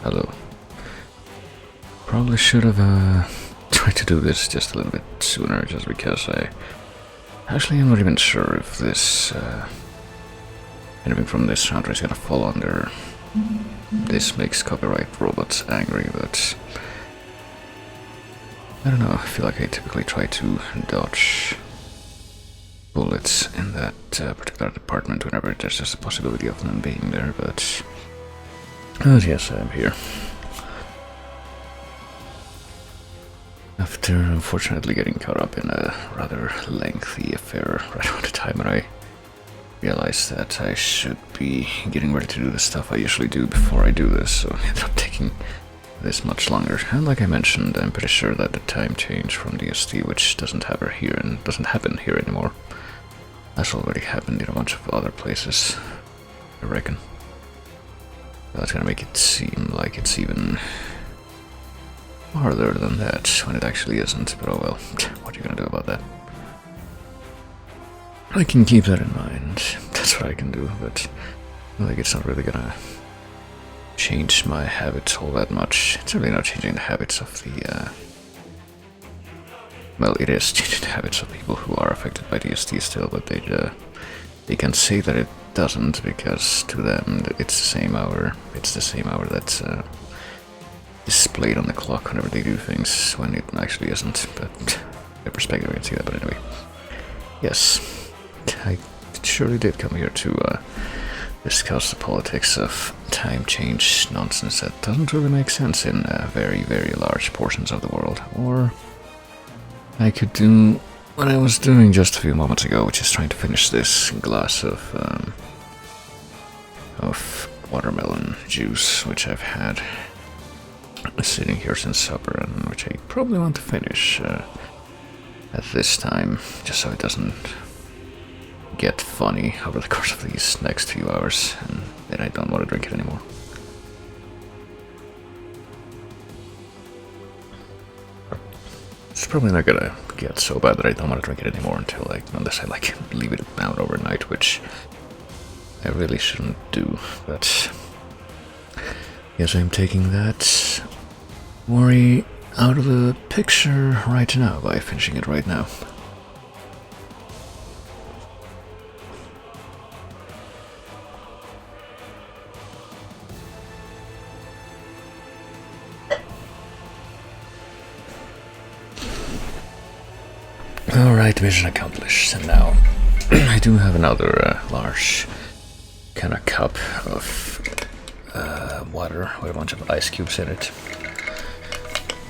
Hello. Probably should have tried to do this just a little bit sooner, just because actually I'm not even sure if this anything from this genre is gonna fall under this makes copyright robots angry, but I don't know, I feel like I typically try to dodge bullets in that particular department whenever there's just a possibility of them being there, but yes, I'm here. After unfortunately getting caught up in a rather lengthy affair right around the time when I realized that I should be getting ready to do the stuff I usually do before I do this, so it ended up taking this much longer. And like I mentioned, I'm pretty sure that the time change from DST, which doesn't happen here anymore, has already happened in a bunch of other places, I reckon. That's gonna make it seem like it's even farther than that when it actually isn't, but oh well, what are you gonna do about that? I can keep that in mind, that's what I can do, but like it's not really gonna change my habits all that much. It's really not changing the habits of the, well, it is changing the habits of people who are affected by DST still, but they can say that it doesn't, because to them it's the same hour that's displayed on the clock whenever they do things, when it actually isn't, but their perspective I can see that, but anyway. Yes, I surely did come here to discuss the politics of time change nonsense that doesn't really make sense in very, very large portions of the world, or I could do what I was doing just a few moments ago, which is trying to finish this glass of watermelon juice, which I've had sitting here since supper, and which I probably want to finish at this time, just so it doesn't get funny over the course of these next few hours, and then I don't want to drink it anymore. It's probably not gonna get so bad that I don't want to drink it anymore unless I leave it out overnight, which I really shouldn't do, but yes, I'm taking that worry out of the picture right now by finishing it right now. Alright, mission accomplished, and now I do have another large kind of cup of water with a bunch of ice cubes in it,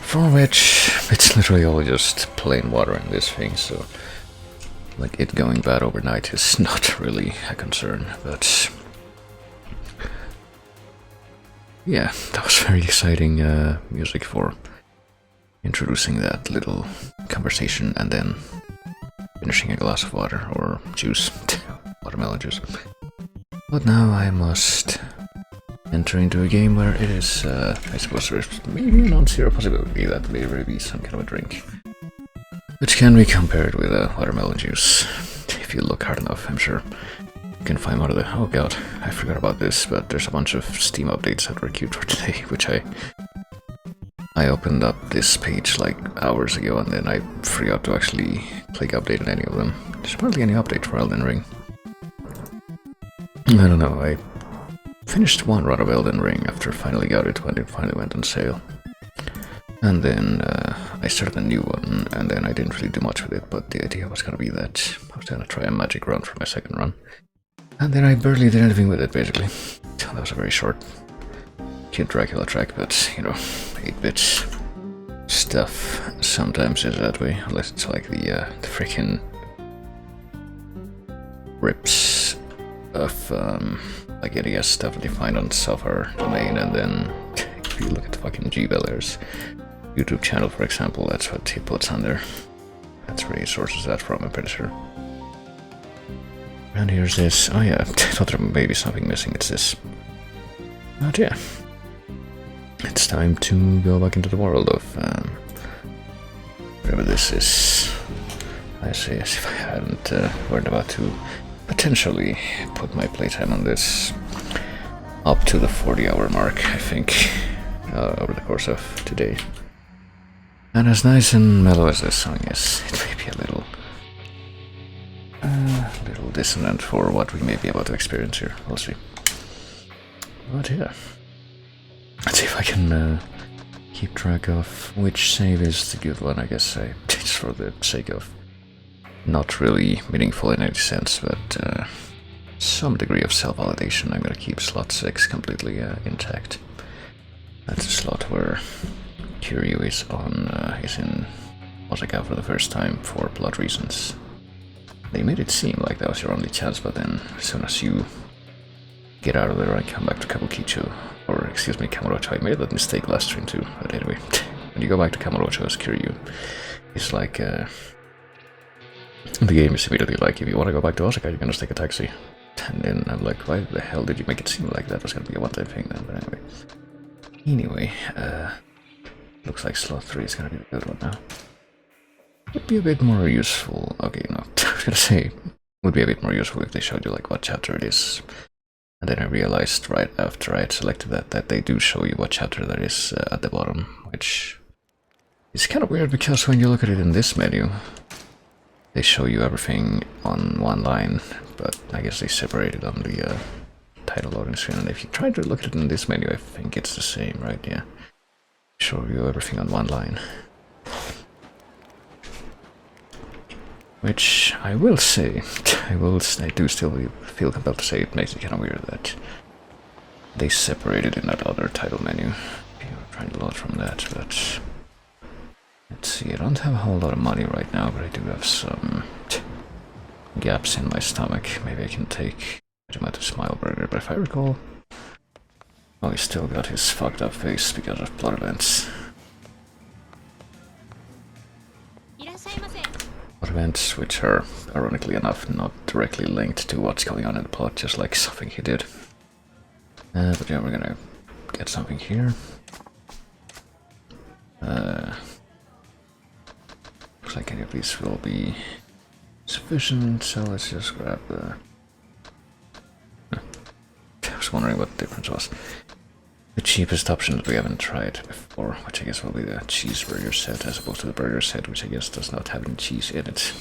for which it's literally all just plain water in this thing, so like it going bad overnight is not really a concern, but yeah, that was very exciting music for introducing that little conversation and then finishing a glass of water or juice, watermelon juice. But now I must enter into a game where it is, I suppose there's maybe a non-zero possibility that there will be some kind of a drink, which can be compared with a watermelon juice. If you look hard enough, I'm sure you can find one of the... Oh god, I forgot about this, but there's a bunch of Steam updates that were queued for today, which I opened up this page like hours ago, and then I forgot to actually click update on any of them. There's hardly any update for Elden Ring. I don't know, I finished one run of Elden Ring after I finally got it when it finally went on sale. And then I started a new one, and then I didn't really do much with it, but the idea was gonna be that I was gonna try a magic run for my second run. And then I barely did anything with it, basically. So that was a very short Kid Dracula track, but, you know, 8-bit stuff sometimes is that way, unless it's like the freaking rips of like NES stuff that you find on Software Domain, and then if you look at the fucking G-Beller's YouTube channel, for example, that's what he puts on there. That's where he sources that from, I'm pretty sure. And here's this. Oh yeah, I thought there may be something missing, it's this. But yeah. It's time to go back into the world of whatever this is. I say as if I hadn't worried about to potentially put my playtime on this up to the 40-hour mark, I think. over the course of today. And as nice and mellow as this song is, it may be a little dissonant for what we may be able to experience here. We'll see. But yeah, let's see if I can keep track of which save is the good one. I guess just for the sake of not really meaningful in any sense, but some degree of self-validation, I'm gonna keep slot 6 completely intact. That's a slot where Kiryu is in Osaka for the first time for plot reasons. They made it seem like that was your only chance, but then as soon as you get out of there and come back to Kabukicho, or excuse me, Kamurocho, I made that mistake last stream too, but anyway, when you go back to Kamurocho as Kiryu, it's like, the game is immediately like, if you want to go back to Osaka, you can just take a taxi. And then I'm like, why the hell did you make it seem like that was gonna be a one-time thing then, but anyway. Anyway, looks like slot 3 is gonna be the good one now. Would be a bit more useful. Okay, no, I was gonna say, would be a bit more useful if they showed you like what chapter it is. And then I realized right after I had selected that they do show you what chapter that is at the bottom, which is kind of weird because when you look at it in this menu, they show you everything on one line, but I guess they separate it on the title loading screen. And if you try to look at it in this menu, I think it's the same, right? Yeah, show you everything on one line. Which I will say, I do still feel compelled to say it makes it kind of weird that they separated in that other title menu. You're trying to load from that, but let's see, I don't have a whole lot of money right now, but I do have some gaps in my stomach. Maybe I can take him out to Smile Burger, but if I recall, oh, he still got his fucked up face because of plot events. Events which are, ironically enough, not directly linked to what's going on in the plot, just like something he did. But yeah, we're gonna get something here. Looks like any of these will be sufficient, so let's just grab the... I was wondering what the difference was. The cheapest option that we haven't tried before, which I guess will be the cheeseburger set as opposed to the burger set, which I guess does not have any cheese in it.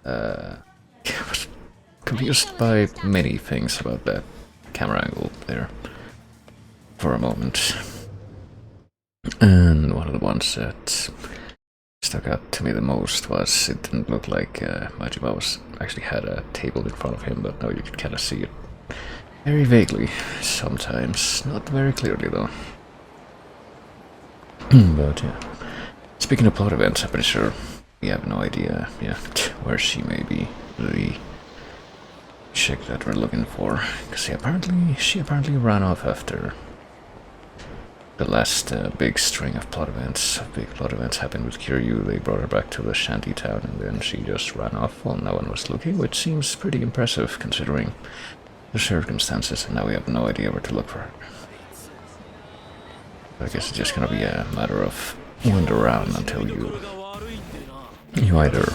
I was confused by many things about that camera angle there for a moment. And one of the ones that stuck out to me the most was it didn't look like Majima actually had a table in front of him, but now you can kind of see it very vaguely, sometimes. Not very clearly, though. But, yeah. Speaking of plot events, I'm pretty sure we have no idea, where she may be. The chick that we're looking for. Because she apparently ran off after the last big string of plot events. Big plot events happened with Kiryu. They brought her back to the shanty town, and then she just ran off while no one was looking, which seems pretty impressive, considering the circumstances, and now we have no idea where to look for her. I guess it's just gonna be a matter of wander around until you either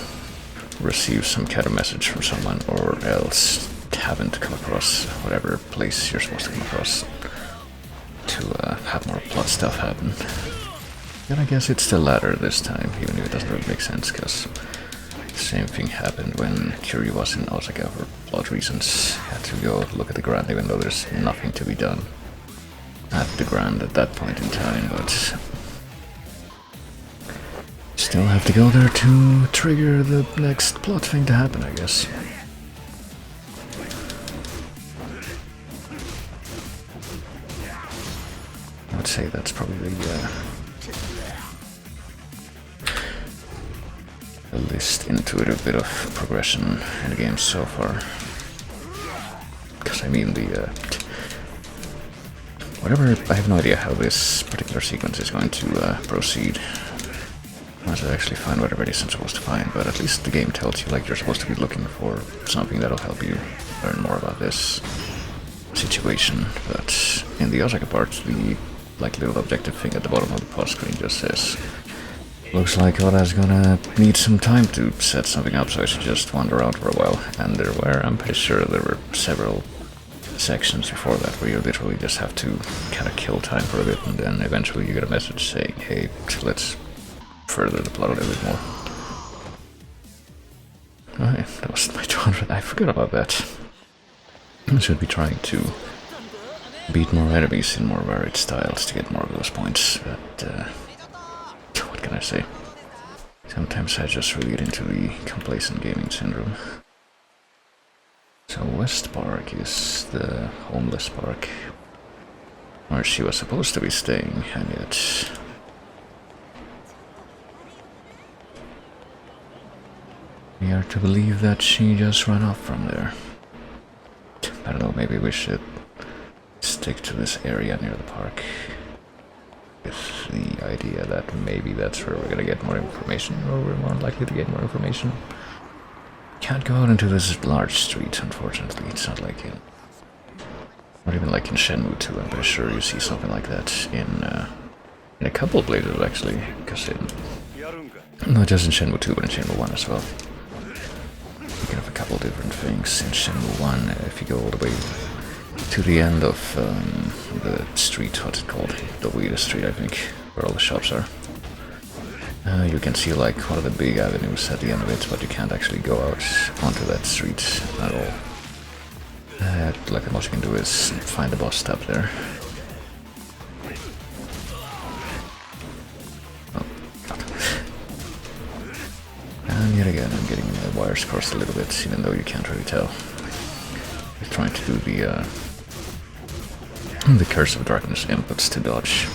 receive some kind of message from someone or else haven't come across whatever place you're supposed to come across to have more plot stuff happen. And I guess it's the latter this time, even if it doesn't really make sense, because the same thing happened when Kiryu was in Osaka for plot reasons. Had to go look at the Grand even though there's nothing to be done at the Grand at that point in time, but still have to go there to trigger the next plot thing to happen, I guess. I would say that's probably the least intuitive bit of progression in the game so far. Because I mean whatever, I have no idea how this particular sequence is going to proceed. Once I actually find whatever it is I'm supposed to find, but at least the game tells you like you're supposed to be looking for something that'll help you learn more about this situation. But in the Osaka part, the like little objective thing at the bottom of the pause screen just says, looks like Oda's gonna need some time to set something up, so I should just wander around for a while. And there were, I'm pretty sure there were several sections before that where you literally just have to kind of kill time for a bit, and then eventually you get a message saying, hey, let's further the plot a little bit more. Alright, that was my 200. I forgot about that. I should be trying to beat more enemies in more varied styles to get more of those points, but what can I say? Sometimes I just really get into the complacent gaming syndrome. So West Park is the homeless park where she was supposed to be staying, and yet we are to believe that she just ran off from there. I don't know, maybe we should stick to this area near the park with the idea that maybe that's where we're gonna get more information, or we're more likely to get more information. Can't go out into this large street, unfortunately. It's not like in... not even like in Shenmue 2, I'm pretty sure you see something like that in a couple of places, actually. Because in... not just in Shenmue 2, but in Shenmue 1 as well. You can have a couple of different things. In Shenmue 1, if you go all the way to the end of the street, what's it called? The Weeda Street, I think, where all the shops are. You can see like one of the big avenues at the end of it, but you can't actually go out onto that street at all. Like the most you can do is find the bus stop there. Oh, God. And yet again, I'm getting my wires crossed a little bit, even though you can't really tell. I'm trying to do the Curse of Darkness inputs to dodge.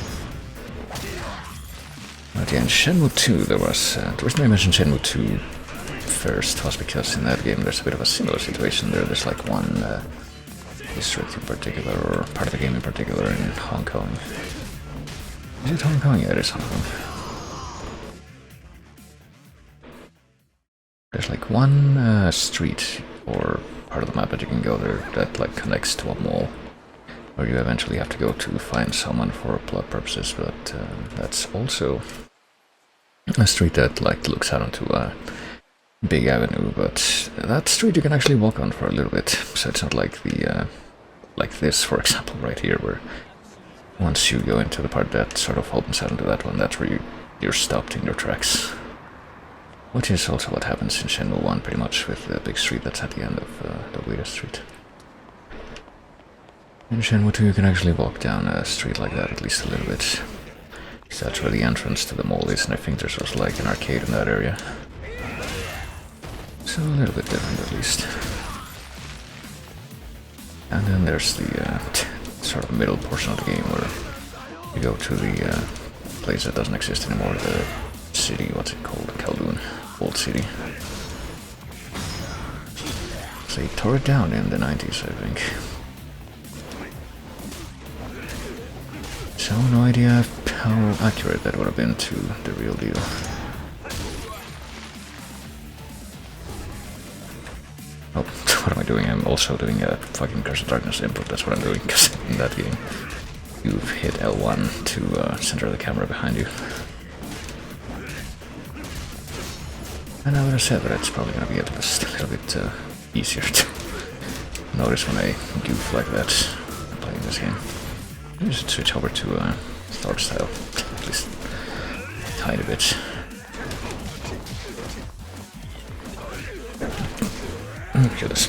But yeah, in Shenmue 2 there was... the reason I mentioned Shenmue 2 first was because in that game there's a bit of a similar situation there. There's like one district in particular, or part of the game in particular, in Hong Kong. Is it Hong Kong? Yeah, it is Hong Kong. There's like one street, or part of the map that you can go there, that like connects to a mall, where you eventually have to go to find someone for plot purposes, but that's also a street that like looks out onto a big avenue, but that street you can actually walk on for a little bit, so it's not like the like this, for example, right here, where once you go into the part that sort of opens out into that one, that's where you're stopped in your tracks. Which is also what happens in Shenmue 1, pretty much, with the big street that's at the end of the Weeda Street. In Shenmue 2 you can actually walk down a street like that at least a little bit. Because that's where the entrance to the mall is, and I think there's also like an arcade in that area. So a little bit different at least. And then there's the sort of middle portion of the game where you go to the place that doesn't exist anymore, the city, what's it called? Kowloon. Old city. So they tore it down in the 90s, I think. So no idea how accurate that would have been to the real deal. Oh, what am I doing? I'm also doing a fucking Curse of Darkness input, that's what I'm doing, because in that game you've hit L1 to center the camera behind you. And I would have said that it's probably going to be just a little bit easier to notice when I goof like that playing this game. Maybe I should switch over to Thor style, at least a tiny bit. Kill this.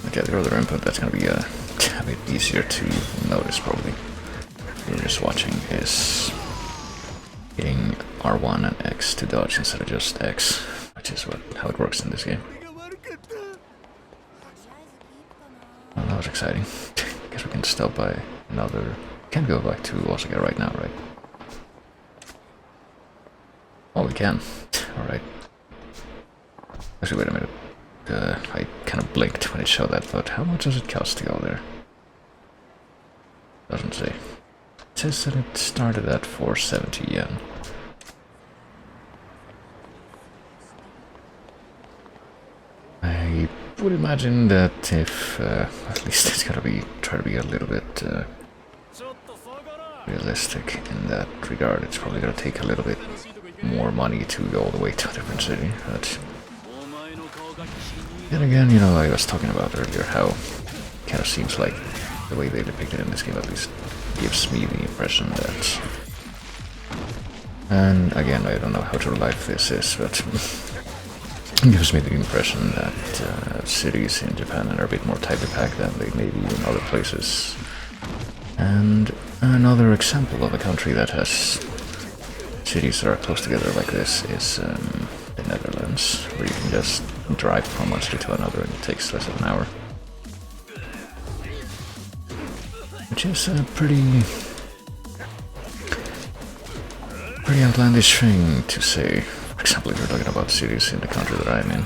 Okay, the other input that's going to be a bit easier to notice probably. If you're just watching is hitting R1 and X to dodge instead of just X, which is how it works in this game. Well, that was exciting. Guess we can stop by another... Can't go back to Osaka right now, right? Oh, we can. Alright. Actually, wait a minute. I kind of blinked when it showed that, but how much does it cost to go there? Doesn't say. It says that it started at 470 yen. I would imagine that if, at least it's gonna be, try to be a little bit realistic in that regard, it's probably gonna take a little bit more money to go all the way to a different city, but And again, you know, I was talking about earlier how it kind of seems like the way they depict it in this game at least gives me the impression that... And again, I don't know how true life this is, but it gives me the impression that cities in Japan are a bit more tightly packed than they may be in other places. And another example of a country that has cities that are close together like this is the Netherlands, where you can just drive from one city to another and it takes less than an hour. Which is a pretty outlandish thing to say. For example, if you're talking about cities in the country that I'm in.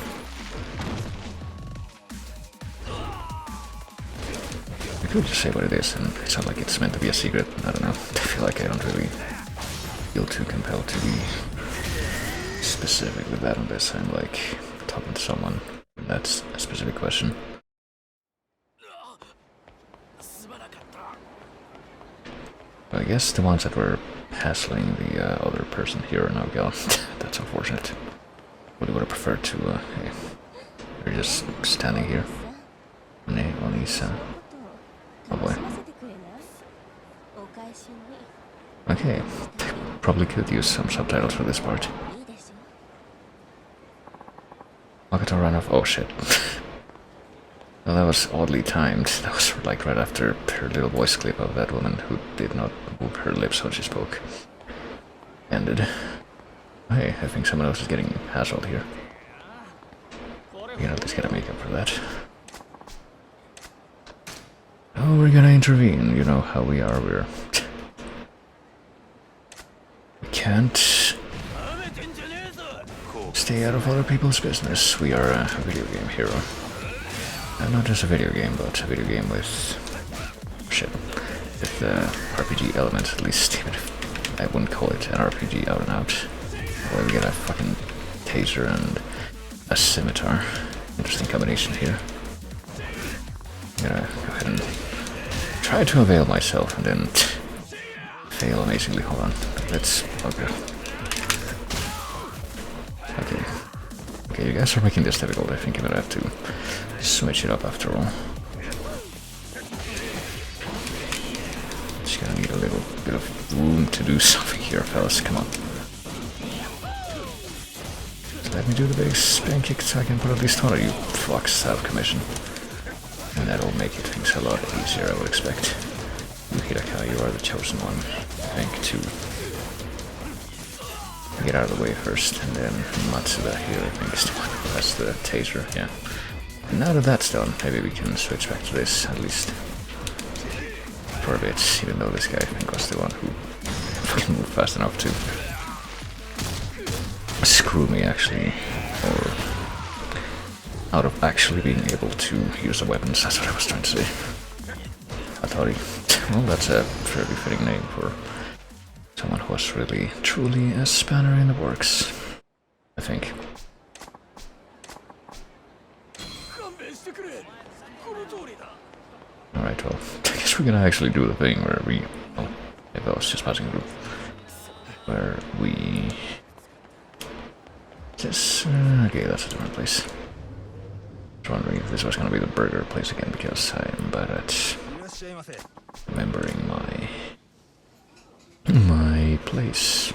I could just say what it is, and it's not like it's meant to be a secret. I don't know. I feel like I don't really feel too compelled to be specific with that unless I'm like talking to someone. That's a specific question. But I guess the ones that were hassling the other person here are now gone. That's unfortunate. Would have preferred to, hey, they're just standing here. On these, oh boy. Okay, probably could use some subtitles for this part. Makoto ran off. Oh shit. Well, that was oddly timed. That was like right after her little voice clip of that woman who did not move her lips when she spoke ended. Hey, I think someone else is getting hassled here. You know, just gotta make up for that. Oh, we're gonna intervene. You know how we are. We can't stay out of other people's business. We are a video game hero. Not just a video game, but a video game with shit, with RPG elements at least. Even if I wouldn't call it an RPG out and out. Well, we get a fucking taser and a scimitar. Interesting combination here. I'm gonna go ahead and try to avail myself and then fail amazingly. Hold on. Let's. Okay. Okay. Okay, you guys are making this difficult. I think I'm gonna have to switch it up after all. Just gonna need a little bit of room to do something here, fellas. Come on. Just let me do the big spin kick so I can put at least one of you fucks out of commission. And that'll make things a lot easier, I would expect. You, Hidaka, you are the chosen one. I think to get out of the way first, and then Matsuda here, I think is the one who has the taser, yeah. And now that that's done, maybe we can switch back to this, at least for a bit, even though this guy, I think, was the one who fucking moved fast enough to screw me, actually, or out of actually being able to use the weapons. That's what I was trying to say. Atari. Well, that's a fairly fitting name for someone who was really, truly a spanner in the works, I think. Alright, well, I guess we're gonna actually do the thing where we... Oh, if I was just passing through. Where we... Just... okay, that's a different place. I was wondering if this was gonna be the burger place again, because I'm bad at remembering my place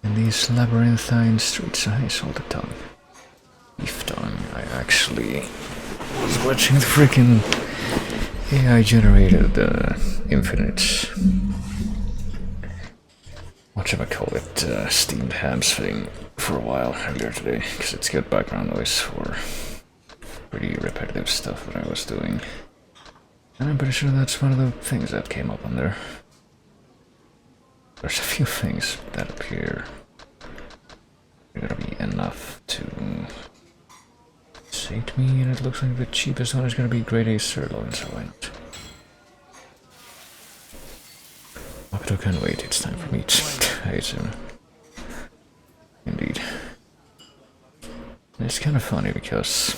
in these labyrinthine streets. I salted tongue. Beef tongue. I actually was watching the freaking AI generated infinite whatchamacallit steamed hams thing for a while earlier today, because it's good background noise for pretty repetitive stuff that I was doing. And I'm pretty sure that's one of the things that came up on there. There's a few things that appear are gonna be enough to sate me, and it looks like the cheapest one is gonna be grade A sirloin, so why not? Makoto can wait, it's time for me to eat soon. Indeed. And it's kind of funny because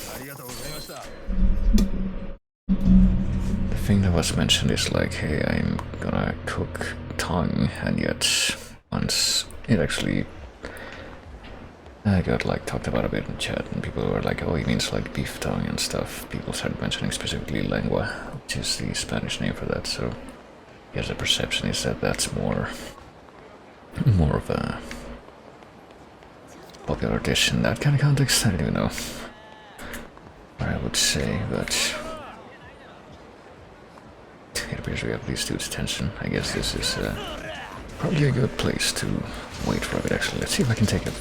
the thing that was mentioned is like, hey, I'm gonna cook tongue, and yet once it actually I got like talked about a bit in chat, and people were like, "Oh, he means like beef tongue and stuff." People started mentioning specifically lengua, which is the Spanish name for that. So, yes, the perception is that that's more of a popular dish in that kind of context. I don't even know what I would say, but it appears we have these dudes' attention. I guess this is probably a good place to wait for a bit. Actually, let's see if I can take out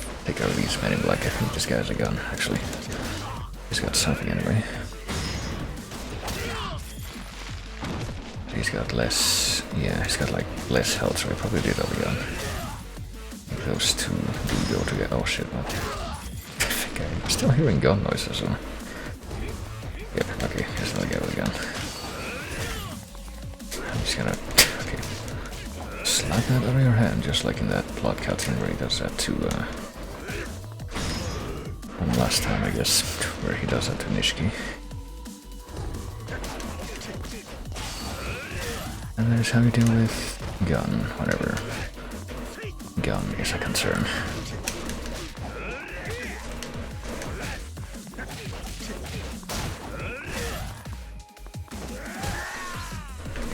these men in black. I think this guy has a gun. Actually, he's got something anyway. He's got less. Yeah, he's got like less health, so he probably did have a gun. Those two do go together. Oh shit! What? I think I'm still hearing gun noises. So. Yep. Okay. There's another guy with a gun. I'm just gonna. Okay. Slap that out of your hand, just like in that plot cutscene where he does that to. One last time, I guess, where he does that to Nishiki. And there's how you deal with gun, whatever. Gun is a concern.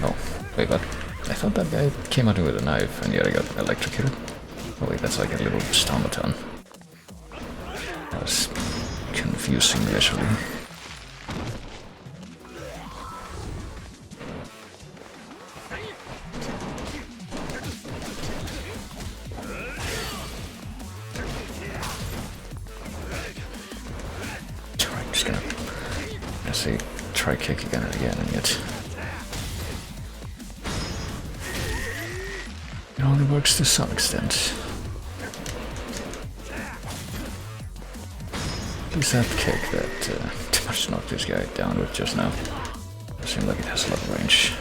Oh, wait, what? I thought that guy came at me with a knife and yet I got electrocuted. Oh wait, that's like a little stomaton. That was confusing visually. Just gonna say try kick again and again and yet it only works to some extent. At least that kick that too much knocked this guy down with just now. It seems like it has a lot of range.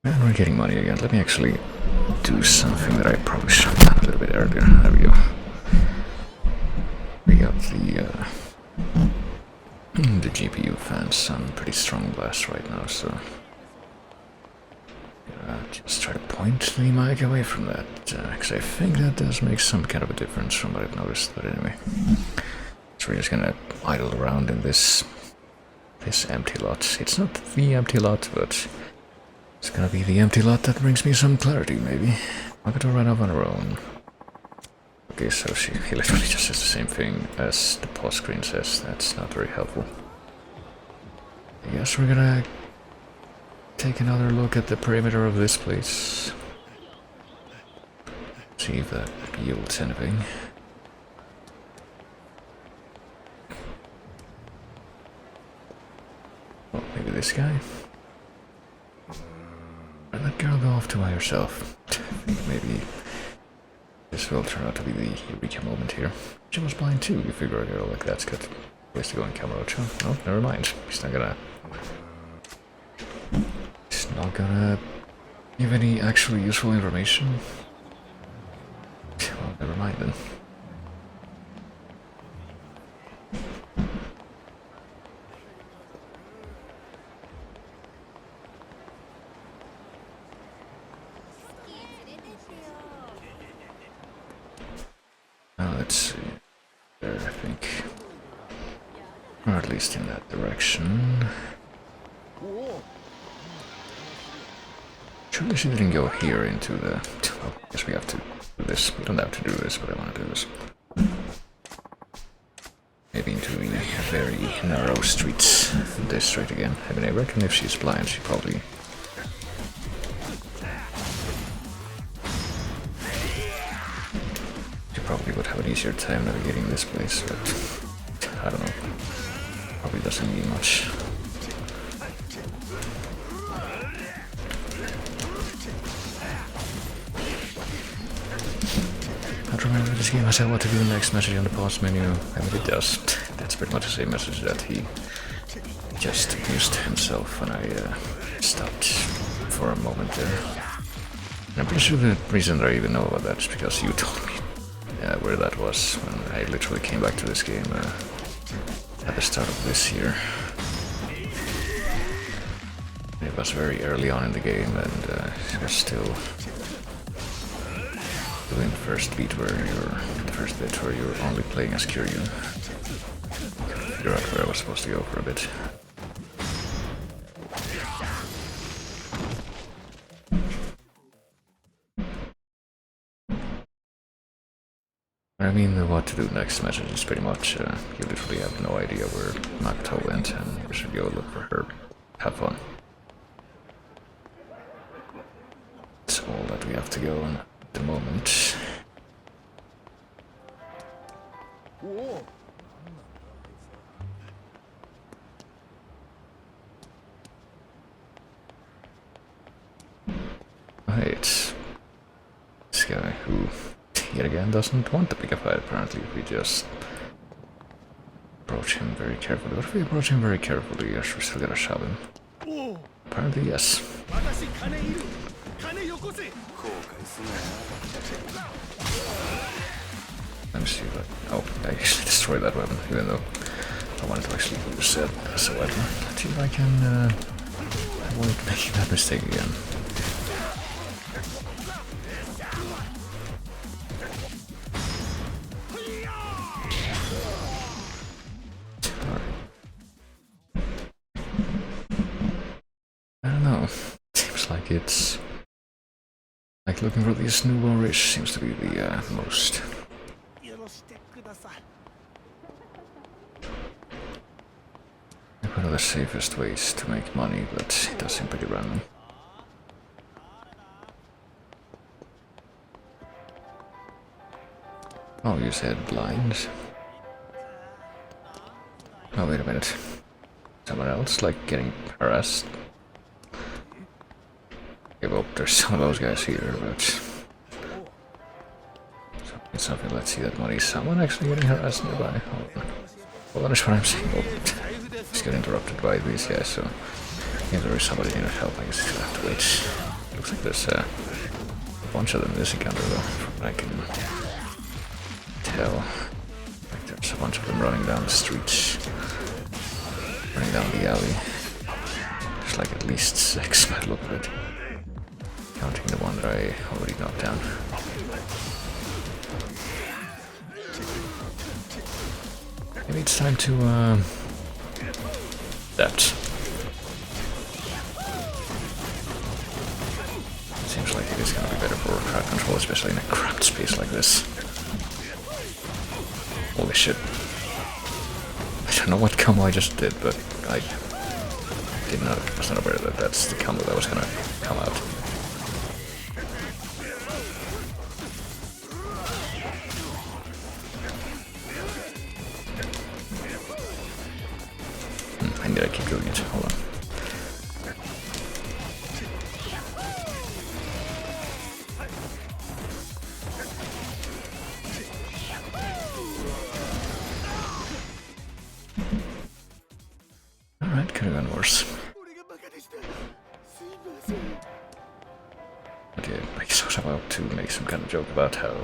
And we're getting money again. Let me actually do something that I probably should have done a little bit earlier. There we go. We got the GPU fans on pretty strong blast right now, so just try to point the mic away from that, because I think that does make some kind of a difference from what I've noticed. But anyway, so we're just gonna idle around in this empty lot. It's not the empty lot, but it's gonna be the empty lot that brings me some clarity, maybe. I'm gonna run off on her own. Okay, so he literally just says the same thing as the pause screen says. That's not very helpful. I guess we're gonna take another look at the perimeter of this place. See if that yields anything. Oh, maybe this guy? Or that girl go off to by herself. I think maybe this will turn out to be the eureka moment here. She was blind too. You figure a girl like that's got a place to go in Kamurocho. Oh, never mind. He's not gonna give any actually useful information. Well, never mind then. Let's see. There, I think. Or at least in that direction. Surely she didn't go here into the... Well, I guess we have to do this. We don't have to do this, but I want to do this. Maybe into the very narrow streets of this street again. I mean, I reckon if she's blind, she probably... Probably would have an easier time navigating this place, but I don't know. Probably doesn't mean much. I don't remember this game. I said what to do next. Message on the pause menu. I mean, it does. That's pretty much the same message that he just used himself when I stopped for a moment there. And I'm pretty sure the reason that I even know about that is because you told me where that was when I literally came back to this game at the start of this year. was very early on in the game, and it was still doing the first bit where you're only playing as Kiryu. Figure out where I was supposed to go for a bit. I mean, what to do next match is pretty much, you literally have no idea where Makoto went, and you should go look for her. Have fun. That's all that we have to go on at the moment. Right. This guy who, yet again, doesn't want to pick a fight, apparently. If we just approach him very carefully. What if we approach him very carefully? Are we still gonna shove him? Apparently, yes. Let me see if I... Oh, I actually destroyed that weapon, even though I wanted to actually use it as a weapon. Let's see if I can avoid making that mistake again. I don't know. Seems like it's... like looking for these newborn rich seems to be the most... one of the safest ways to make money, but it does seem pretty random. Oh, you said blind? Oh, wait a minute. Someone else, like, getting harassed? Okay, well, there's some of those guys here, but... it's something, let's see that money. Someone actually getting harassed nearby? Well, that is what I'm saying. Well, just get interrupted by these guys, so if there is somebody needing help, I guess you'll have to wait. Looks like there's a bunch of them in this encounter, though, from what I can tell. Like there's a bunch of them running down the street, running down the alley. There's like at least 6 by the look of it, counting the one that I already knocked down. Maybe it's time to, adapt. Seems like it is gonna be better for crowd control, especially in a cramped space like this. Holy shit. I don't know what combo I just did, but I was not aware that that's the combo that was gonna come out. I need to keep doing it. Hold on. Alright, could have gone worse. Okay, I guess I was about to make some kind of joke about how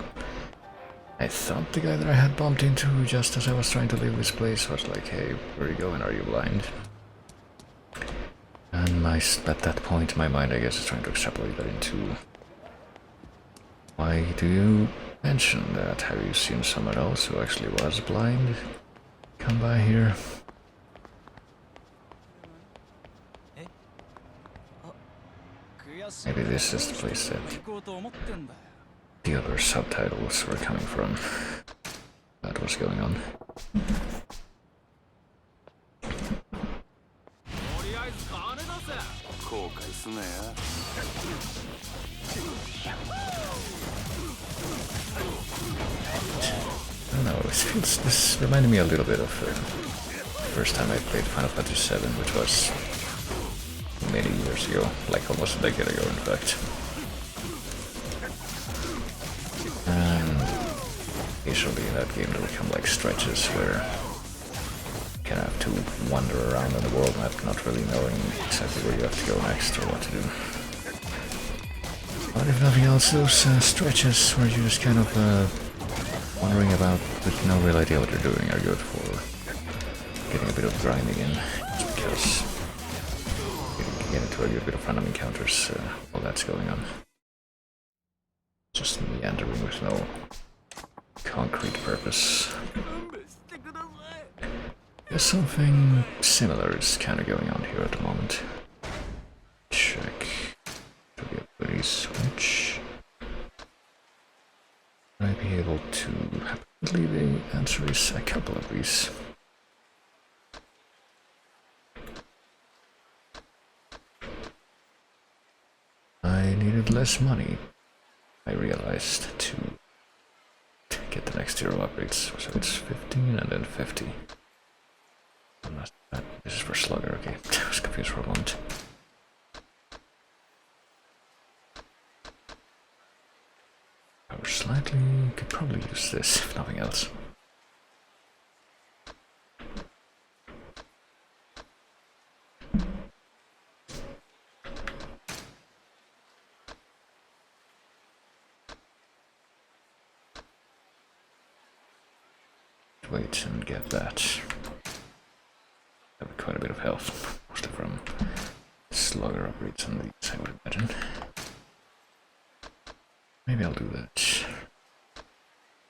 I thought the guy that I had bumped into just as I was trying to leave this place was like, hey, where are you going? Are you blind? And at that point, my mind, I guess, is trying to extrapolate that into... why do you mention that? Have you seen someone else who actually was blind come by here? Maybe this is the place that the other subtitles were coming from. That was going on. I don't know, this reminded me a little bit of the first time I played Final Fantasy VII, which was many years ago, like almost a decade ago in fact. And usually in that game there will come like stretches where you kind of have to wander around on the world map, not really knowing exactly where you have to go next or what to do. But if nothing else, those stretches where you're just kind of wandering about with no real idea what you're doing are good for getting a bit of grinding in, just because get into a little bit of random encounters while that's going on. Just meandering with no concrete purpose. There's something similar is kind of going on here at the moment. Check. To the ability switch. Might be able to. Apparently, the answer is a couple of these. I needed less money, I realized, to get the next hero upgrades. So it's 15 and then 50. This is for Slugger, okay. I was confused for a moment. Power slightly, could probably use this, if nothing else. Wait and get that. Have quite a bit of health, mostly from Slugger upgrades on these, I would imagine. Maybe I'll do that.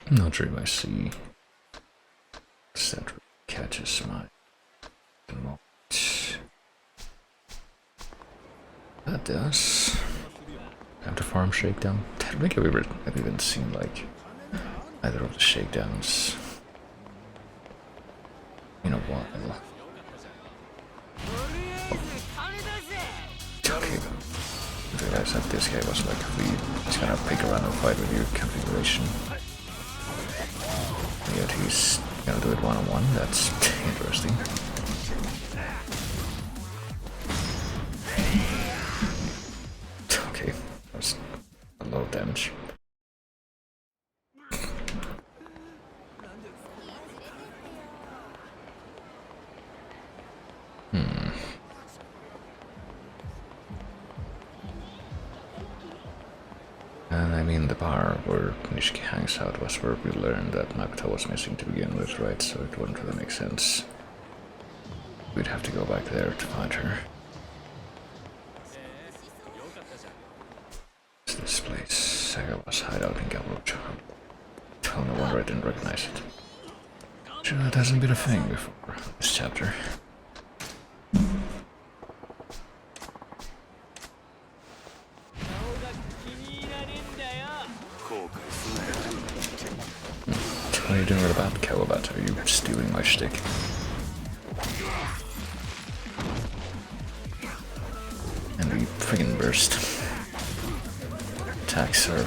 I'm not sure if I see that catches my moment. That does. Time to farm shakedown. I don't think I've even seen like either of the shakedowns in a while. Okay, I realized that this guy was like he's gonna pick a random fight with your configuration. Yet he's gonna do it one-on-one, that's interesting. Okay, that's a lot of damage. And I mean, the bar where Nishiki hangs out was where we learned that Makoto was missing to begin with, right? So it wouldn't really make sense. We'd have to go back there to find her. What's this place? Sagawa's hideout in Gamurocho. Oh, no wonder I didn't recognize it. Sure, that hasn't been a thing before this chapter. What are you doing about Kawabata? Are you stealing my shtick? And the friggin' burst. Attacks are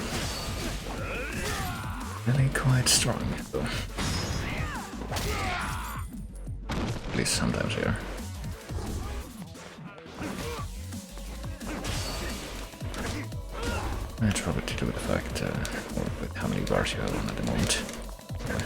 really quite strong, though. At least sometimes they are. It's probably to do with the fact, or with how many bars you have on at the moment. Yeah.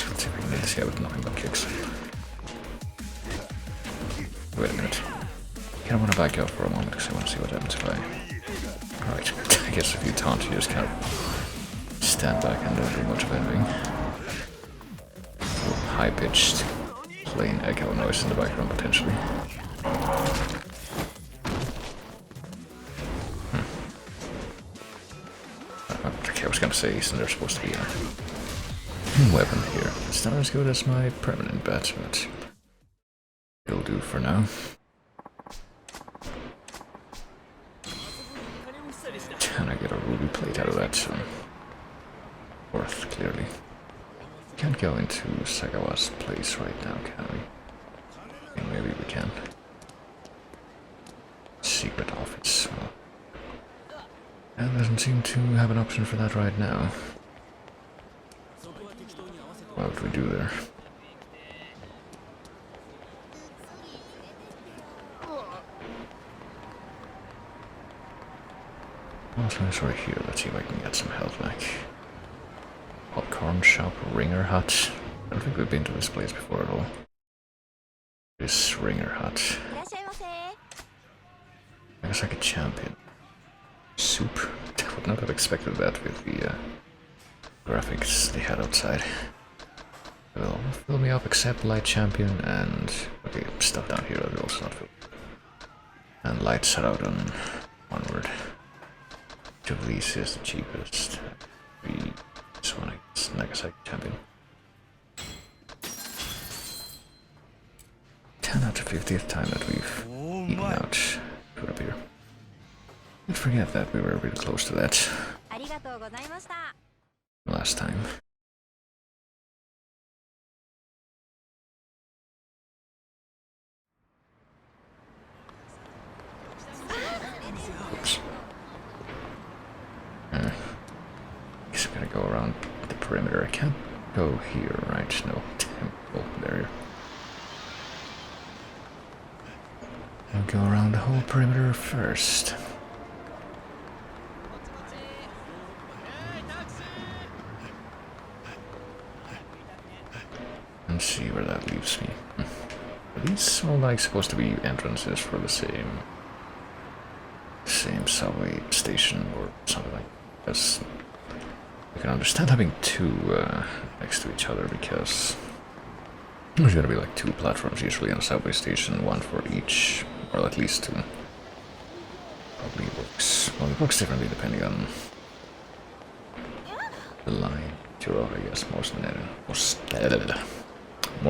Let's see if we can get this guy with nothing but kicks. Wait a minute. I kind of want to back out for a moment because I want to see what happens if I... Alright, I guess if you taunt, you just kind of stand back and don't do much of anything. High-pitched, plain echo noise in the background, potentially. Okay, I was gonna say, isn't there supposed to be a weapon here? It's not as good as my permanent bat, but it'll do for now. Can I get a ruby plate out of that? So worth, clearly. Can't go into Sagawa's place right now, can we? Okay, maybe we can. Secret office. Well, that doesn't seem to have an option for that right now. What would we do there? Also, it's right here. Let's see if I can get some health back. Popcorn shop, Ringer Hut. I don't think we've been to this place before at all. This Ringer Hut. Looks like a champion. Soup. I would not have expected that with the graphics they had outside. Will fill me up except light champion and okay, stuff down here that will also not fill. And lights are out on onward. Which of these is the cheapest? This one, I guess, Nagasaki champion. 10 out of 50th time that we've eaten out food up here. Don't forget that we were really close to that last time. Oops. Guess I'm gonna go around the perimeter. I can't go here, right? No. Temple barrier. I'll go around the whole perimeter first. And see where that leaves me. Are these all like supposed to be entrances for the same subway station or something like that? Because you can understand having two next to each other, because there's gonna be like two platforms usually on a subway station, one for each, or at least two. Probably works. Well, it works differently depending on the line you're on, I guess, more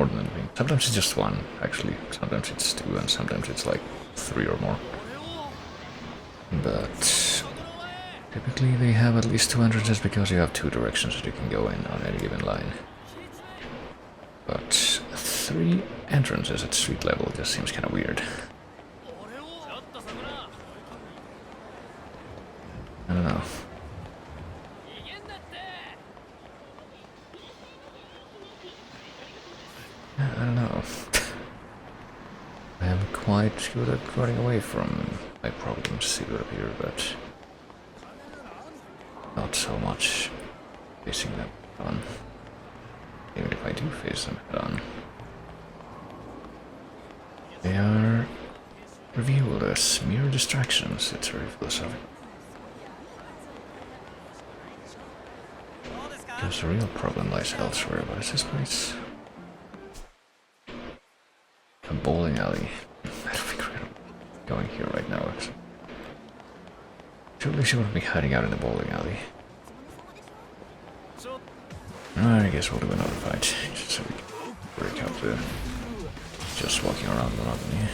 than anything. Sometimes it's just one, actually. Sometimes it's two, and sometimes it's like three or more. But typically they have at least two entrances because you have two directions that you can go in on any given line. But three entrances at street level just seems kind of weird. I don't know. I don't know. I am quite good at running away from my problems see what up here, but not so much facing them head on. Even if I do face them head on, they are revealed as mere distractions. It's very philosophical. Because the real problem lies elsewhere. What is this place? A bowling alley. I don't think we're going here right now. Surely she wouldn't be hiding out in the bowling alley. I guess we'll do another fight, just so we can break out the just walking around monotony.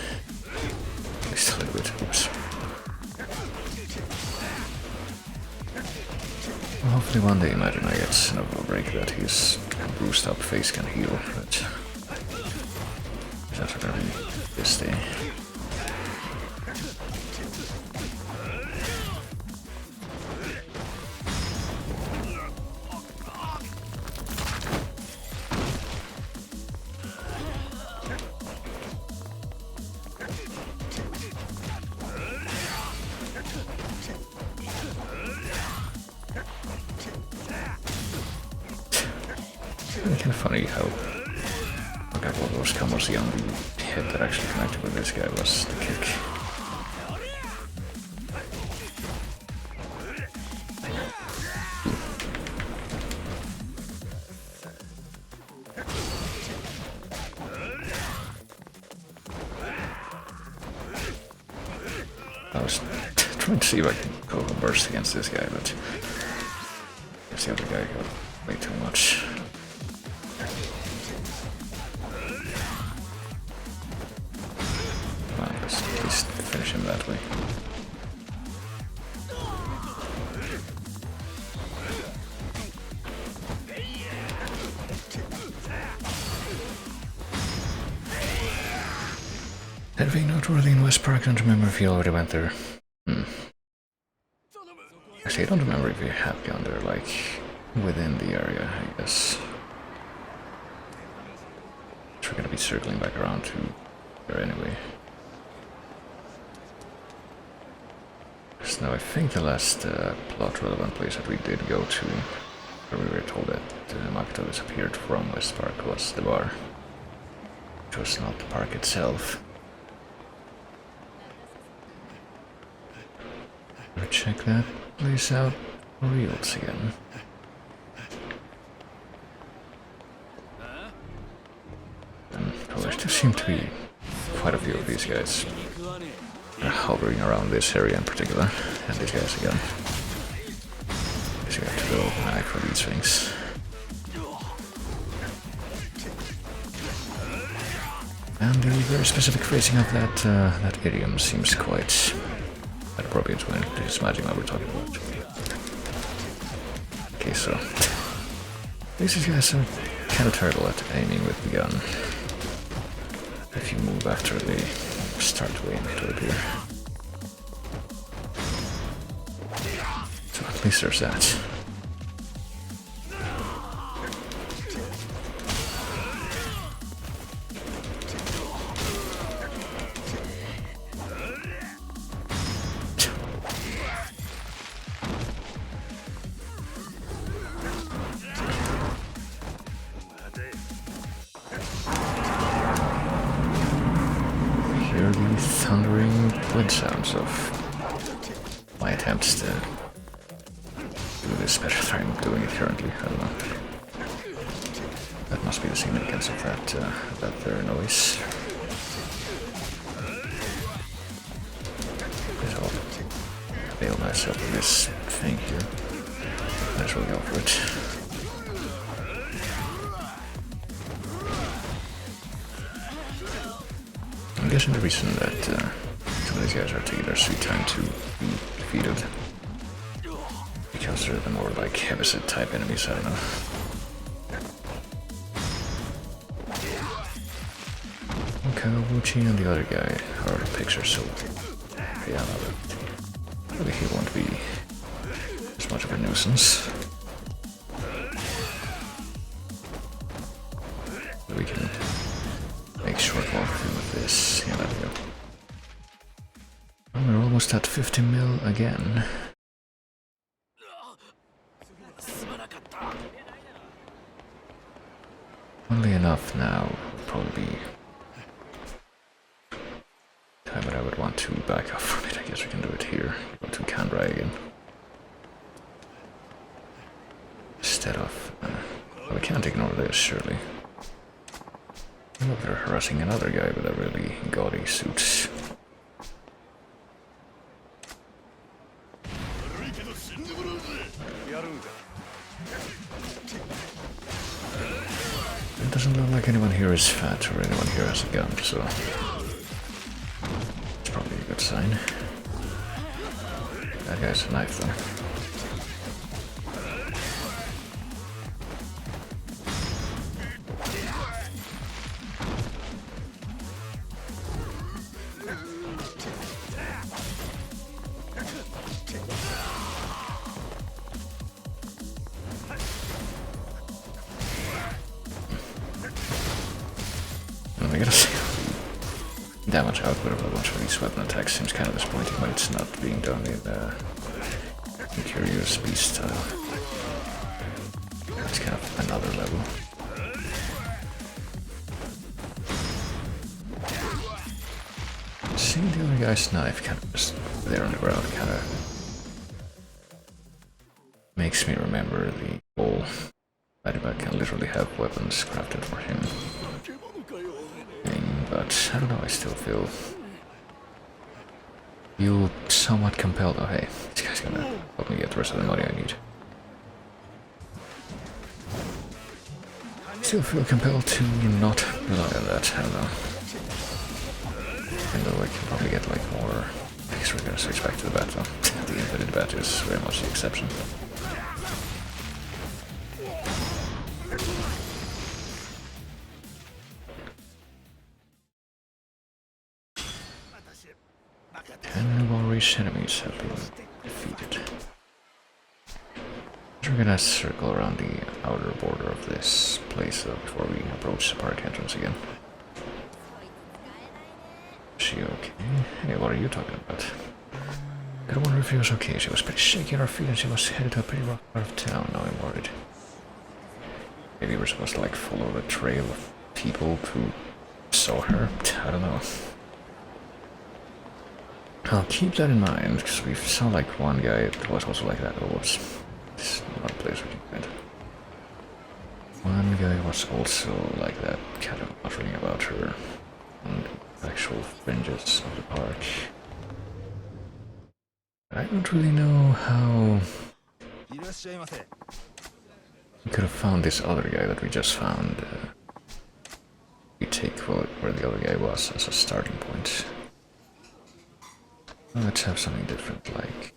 At least a little bit. Oops. Well, hopefully one day, imagine I get enough of a break that his bruised up face can heal, but that's not gonna be this day. It's kind of funny how a couple of those combos the only hit that actually connected with this guy was the kick. I was trying to see if I can go burst against this guy, but I guess the other guy got way too much. Let's at least finish him that way. Anything noteworthy in West Park? I don't remember if you already went there. Actually, I don't remember if you have gone there, like, within the area, I guess. We're gonna be circling back around to there anyway. So now I think the last plot relevant place that we did go to, where we were told that Makoto disappeared from West Park, was the bar. Which was not the park itself. Check that. place out for reals again. And well, there still seem to be quite a few of these guys hovering around this area in particular. And these guys again. So you have to go knife for these things. And the very specific phrasing of that idiom seems quite appropriate when it is magic that we're talking about. Okay, so these guys are kind of terrible at aiming with the gun. If you move after they start to aim, it would appear. So at least there's that. Hear the thundering wind sounds of my attempts to do this better than I'm doing it currently. I don't know. That must be the significance of that very noise. I'll avail myself of this thing here. Might as well go for it. I'm guessing the reason that some of these guys are taking their sweet time to be defeated because they're the more like heavy-set type enemies, I don't know. Kawabuchi and the other guy are the picture, so yeah, maybe he won't be as much of a nuisance. We can make short walk through with this. Yeah, there we go. Well, we're almost at 50 mil again. Funnily enough, now would probably be time that I would want to back up from it. I guess we can do it here. Go to Canberra again. Instead of... well, we can't ignore this, surely. Look, they're harassing another guy with a really gaudy suit. It doesn't look like anyone here is fat or anyone here has a gun, so it's probably a good sign. That guy's a knife though. I gotta say, the damage output of a bunch of these weapon attacks seems kind of disappointing when it's not being done in Curious Beast style. It's kind of another level. Seeing the other guy's knife kind of just there on the ground kind of makes me remember the whole Ladybug can literally have weapons crafted for him. But I don't know, I still feel somewhat compelled. Oh hey, this guy's gonna help me get the rest of the money I need. Still feel compelled to not rely on that, I don't know. Even though I can probably get like more... I guess we're gonna switch back to the bat though. The infinite bat is very much the exception. And Warrior's enemies have been defeated. We're gonna circle around the outer border of this place before we approach the park entrance again. Is she okay? Hey, what are you talking about? I wonder if she was okay. She was pretty shaky on her feet and she was headed to a pretty rough part of town. Now I'm worried. Maybe we're supposed to like follow the trail of people who saw her. I don't know. I'll keep that in mind, because we saw like one guy that was also like that. Oh, whoops. This is not a place we can find. One guy was also like that, kind of muttering about her on the actual fringes of the park. I don't really know how we could have found this other guy that we just found. We take where the other guy was as a starting point. Well, let's have something different, like...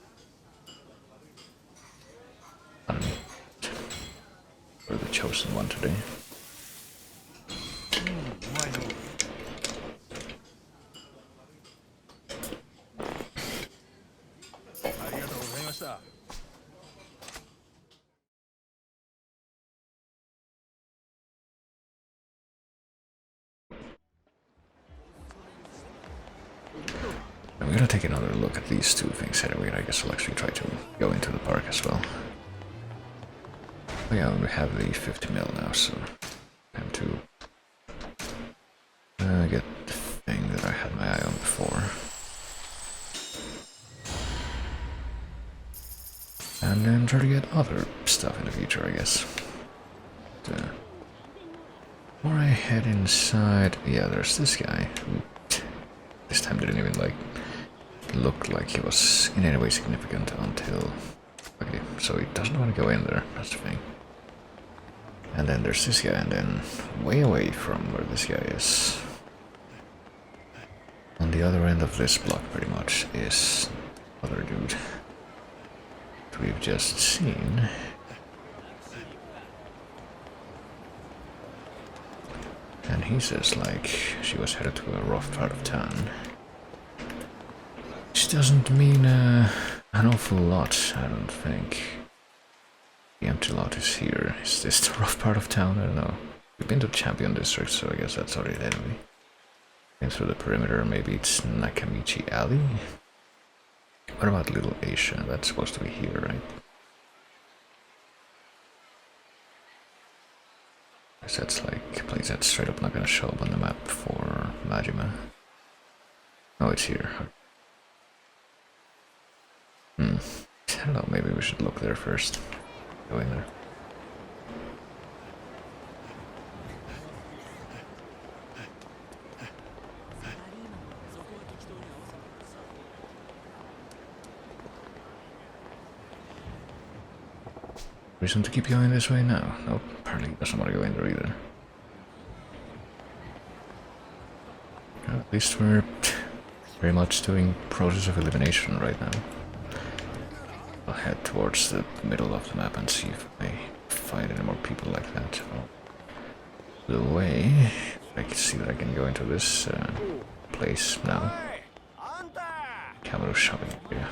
I don't know. We're the chosen one today. I'm gonna take another look at these two things anyway, and I guess I'll actually try to go into the park as well. Oh yeah, we have the 50 mil now, so time to get the thing that I had my eye on before. And then try to get other stuff in the future, I guess. But, before I head inside, yeah, there's this guy who this time didn't even like look like he was in any way significant until... Okay, so he doesn't want to go in there, that's the thing. And then there's this guy, and then way away from where this guy is, on the other end of this block pretty much, is other dude that we've just seen. And he says like she was headed to a rough part of town. Which doesn't mean an awful lot, I don't think. The empty lot is here. Is this the rough part of town? I don't know. We've been to Champion District, so I guess that's already enemy. Been through the perimeter, maybe it's Nakamichi Alley? What about Little Asia? That's supposed to be here, right? Guess that's like a place that's straight up not gonna show up on the map for Majima. Oh, it's here. I don't know, maybe we should look there first. Go in there. Reason to keep going this way now? Nope, apparently he doesn't want to go in there either. Well, at least we're very much doing process of elimination right now. I'll head towards the middle of the map and see if I find any more people like that. The way I can see that I can go into this place now. Camera shopping area.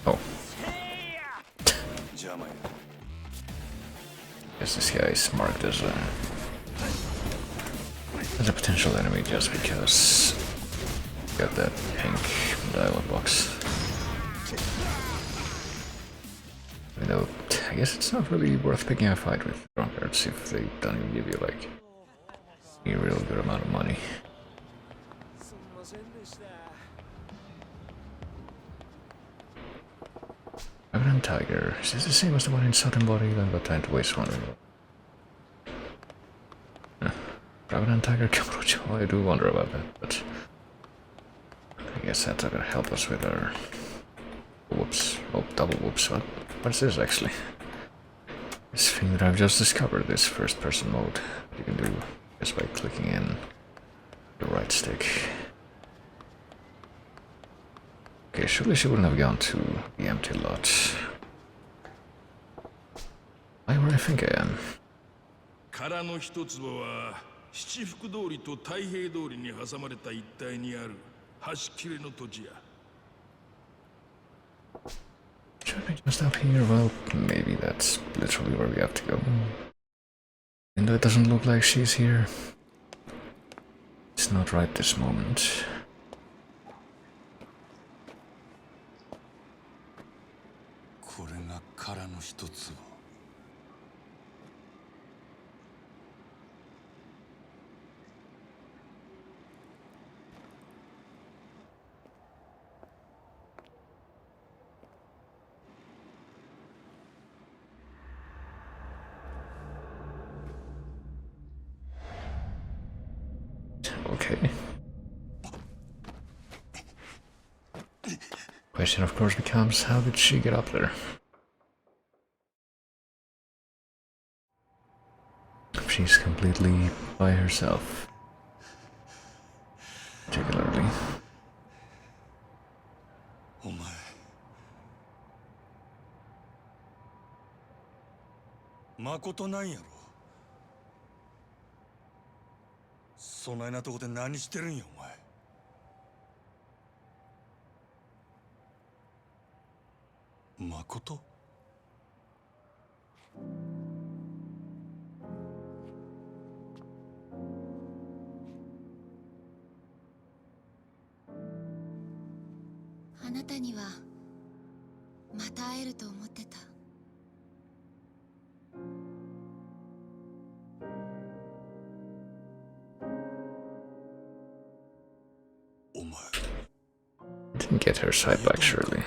Oh. Guess this guy is marked as a potential enemy just because he got that pink dialogue box. You know, I guess it's not really worth picking a fight with drunkards if they don't even give you like a real good amount of money. Revenant Tiger. Is this the same as the one in Southern Body? Then got time to waste one. Revenant Tiger Kamurocho. I do wonder about that, but I guess that's not gonna help us with our whoops. Oh, double whoops. What is this actually? This thing that I've just discovered, this first person mode you can do just by clicking in the right stick. Okay, surely she wouldn't have gone to the empty lot. I'm where I think I am. 殻の一坪は七福通りと太平通りに挟まれた一帯にある端切れの土地や。Should I just up here? Well, maybe that's literally where we have to go. Even though it doesn't look like she's here. It's not right this moment. Okay. Question, of course, becomes how did she get up there? She's completely by herself. Particularly. お前まことなんやろ。そないなとこで何してるんやお前。まこと？あなたにはまた会えると思ってた。お前 Didn't get her sight back, surely.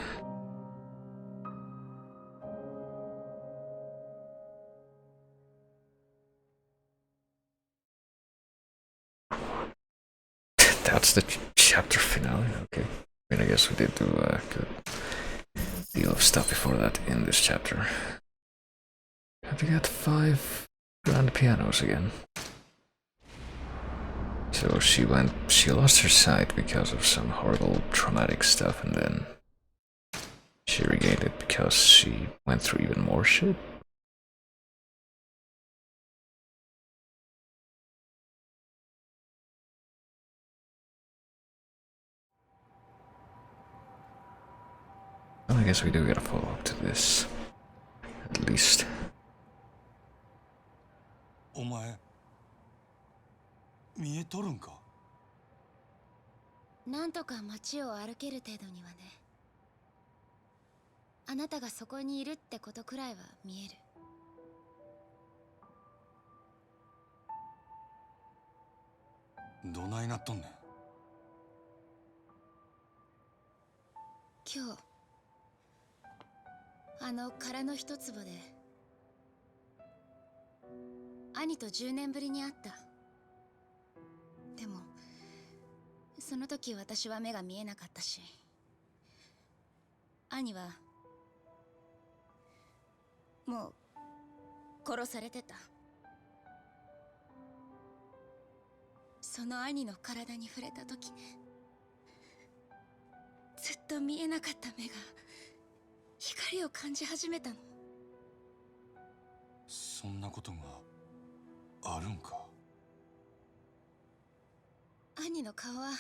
That's the chapter finale. Okay. I mean, I guess we did do a good deal of stuff before that in this chapter. Have we got 5 grand pianos again? So she lost her sight because of some horrible traumatic stuff, and then she regained it because she went through even more shit? Well, I guess we do get a follow-up to this. At least. お前見えとるんか。なんとか街を歩ける程度にはね。あなたがそこにいるってことくらいは見える。どないなっとんねん。今日あの殻の一坪で兄と10年ぶりに会った。でもその時私は目が見えなかったし、兄はもう殺されてた。その兄の体に触れた時ね、ずっと見えなかった目が光を感じ始めたの。そんなことがあるんか。兄の顔は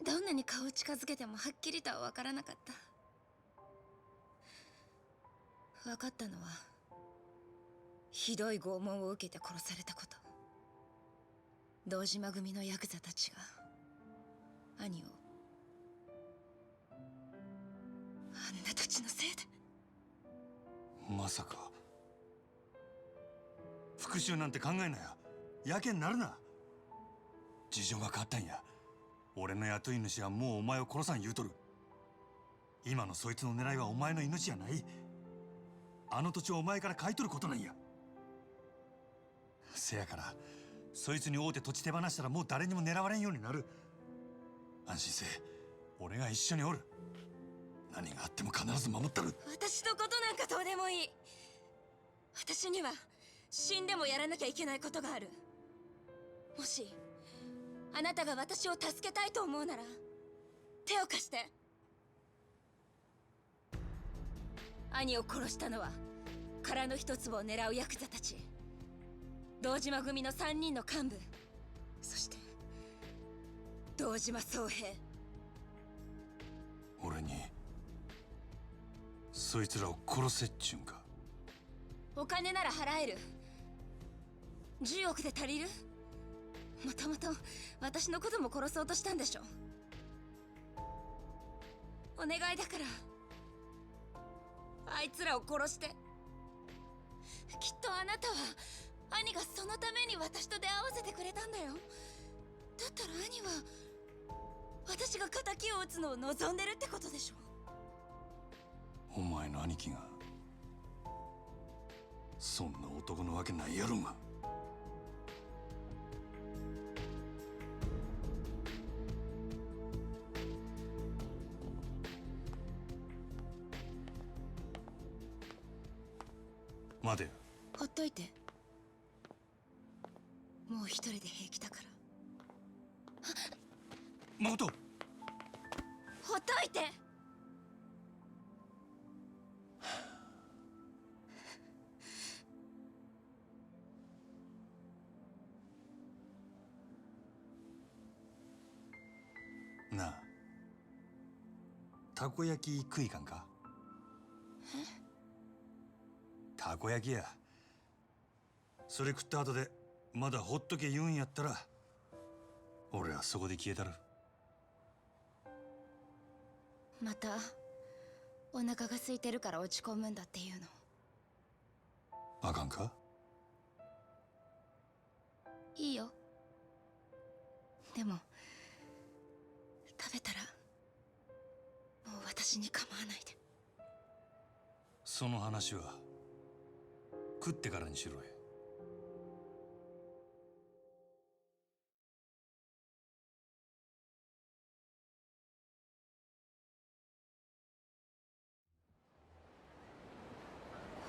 どんなに顔を近づけてもはっきりとは分からなかった。分かったのはひどい拷問を受けて殺されたこと。堂島組のヤクザたちが兄をあんな土地のせいで。まさか復讐なんて考えなや。やけになるな。事情が変わったんや。俺の雇い主はもうお前を殺さん言うとる。今のそいつの狙いはお前の命じゃない。あの土地をお前から買い取ることなんや。せやからそいつに会うて土地手放したらもう誰にも狙われんようになる。安心せえ。俺が一緒におる。何があっても必ず守ったる。私のことなんかどうでもいい。私には死んでもやらなきゃいけないことがある。もしあなたが私を助けたいと思うなら手を貸して。兄を殺したのは殻の一粒を狙うヤクザたち、堂島組の3人の幹部、そして堂島宗平。俺にそいつらを殺せっちゅうんか。お金なら払える。10億で足りる？もともと私のことも殺そうとしたんでしょ。お願いだからあいつらを殺して。きっとあなたは兄がそのために私と出会わせてくれたんだよ。だったら兄は私が仇を討つのを望んでるってことでしょ。お前の兄貴がそんな男のわけないやろが。待てよ。ほっといて。もう一人で平気だから。誠。ほっといて。なあ、たこ焼き食いかんか？たこ焼きや。それ食った後でまだほっとけ言うんやったら、俺はそこで消えたる。またお腹が空いてるから落ち込むんだっていうの。あかんか？いいよ。でも食べたらもう私に構わないで。その話は食ってからにしろよ。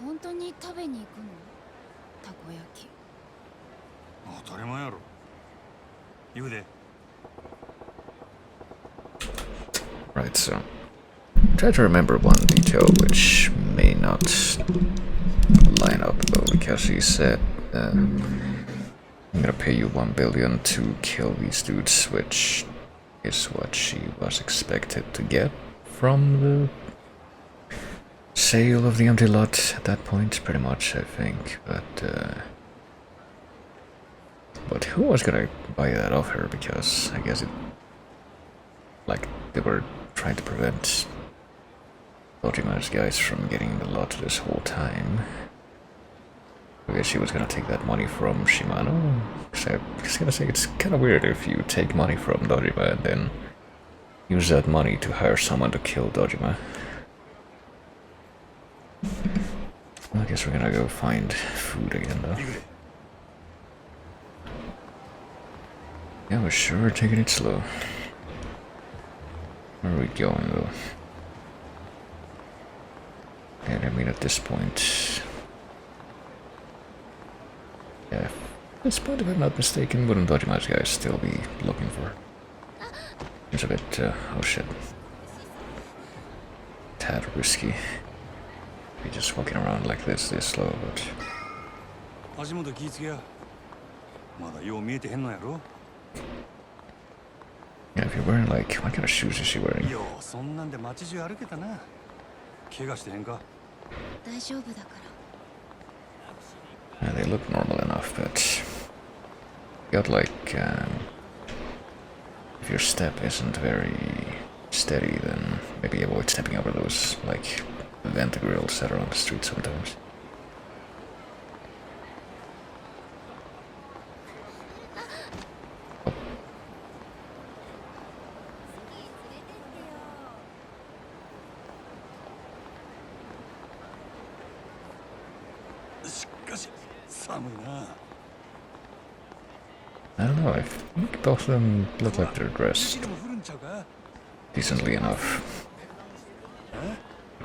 本当に食べに行くの？たこ焼き。当たり前やろ。言うで。Right, so try to remember one detail which may not line up though, because he said, I'm gonna pay you 1 billion to kill these dudes, which is what she was expected to get from the sale of the empty lot at that point, pretty much, I think. But who was gonna buy that off her? Because I guess like they were trying to prevent Dojima's guys from getting the lot this whole time. I guess she was gonna take that money from Shimano. So I was gonna say, it's kind of weird if you take money from Dojima and then use that money to hire someone to kill Dojima. I guess we're gonna go find food again though. Yeah, we're sure taking it slow. Where are we going though? And I mean at this point... Yeah, at this point if I'm not mistaken, wouldn't Dojima's guys still be looking for her? It's a bit, oh shit. Tad risky. Be just walking around like this slow, but... Yeah, if you're wearing like... What kind of shoes is she wearing? Yeah, they look normal enough, but... Got like... if your step isn't very steady, then maybe avoid stepping over those, like... vent grills that are on the street sometimes. I don't know, I think both of them look like they're dressed decently enough.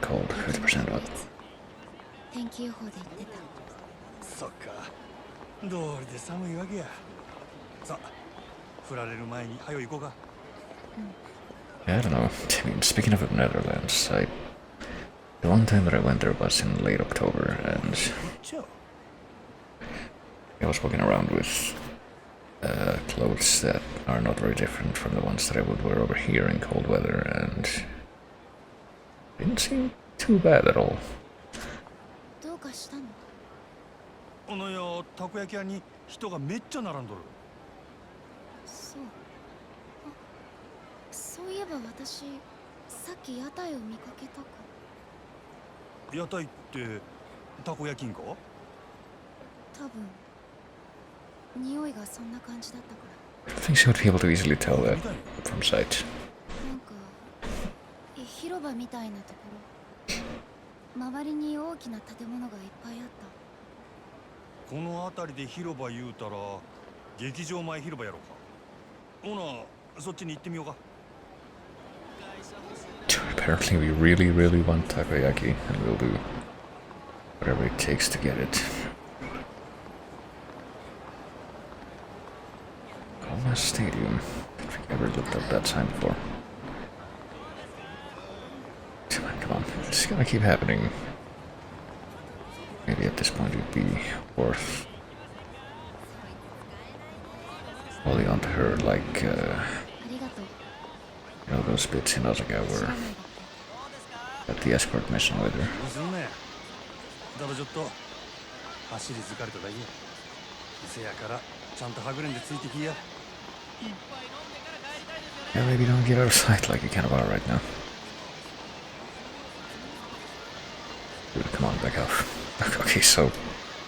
Cold, 50% up. Yeah, I don't know. I mean, speaking of the Netherlands, the one time that I went there was in late October, and I was walking around with clothes that are not very different from the ones that I would wear over here in cold weather, and didn't seem too bad at all. I think she would be able to easily tell that from sight. 広場みたいなところ、周りに大きな建物がいっぱいあった。この辺りで広場言うたら劇場前広場やろか。ほな、そっちに行ってみようか。Apparently we really want takoyaki, and we'll do whatever it takes to get it. Coma Stadium. I don't think I ever looked up that sign before. Come on, it's gonna keep happening. Maybe at this point it'd be worth holding on to her like, those bits in Osaka were at the escort mission with her. だろちょっと走り疲れただけやせやからちゃんとはぐれんでついてきや Yeah, maybe don't get out of sight like you kind of are right now. Dude, come on, back off. Okay, so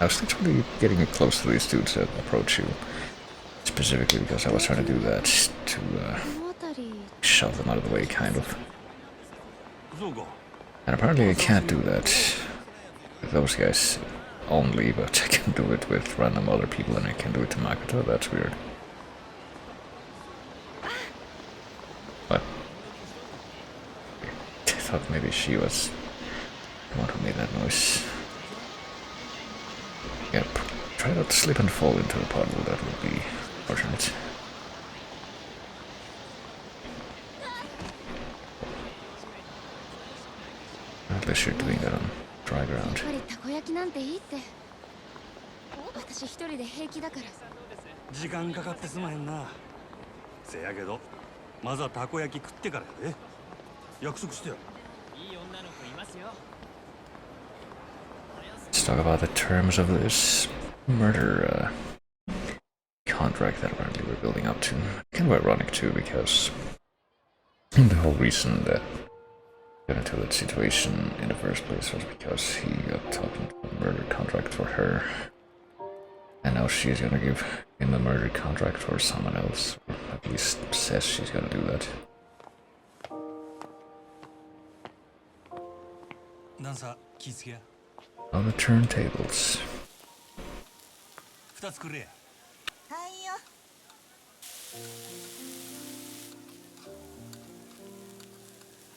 I was literally getting close to these dudes that approach you. Specifically because I was trying to do that to shove them out of the way, kind of. And apparently I can't do that with those guys only, but I can do it with random other people and I can do it to Makoto. That's weird. What? I thought maybe she was the one who made that noise. Yep. Try not to slip and fall into the puddle, that would be fortunate. At least you're doing that on dry ground. 私一人で平気だから。時間かかってすまへんなせやけどまずはたこ焼き食ってからやで約束してよ Let's talk about the terms of this murder contract that apparently we're building up to. Kind of ironic too, because the whole reason that he got into that situation in the first place was because he got talking to a murder contract for her. And now she's gonna give him a murder contract for someone else, or at least says she's gonna do that. ダンサー気付けや On the turntables. 2つくれやはいよ。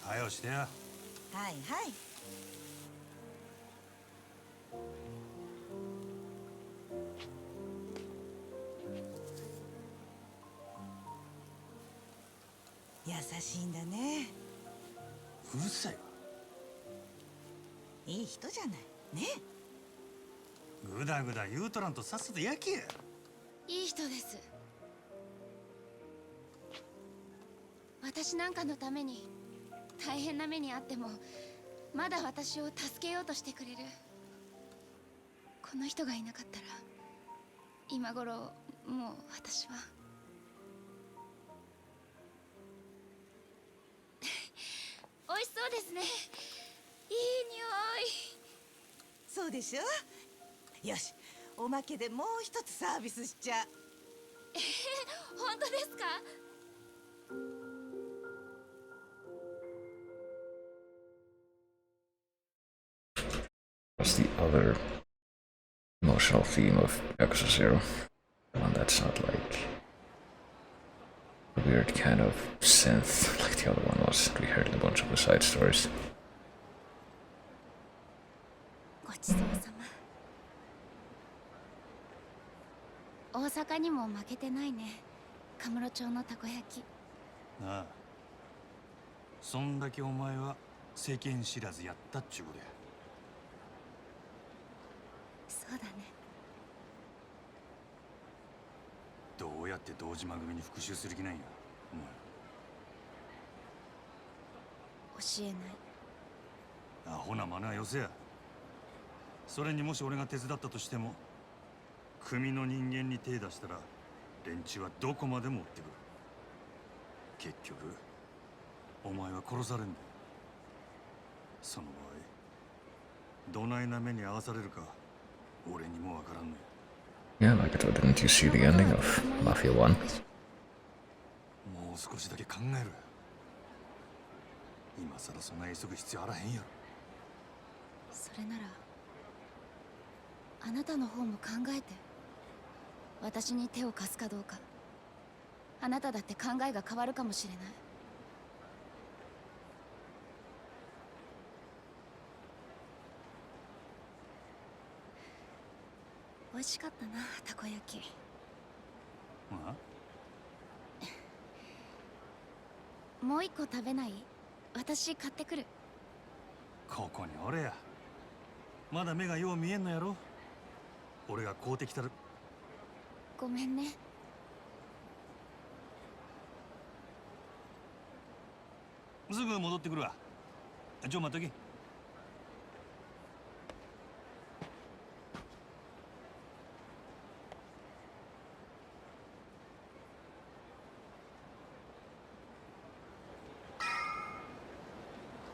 はよしてやはいはい。優しいんだね。うるさいわいい人じゃない。ね。ぐだぐだ言うとらんとさっさと焼けやいい人です。私なんかのために大変な目にあってもまだ私を助けようとしてくれる。この人がいなかったら今頃もう私は美味しそうですね。いい匂い。そうでしょ。よし、おまけでもう一つサービスしちゃう。本当ですかWhat's the other emotional theme of Yakuza 0? The one that's not like a weird kind of synth like the other one was. We heard a bunch of the side stories. ごちそうさま。大阪にも負けてないね。カムロ町のたこ焼き。なあそんだけお前は世間知らずやったっちゅうことやそうだね。どうやって堂島組に復讐する気なんや教えない。お前アホな真似はよせやそれにもし俺が手伝ったとしても組の人間に手出したら連中はどこまでも追ってくる結局お前は殺されんだよその場合どないな目に遭わされるか俺にもわからんね Yeah, Makoto, didn't you see the ending of Mafia 1? もう少しだけ考えろ今さらそんな急ぐ必要あらへんやろそれならあなたの方も考えて。私に手を貸すかどうか。あなただって考えが変わるかもしれない。味しかったな、たこ焼き。あもう一個食べない？私買ってくる。ここにおれや。まだ目がよう見えんのやろ。俺が買うてきたる。ごめんね。すぐ戻ってくるわ。ちょ待っとけ。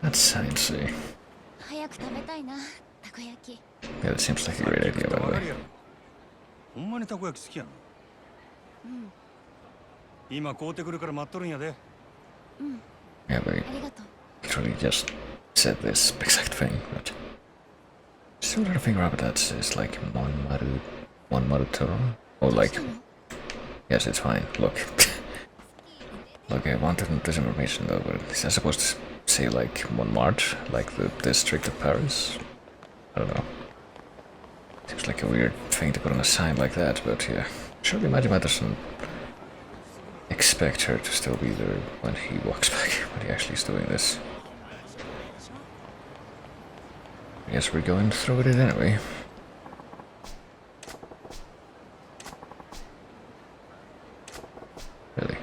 That's sciencey. 早く食べたいな、たこ焼き。 Yeah, that seems like a great idea, by the way. ほんまにたこ焼き好きやん。うん。今買うてくるから待っとるんやで。うん。 Yeah, but ありがとう。 literally just said this exact thing, but still trying to figure out what that is, like Monmaru Toro? Oh, like, yes, it's fine, look. Look, I wanted this information though, but is that supposed to say like Montmartre, like the district of Paris? I don't know. Seems like a weird thing to put on a sign like that, but yeah. Surely Majima doesn't expect her to still be there when he walks back, when he actually is doing this. I guess we're going through with it anyway. Really?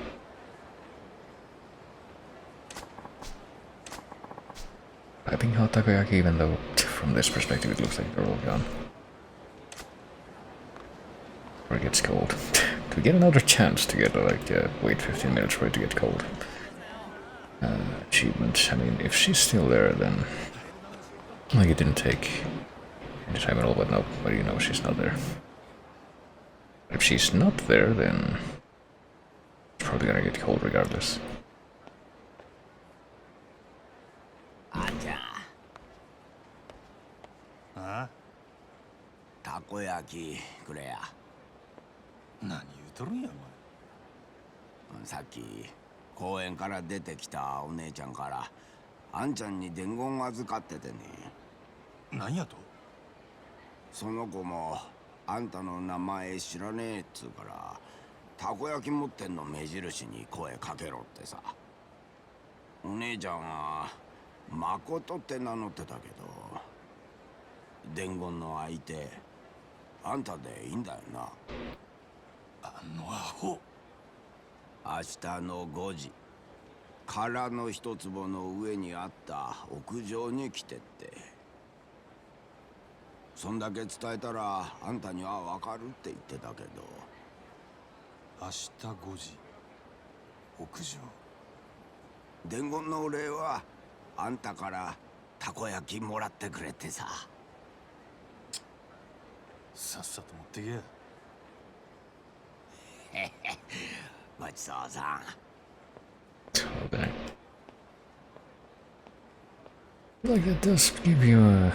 Piping hot takoyaki, even though from this perspective it looks like they're all gone. Or it gets cold. Do we get another chance to get like wait 15 minutes for it to get cold? Achievement. I mean, if she's still there, then like it didn't take any time at all. But no, but you know she's not there. If she's not there, then it's probably gonna get cold regardless. あんちゃん、ああ、たこ焼きくれや。何言うとるんやさっき公園から出てきたお姉ちゃんからあんちゃんに伝言預かっててね。お前。何やと？その子もあんたの名前知らねえっつうからたこ焼き持ってんの目印に声かけろってさ。お姉ちゃんは誠って名乗ってたけど伝言の相手あんたでいいんだよな。あのアホ。明日の5時殻の一坪の上にあった屋上に来てって。そんだけ伝えたらあんたには分かるって言ってたけど。明日5時屋上。伝言のお礼はあんたからたこ焼きもらってくれってさ。さっさと持ってけや。ごちそうさん。 Okay. Like it does give you a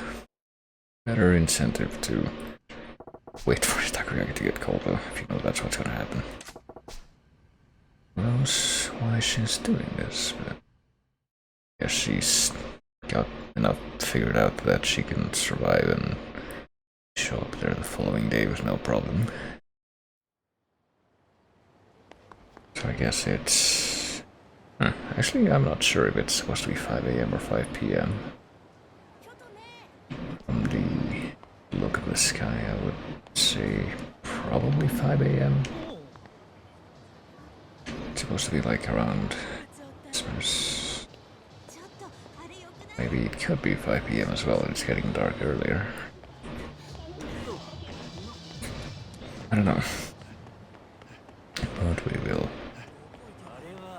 better incentive to wait for the takoyaki to get cold, though, if you know that's what's gonna happen. Who knows why she's doing this, but I guess she's got enough figured out that she can survive and show up there the following day with no problem. So I guess it's... Actually, I'm not sure if it's supposed to be 5 AM or 5 PM. From the look of the sky, I would say probably 5 AM. It's supposed to be like around Christmas. Maybe it could be 5 PM as well, it's getting dark earlier. I don't know. But we will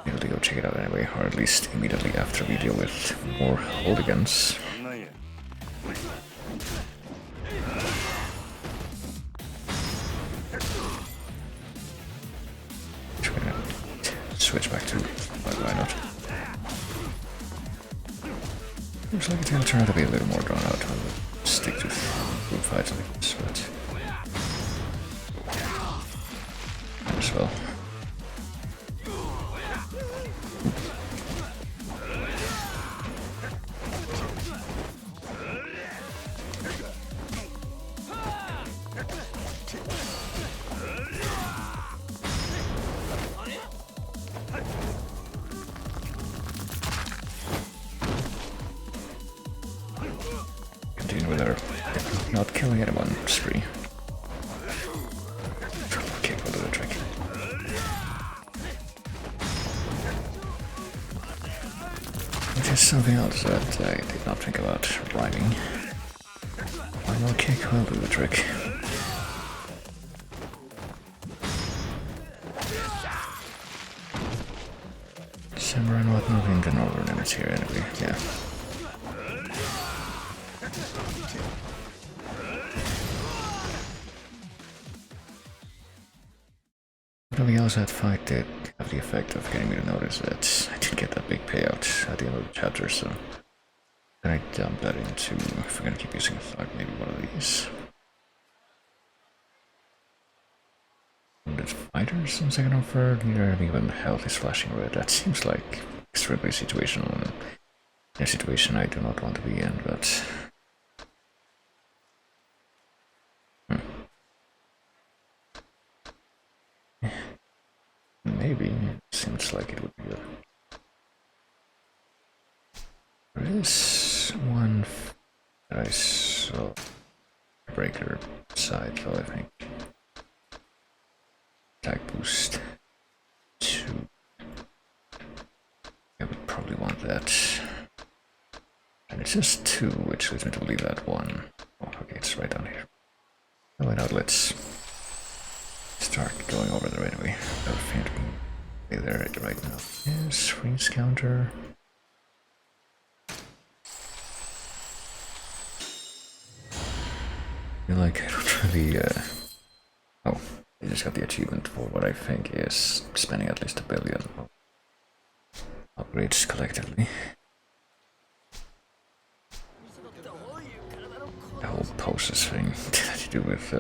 be able to go check it out anyway, or at least immediately after we deal with more hooligans. Just gonna switch back to why not? Looks like it's gonna turn out to be a little more drawn out. I'll stick to group fights like this, but as well. continue with our not killing anyone spree. Okay, we'll do the trick. Which is something else that I did not think about rhyming. One more kick will do the trick. Samurai not moving the northern limits here anyway, yeah. Everything else that fight did have the effect of getting me to notice that I didn't get that big payout at the end of the chapter, so then I dump that into, if we're gonna keep using a thug, maybe one of these. Wounded fighters on second or third, neither even health is flashing red. That seems like extremely situational, and in a situation I do not want to be in, but... Maybe. It seems like it would be good. There is one that I saw breaker side, though, I think. Attack boost 2. I would probably want that. And it's just 2, which leads me to believe that 1. Oh, okay, it's right down here. Oh, why not? Let's start going over there anyway. I have a there right now. Yes, freeze counter. I feel like I don't really, oh, I just got the achievement for what I think is spending at least $1 billion upgrades collectively. The whole poses thing that you do with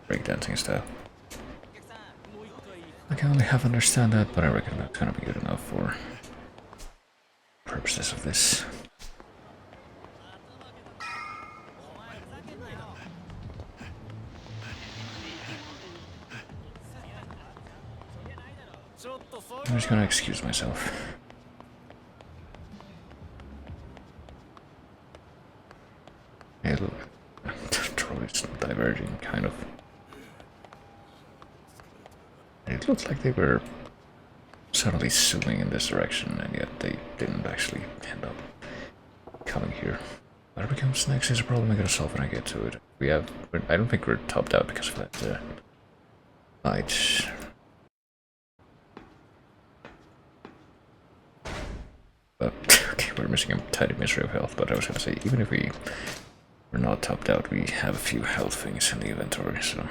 breakdancing style. I can only half understand that, but I reckon that's gonna be good enough for purposes of this. I'm just gonna excuse myself. Hey, look. Troy's diverging, kind of. It looked like they were suddenly zooming in this direction, and yet they didn't actually end up coming here. What becomes next is a problem I'm gonna solve when I get to it. I don't think we're topped out because of that fight. But, okay, we're missing a tiny measure of health, but I was gonna say, even if we're not topped out, we have a few health things in the inventory, so...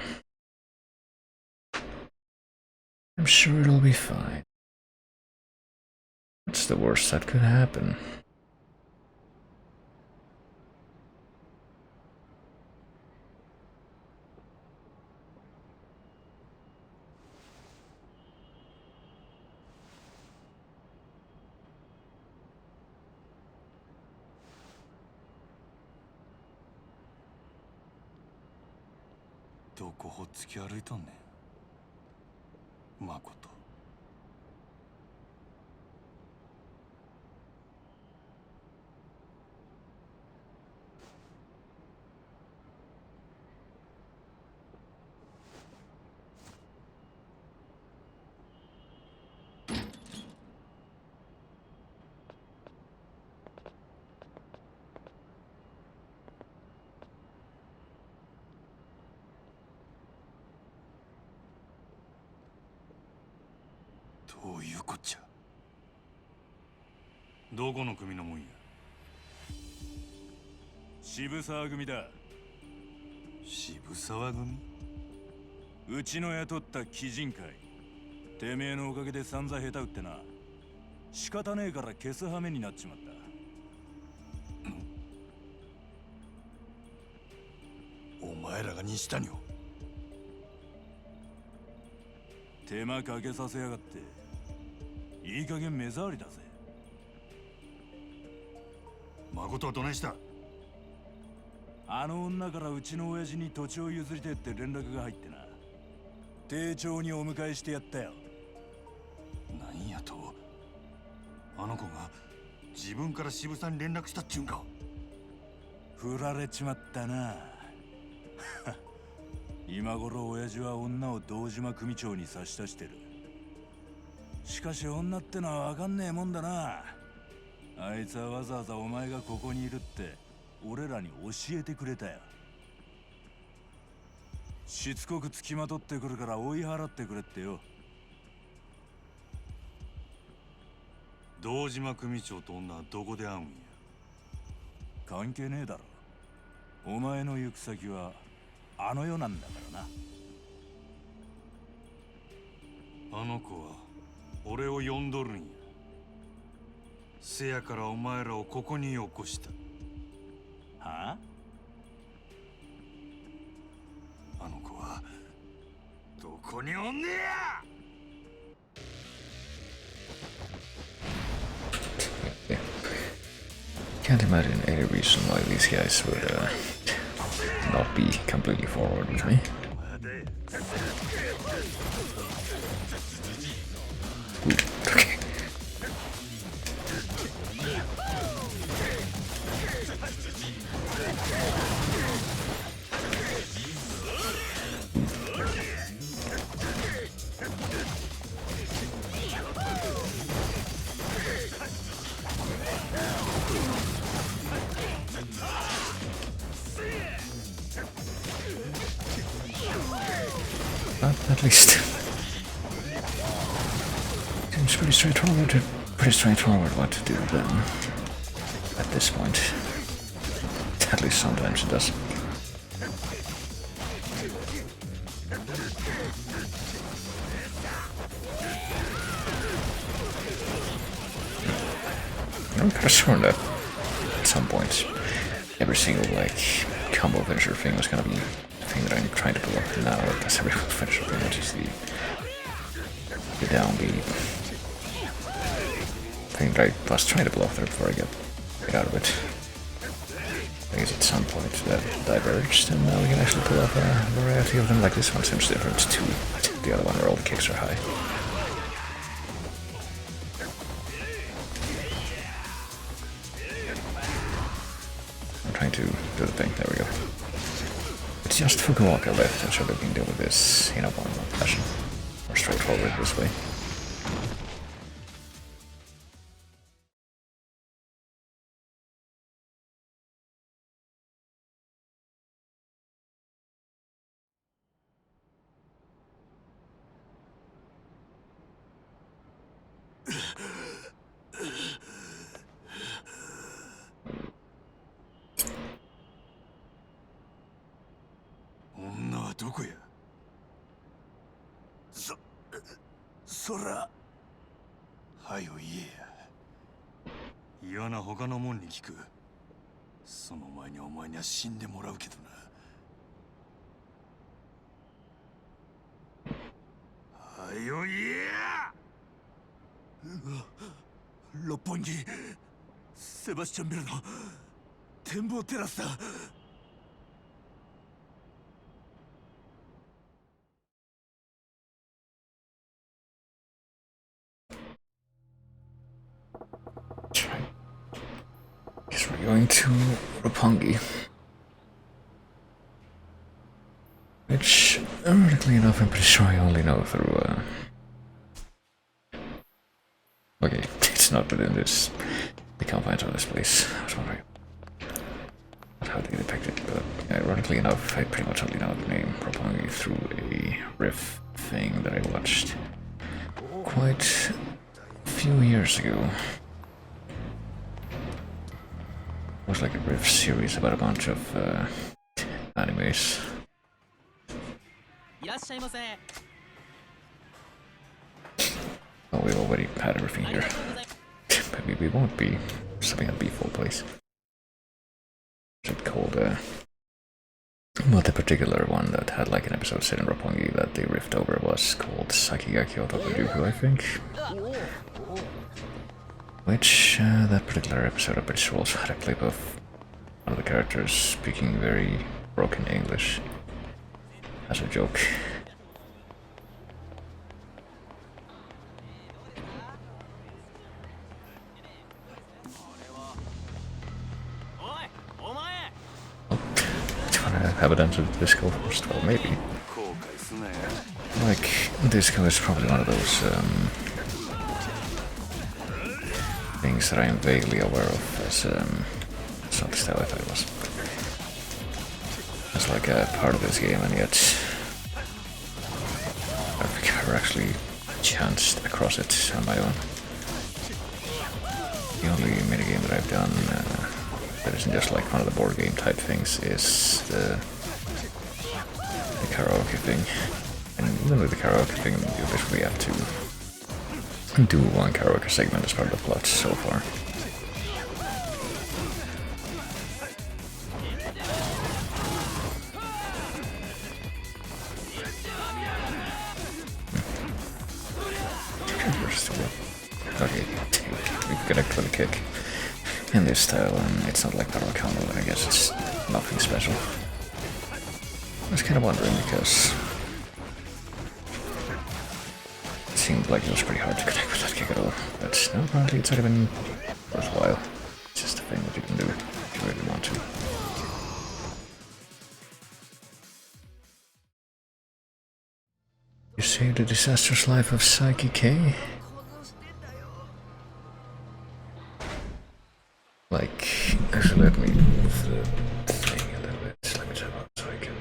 I'm sure it'll be fine. What's the worst that could happen?どこほっつき歩いとんねん、まこと。どういうこっちゃ。どこの組のもんや。渋沢組だ。渋沢組？うちの雇った鬼人会。てめえのおかげで散々下手打ってな。仕方ねえから消す羽目になっちまった。お前らが西谷を。手間かけさせやがって。いい加減目障りだぜ。誠はどないした？あの女からうちの親父に土地を譲りてえって連絡が入ってな。丁重にお迎えしてやったよ。なんやと？あの子が自分から渋沢に連絡したっちゅうんか？振られちまったな。今頃親父は女を堂島組長に差し出してる。しかし女ってのは分かんねえもんだな。あいつはわざわざお前がここにいるって俺らに教えてくれたよ。しつこくつきまとってくるから追い払ってくれってよ。堂島組長と女はどこで会うんや。関係ねえだろ。お前の行く先はあの世なんだからな。あの子は俺を呼んどるんや。せやからお前らをここに起こした。はあ？あの子はどこにおんねや！ Yeah. Can't imagine any reason why these guys would not be completely forward with me. Ooh, okay. But at least seems pretty straightforward what to do then. At this point, at least sometimes it does. I'm kind of sure that at some point every single combo finisher thing was gonna be the thing that I'm trying to pull off now. That's every finisher thing, which is the downbeat thing that I was trying to pull off there before I get out of it. I guess at some point that diverged, and now we can actually pull off a variety of them. Like this one seems different to the other one where all the kicks are high. I'm trying to do the thing. There we go. It's just Fukuoka left, and so we can deal with this in a one-on-one fashion. More straightforward this way.嫌な他の者に聞く。その前にお前には死んでもらうけどな。はよ言えや！六本木セバスチャンビルの展望テラスだ。Guess we're going to Roppongi. Which, ironically enough, I'm pretty sure I only know through, Okay, it's not within the confines of this place. I was wondering how they depict it, but ironically enough, I pretty much only know the name Roppongi through a riff thing that I watched quite a few years ago. It was like a riff series about a bunch of animes. Oh, we already had everything here. Maybe we won't be something on B4 place. Is it called well, the particular one that had like an episode set in Roppongi that they riffed over was called Sakigaki Otokuryuku, I think. Which, that particular episode, I'm pretty sure also had a clip of one of the characters speaking very broken English as a joke. have it entered disco first? Well, maybe. Like, disco is probably one of those things that I am vaguely aware of as it's not the style I thought it was. It's like a part of this game, and yet I've never actually chanced across it on my own. The only minigame that I've done that isn't just like one of the board game type things is the karaoke thing. And even with the karaoke thing, you basically have to do one karaoke segment as part of the plot so far. Okay, we connect with a kick in this style, and it's not like Battle Combo, but I guess it's nothing special. I was kind of wondering because it seemed like it was pretty hard to connect with that kick at all, but no, apparently it's not even worthwhile. It's just a thing that you can do if you really want to. You saved the disastrous life of Psyche K? Like, actually let me move the thing a little bit. Let me check out so I can...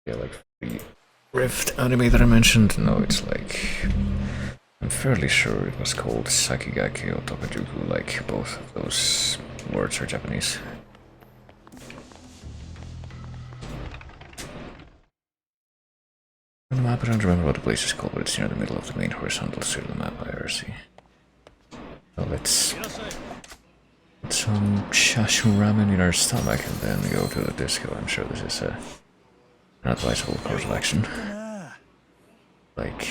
Yeah, like the Rift anime that I mentioned, no, it's like... I'm fairly sure it was called Sakigake or Tokajuku, like both of those words are Japanese. On the map, I don't remember what the place is called, but it's near the middle of the main horizontal strip of the map, IRC. So let's put some chashu ramen in our stomach and then go to the disco. I'm sure this is an advisable course of action. Like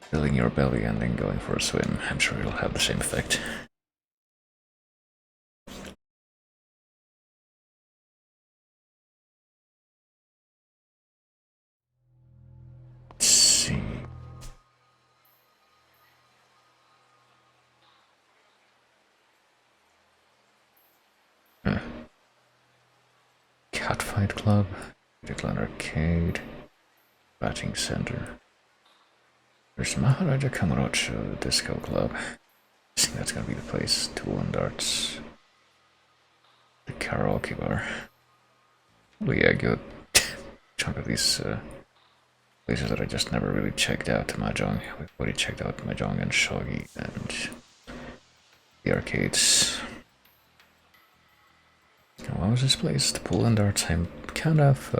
filling your belly and then going for a swim. I'm sure it'll have the same effect. Let's see. Catfight Club, Declan Arcade, Batting Center. There's Maharaja Kamurocho, the Disco Club. I think that's gonna be the place. Tool and Darts. The Karaoke Bar. Well, yeah, good chunk of these places that I just never really checked out. Mahjong. We've already checked out Mahjong and Shogi and the arcades. What was this place? The Pool and Darts. I'm kind of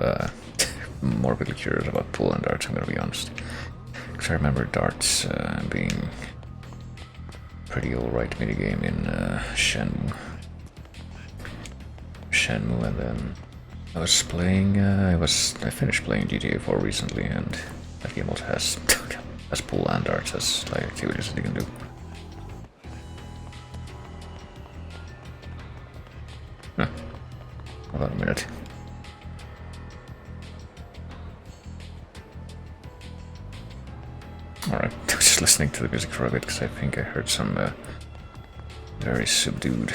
morbidly curious about Pool and Darts, I'm gonna be honest. Because I remember darts being pretty alright minigame in Shenmue. And then I was playing, I finished playing GTA 4 recently, and that game also has Pool and Darts as like activities that you can do. Huh. About a minute. Alright, I was just listening to the music for a bit because I think I heard some very subdued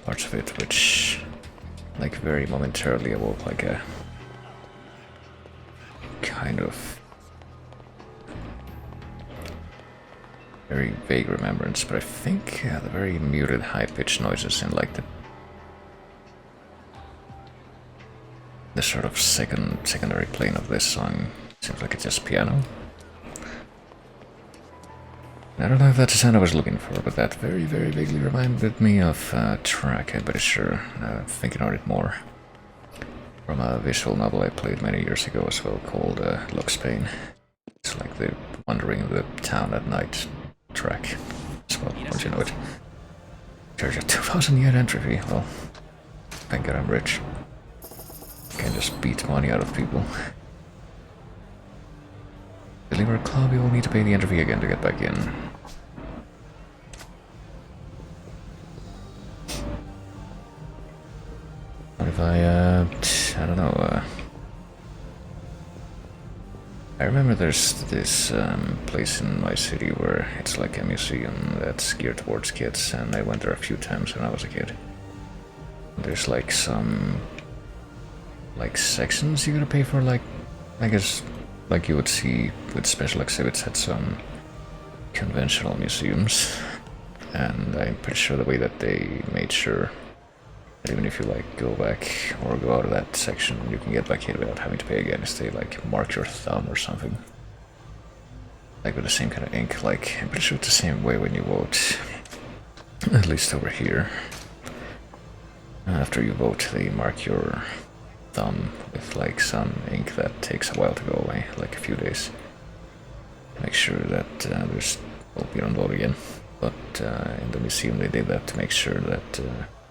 parts of it, which like very momentarily awoke like a kind of very vague remembrance, but I think the very muted high-pitched noises in like the sort of secondary plane of this song seems like it's just piano. I don't know if that's the sound I was looking for, but that very, very vaguely reminded me of a track, I'm pretty sure, thinking about it more, from a visual novel I played many years ago as well, called Lux Pain. It's like the Wandering the Town at Night track. So, don't you know it? Charge a 2,000 yen entry fee. Well, thank God I'm rich. Can just beat money out of people. Deliver a club, you will need to pay the entry fee again to get back in. What if I don't know, I remember there's this place in my city where it's like a museum that's geared towards kids, and I went there a few times when I was a kid. There's like some like sections you gotta pay for, like I guess like you would see with special exhibits at some conventional museums. And I'm pretty sure the way that they made sure that even if you like go back or go out of that section, you can get back in without having to pay again, is they like mark your thumb or something. Like with the same kind of ink. Like I'm pretty sure it's the same way when you vote. At least over here. After you vote, they mark your thumb with like some ink that takes a while to go away, like a few days. Make sure that well, you don't vote again. But in the museum they did that to make sure that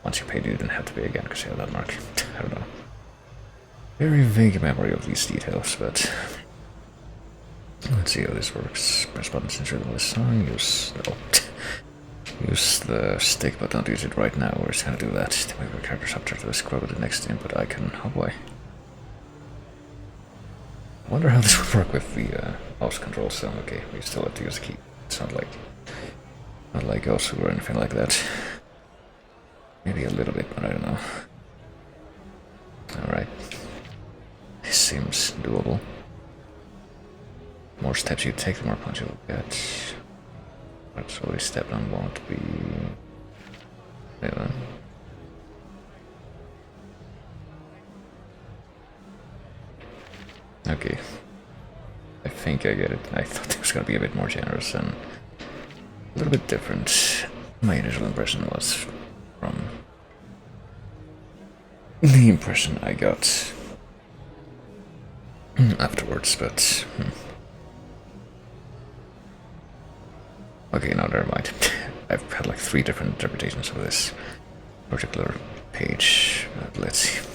once you paid you didn't have to pay again because you had that mark. I don't know. Very vague memory of these details, but let's see how this works. Press buttons to ensure the song. Use the stick, but don't use it right now. We're just gonna do that to make the character subject to the scroll with the next input icon. Oh boy. I wonder how this would work with the mouse control. So okay, we still have to use a key. It's not like Osu or anything like that. Maybe a little bit, but I don't know. Alright. This seems doable. More steps you take, the more points you'll get. But already step on won't be... Anyway. Okay. I think I get it. I thought it was gonna be a bit more generous and a little bit different. My initial impression was from the impression I got afterwards, but okay, no, never mind. I've had like 3 different interpretations of this particular page. Let's see.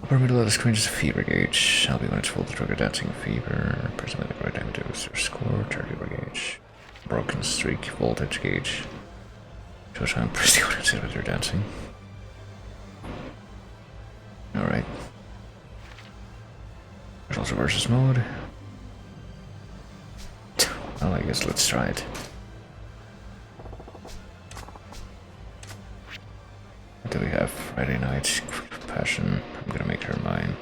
Upper middle of the screen is a fever gauge. I'll be when it's full to trigger dancing fever. Press the right time to boost your score. Target gauge. Broken streak. Voltage gauge. Shows how impressed the audience is with your dancing. Alright. There's also versus mode. Well, I guess let's try it. What do we have? Friday night. Passion. I'm gonna make her mine.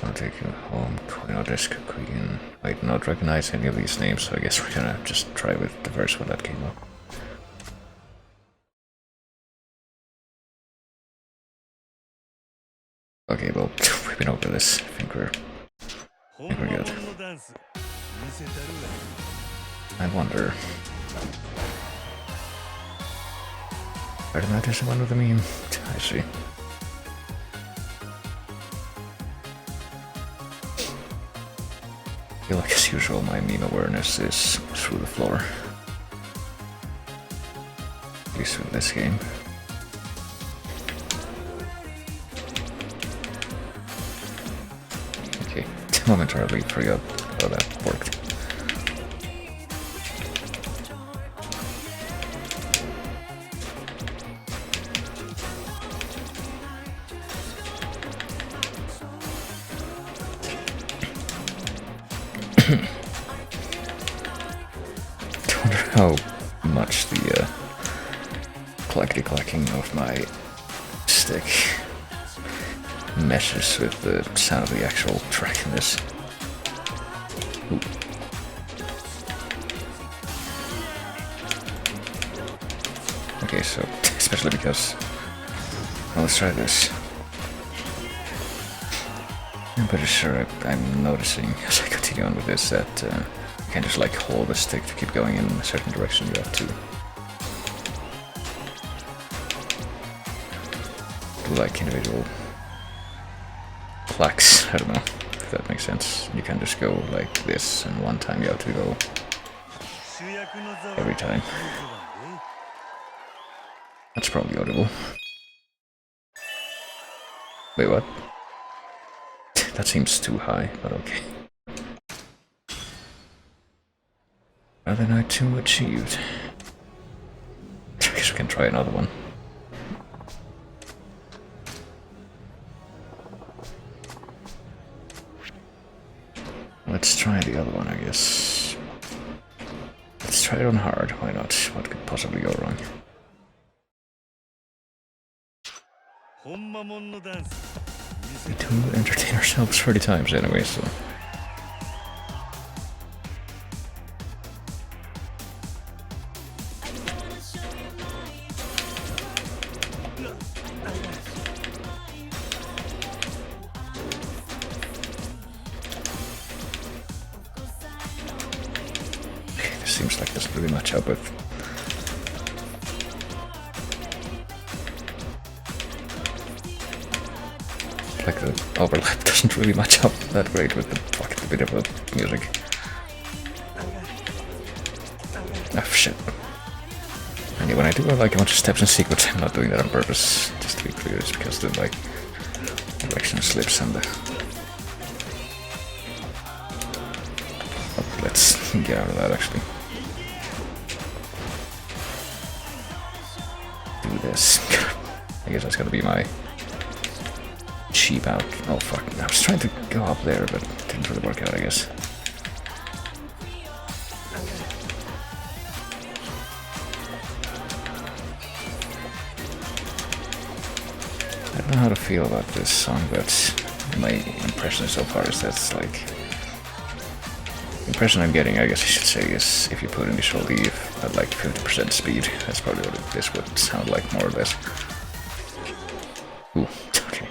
I'll take you home. Coin disc. Queen. I do not recognize any of these names, so I guess we're gonna just try with the first one that came up. Okay, well, we've been over this. I think we're good. I wonder. Friday night is one with the meme. I see. I feel like, as usual, my meme awareness is through the floor. At least with this game. Okay, momentarily forgot how that worked. I wonder how much the clackety-clacking of my stick meshes with the sound of the actual track in this. Ooh. Okay, so especially because, well, let's try this. I'm pretty sure I'm noticing as I continue on with this that you can't just like hold the stick to keep going in a certain direction. You have to do like individual clacks. I don't know if that makes sense. You can just go like this, and one time you have to go every time. That's probably audible. Wait, what? That seems too high, but okay. Another night 2 achieved. I guess we can try another one. let's try the other one, I guess. Let's try it on hard, why not? What could possibly go wrong? We do entertain ourselves 30 times anyway, so... Seems like doesn't really match up with like the overlap doesn't really match up that great with the fucking bit of the music. Oh shit. And when I do like a bunch of steps in sequence, I'm not doing that on purpose, just to be clear, it's because the like direction slips and the... Oh, let's get out of that actually. Do this. I guess that's gonna be my cheap out. Oh fuck, I was trying to go up there, but it didn't really work out, I guess. I don't know how to feel about this song, but my impression so far is that's like... The impression I'm getting, I guess I should say, is if you put initial leave at like 50% speed, that's probably what this would sound like, more or less. Ooh, okay.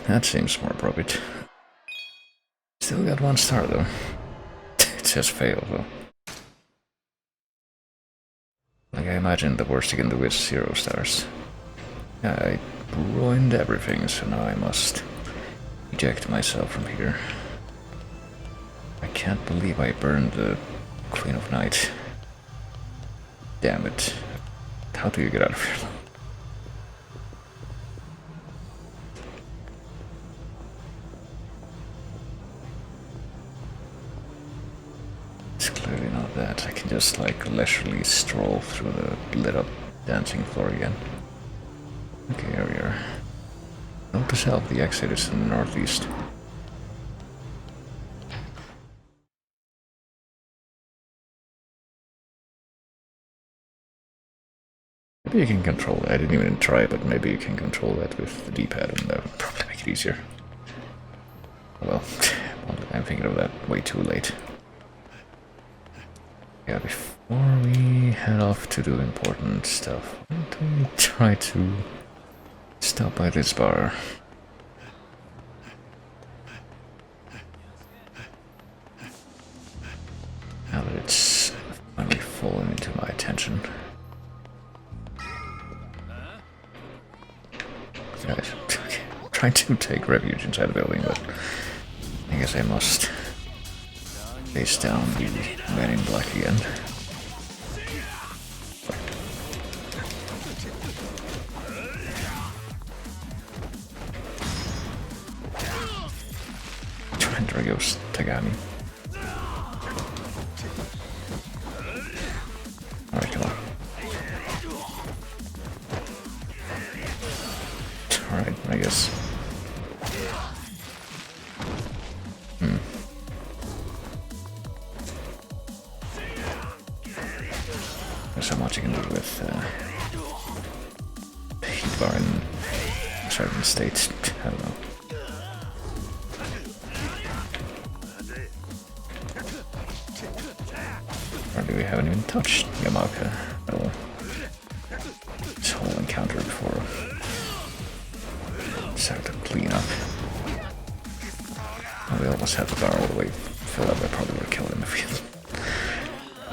That seems more appropriate. Still got 1 star though. It says fail though. Like I imagine the worst you can do is 0 stars. I ruined everything, so now I must eject myself from here. I can't believe I burned the Queen of Night. Damn it. How do you get out of here? It's clearly not that. I can just like leisurely stroll through the lit up dancing floor again. Okay, here we are. Note to self, the exit is in the northeast. Maybe you can control that. I didn't even try, but maybe you can control that with the D-pad and that would probably make it easier. Well, I'm thinking of that way too late. Yeah, before we head off to do important stuff, why don't we try to stop by this bar? Now that it's finally fallen into my attention. Guys, okay. I'm trying to take refuge inside the building, but I guess I must face down the man in black again. Dragos Tagami. Alright, come on. Alright, I guess. There's so much you can do with the heat bar in certain states. I don't know. We haven't even touched Yamaka at all. This whole encounter before. Start to clean up. Oh, we almost had the bar all the way filled up. I probably would have killed him if we had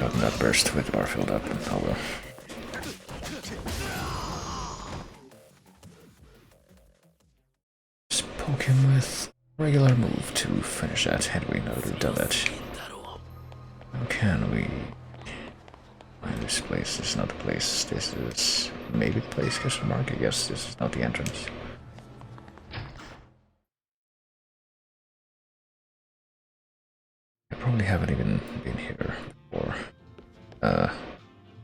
gotten that burst with the bar filled up. Oh well. Just poke him with regular move to finish that. Anyway, now that we've done that. How can we... This place is not the place. This is maybe the place, question mark. I guess this is not the entrance. I probably haven't even been here before.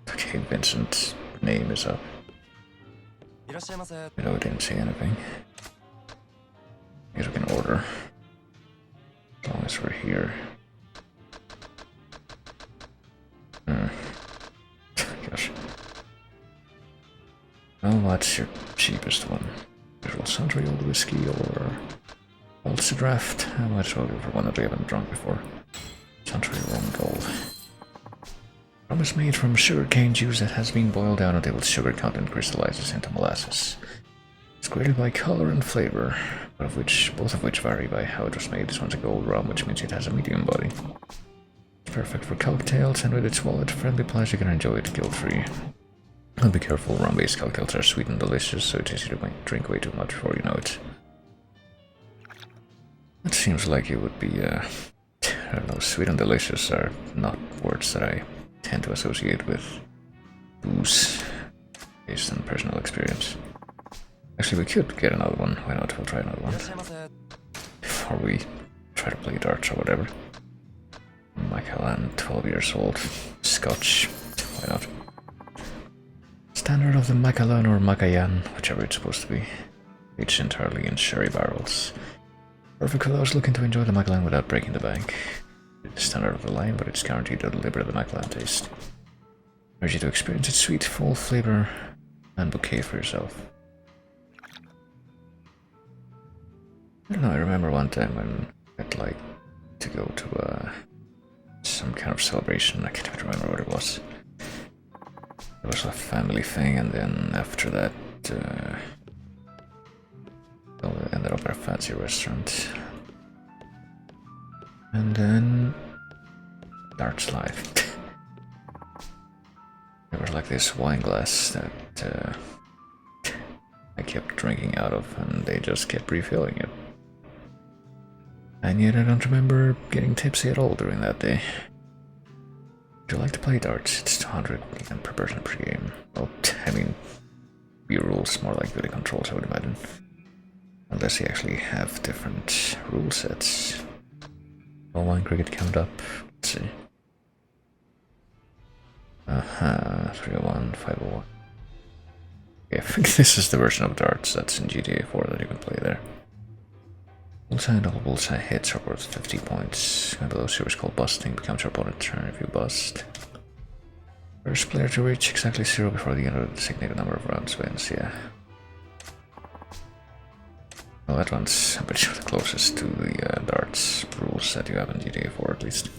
Okay, Vincent's name is up. You know, I didn't say anything. Guess we can order. As long as we're here. Gosh. Oh, what's your cheapest one? Usual Sundry Old Whiskey or Ulster Draft? I might as well go for one that we haven't drunk before. Sundry Rum Gold. Rum is made from sugarcane juice that has been boiled down until its sugar content crystallizes into molasses. It's graded by color and flavor, both of which vary by how it was made. This one's a gold rum, which means it has a medium body. It's perfect for cocktails, and with its wallet-friendly price, you can enjoy it guilt-free. And be careful, rum-based cocktails are sweet and delicious, so it's easy to drink way too much before you know it. It seems like it would be, I don't know, sweet and delicious are not words that I tend to associate with booze, based on personal experience. Actually, we could get another one. Why not? We'll try another one. Before we try to play darts or whatever. Macallan, 12 years old. Scotch. Why not? Standard of the Macallan or Macayan, whichever it's supposed to be. Aged entirely in sherry barrels. Perfect for those looking to enjoy the Macallan without breaking the bank. It's standard of the line, but it's guaranteed to deliver the Macallan taste. Urge you to experience its sweet, full flavor and bouquet for yourself. I don't know, I remember one time when I'd like to go to some kind of celebration. I can't even remember what it was. It was a family thing, and then after that, well, we ended up at a fancy restaurant. And then darts live. There was like this wine glass that I kept drinking out of, and they just kept refilling it. And yet I don't remember getting tipsy at all during that day. Would you like to play darts? It's 200 yen per person per game. Well, I mean, view rules, more like viewing controls, I would imagine. Unless you actually have different rule sets. Oh, one cricket count up. Let's see. 301, 501. Okay, I think this is the version of darts that's in GTA 4 that you can play there. Bullseye and double bullseye hits are worth 50 points. And below series called busting becomes your opponent's turn if you bust. First player to reach exactly 0 before the end of the designated number of rounds wins, yeah. Well, that one's, I'm pretty sure, the closest to the darts rules that you have in GTA 4 at least.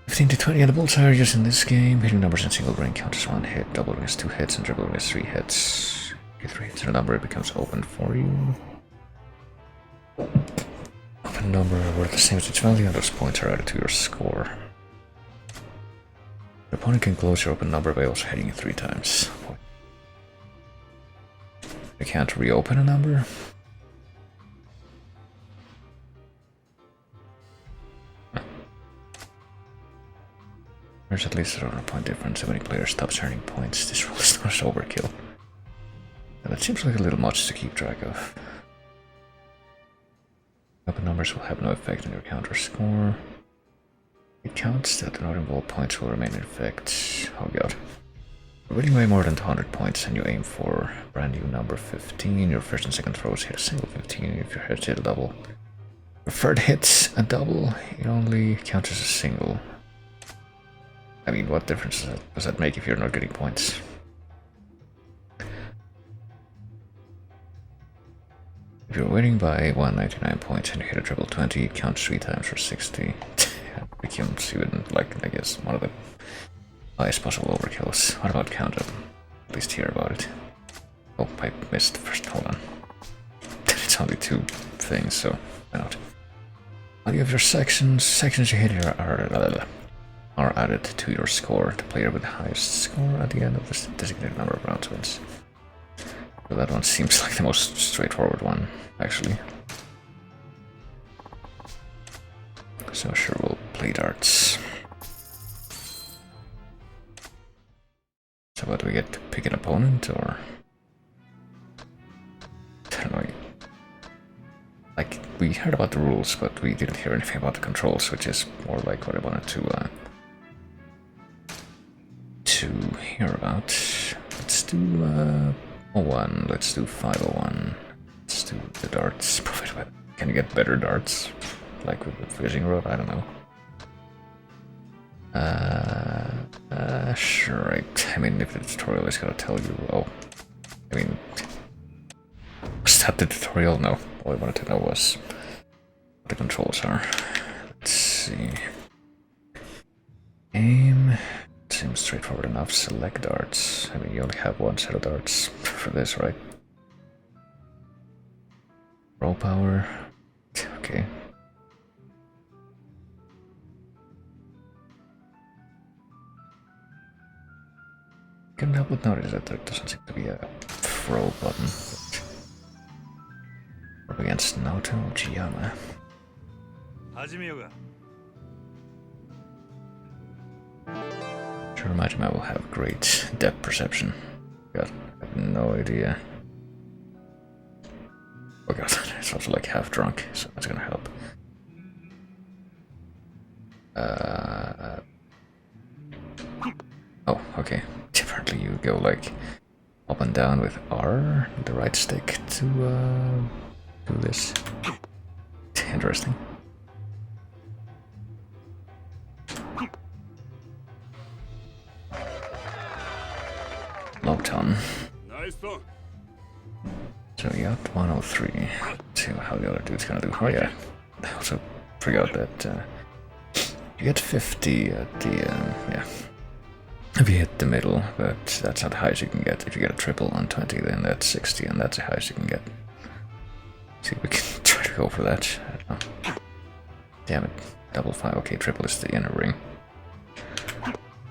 15 to 20 are the bullseye areas in this game. Hitting numbers in single rank counts as 1 hit, doubling is 2 hits, and dribbling is 3 hits. If 3 hits in a number, it becomes open for you. Open number worth the same as its value, and those points are added to your score. The opponent can close your open number by also hitting it 3 times. You can't reopen a number. There's at least a 1 point difference if any player stops earning points. This rule is not overkill. And it seems like a little much to keep track of. Open numbers will have no effect on your counter score. It counts that do not involve points will remain in effect. Oh god. You're winning way more than 200 points and you aim for brand new number 15. Your first and second throws hit a single 15 if your hits hit a double. Your third hits a double, it only counts as a single. I mean, what difference does that make if you're not getting points? If you're winning by 199 points and you hit a triple 20, it counts 3 times for 60. It becomes even, like, I guess, one of the highest possible overkills. What about count up? At least hear about it. Oh, I missed first, hold on. It's only 2 things, so why not? Value of your sections you hit here are added to your score. The player with the highest score at the end of this designated number of rounds wins. So that one seems like the most straightforward one, actually. So sure, we'll play darts. So what, do we get to pick an opponent, or? I don't know. Like, we heard about the rules, but we didn't hear anything about the controls, which is more like what I wanted to hear about. Let's do 01. Let's do 501. Let's do the darts. Can you get better darts? Like with the fishing rod? I don't know. Sure. I mean, if the tutorial is gonna tell you, oh, I mean, was that the tutorial? No. All I wanted to know was what the controls are. Let's see. Aim. Seems straightforward enough. Select darts. I mean, you only have one set of darts for this, right? Roll power. Okay. Couldn't help but notice that there doesn't seem to be a throw button. Up against Naoto Uchiyama. 始めようが。 Sure, imagine I will have great depth perception. God, I have no idea. Oh god, it's also like half drunk, so that's gonna help. Oh, okay. Apparently you go like up and down with R, the right stick, to do this. Interesting. Low ton. So we got 103. Let's see how the other dude's gonna do. Oh yeah, I also forgot that you get 50 at the yeah. If you hit the middle, but that's not the highest you can get. If you get a triple on 20, then that's 60, and that's the highest you can get. See if we can try to go for that. I don't know. Damn it, double 5. Okay, triple is the inner ring.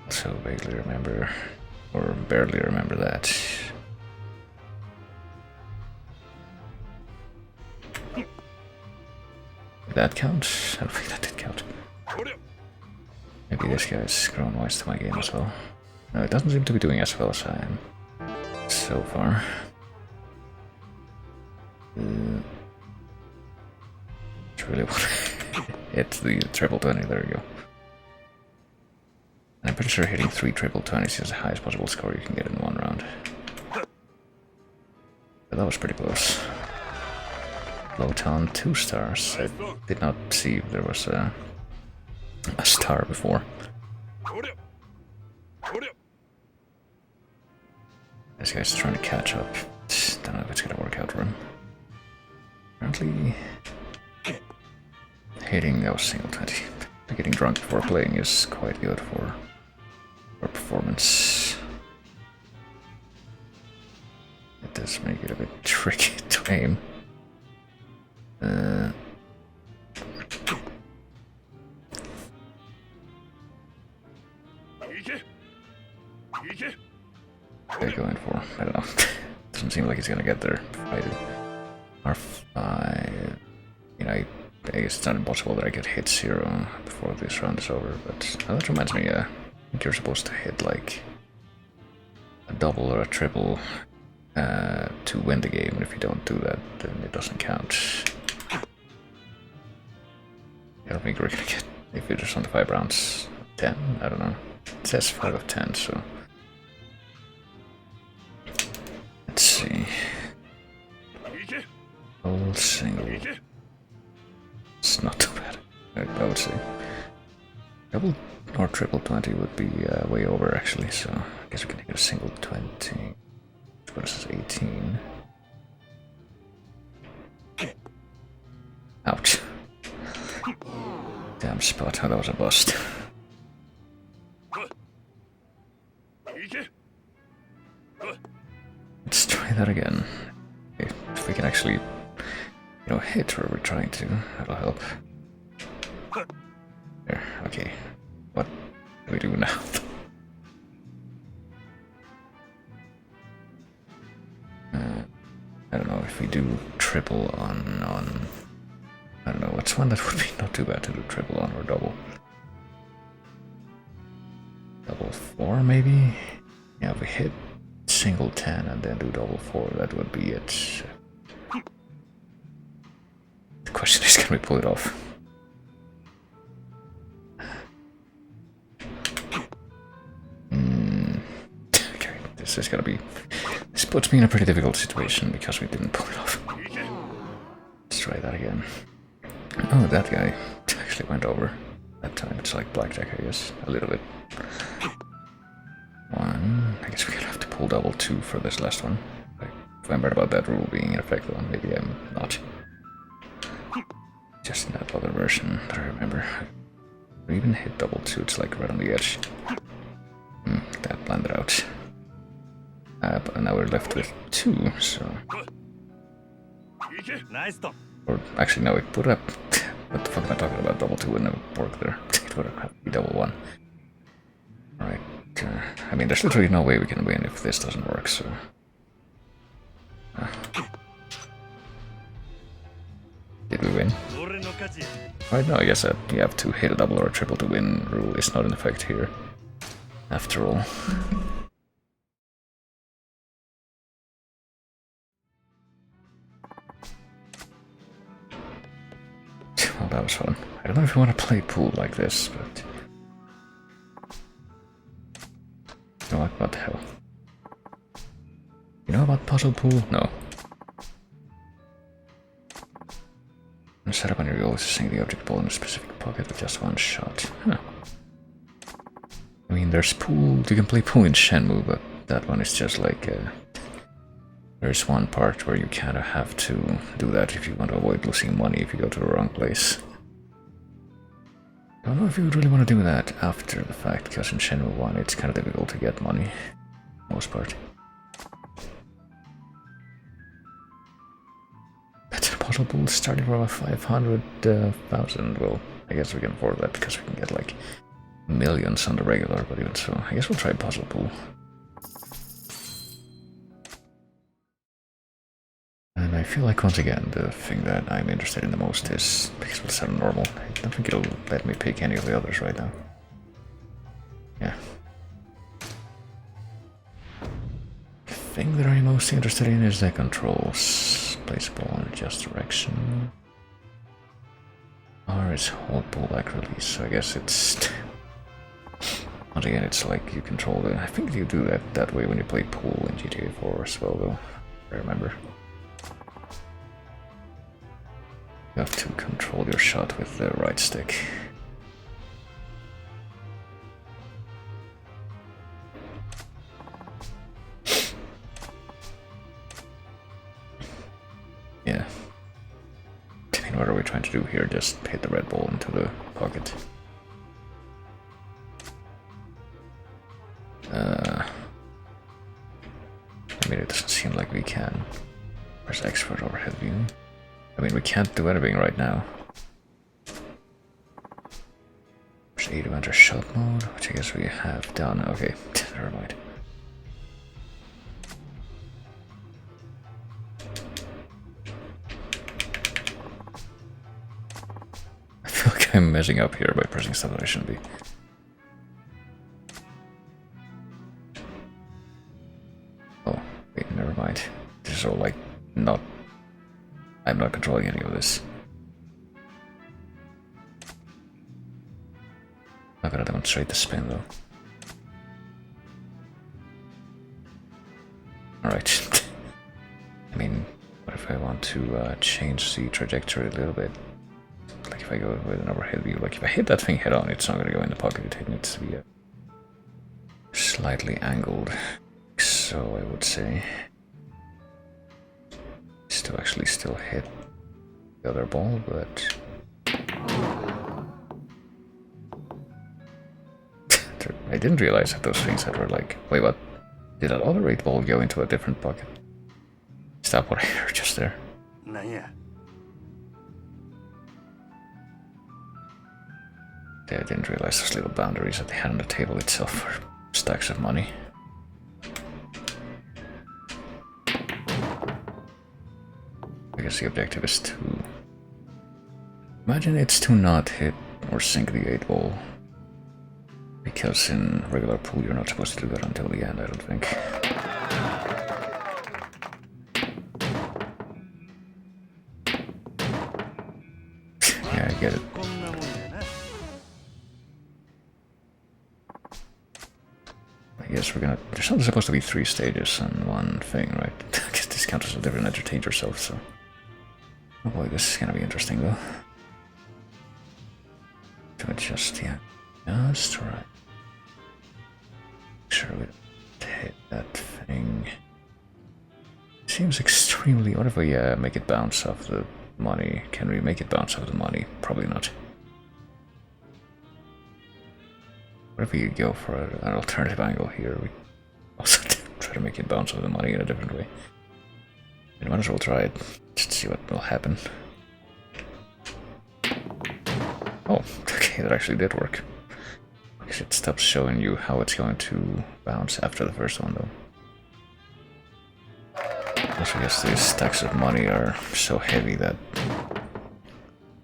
So vaguely remember, or barely remember that. Did that count? I don't think that did count. Maybe this guy's grown wise to my game as well. No, it doesn't seem to be doing as well as I am so far. It's really what hit the triple 20, there you go. And I'm pretty sure hitting 3 triple 20s is the highest possible score you can get in one round. But that was pretty close. Low ton, 2 stars. I did not see if there was a star before. This guy's trying to catch up. Don't know if it's gonna work out for him. Apparently, hitting those single 20. Getting drunk before playing is quite good for performance. It does make it a bit tricky to aim. They're going for, I don't know. Doesn't seem like he's gonna get there. I do. R5. You know, I guess it's not impossible that I could hit 0 before this round is over, but that reminds me, I think you're supposed to hit like a double or a triple to win the game, and if you don't do that, then it doesn't count. I don't think we're gonna get, if you're just on the 5 rounds, 10, I don't know. It says 5 of 10, so. Let's see. Whole single. It's not too bad, I would say. Double or triple 20 would be way over actually, so I guess we can hit a single 20. What is this, 18? Ouch. Damn spot, oh, that was a bust. Let's try that again. Okay, if we can actually, you know, hit where we're trying to, that'll help. There, okay. What do we do now? I don't know if we do triple on I don't know, what's one that would be not too bad to do triple on, or double? Double 4 maybe? Yeah, if we hit single 10 and then do double 4, that would be it. The question is, can we pull it off? Okay, this this is gonna be... This puts me in a pretty difficult situation because we didn't pull it off. Let's try that again. Oh, that guy actually went over that time. It's like blackjack, I guess. A little bit. 1. I guess we're gonna have to pull double 2 for this last one. I remembered about that rule being in effect, though. Maybe I'm not. Just in that other version that I remember. I even hit double 2, it's like right on the edge. That blended out. But now we're left with 2, so... Nice stop. Or actually, no, it put up... What the fuck am I talking about? Double 2 wouldn't have worked there. It would have had to be double 1. Alright. I mean, there's literally no way we can win if this doesn't work, so... Did we win? Right, no, I guess that you have to hit a double or a triple to win rule is not in effect here. After all. Well, that was fun. I don't know if you want to play pool like this, but... You know what the hell? You know about puzzle pool? No. Set up on your goal is to sink the object ball in a specific pocket with just one shot. Huh. I mean, there's pool. You can play pool in Shenmue, but that one is just like... there's one part where you kind of have to do that if you want to avoid losing money if you go to the wrong place. I don't know if you would really want to do that after the fact, because in Shenmue 1 it's kind of difficult to get money, for the most part. Puzzle pool starting from a 500,000. Well, I guess we can afford that because we can get like millions on the regular, but even so, I guess we'll try puzzle pool. And I feel like once again the thing that I'm interested in the most is because we'll set normal. I don't think it'll let me pick any of the others right now. Yeah. The thing that I'm most interested in is the controls. Place ball in just direction. R is hold pullback release, so I guess it's... Once again, it's like you control the... I think you do that way when you play pool in GTA 4 as well, though. I remember. You have to control your shot with the right stick. Yeah. I mean, what are we trying to do here? Just hit the red ball into the pocket. I mean, it doesn't seem like we can. Where's expert overhead view? I mean, we can't do anything right now. There's 8 enter shot mode, which I guess we have done. Okay, never mind. I feel like I'm messing up here by pressing stuff that I shouldn't be. Oh, wait, never mind. This is all like not... I'm not controlling any of this. I'm gonna demonstrate the spin though. Alright. I mean, what if I want to change the trajectory a little bit? Like if I go with an overhead view, like if I hit that thing head on, it's not gonna go in the pocket, it needs to be slightly angled. So I would say... to actually still hit the other ball, but... I didn't realize that those things that were like... Wait, what? Did that other 8 ball go into a different pocket? Is that what I heard just there? Yeah. Yeah, I didn't realize those little boundaries that they had on the table itself were stacks of money. I guess the objective is to... Imagine it's to not hit or sink the 8 ball. Because in regular pool you're not supposed to do that until the end, I don't think. Yeah, I get it. I guess guess we're gonna... There's only supposed to be 3 stages and 1 thing, right? I guess this counts as a different entertain yourself, so... Oh boy, this is gonna be interesting, though. To adjust, yeah. Just right. Make sure we don't hit that thing. Seems extremely... What if we make it bounce off the money? Can we make it bounce off the money? Probably not. What if we go for an alternative angle here? We also try to make it bounce off the money in a different way. We might as well try it, just to see what will happen. Oh, okay, that actually did work. Because it stops showing you how it's going to bounce after the first one, though. Also, I guess these stacks of money are so heavy that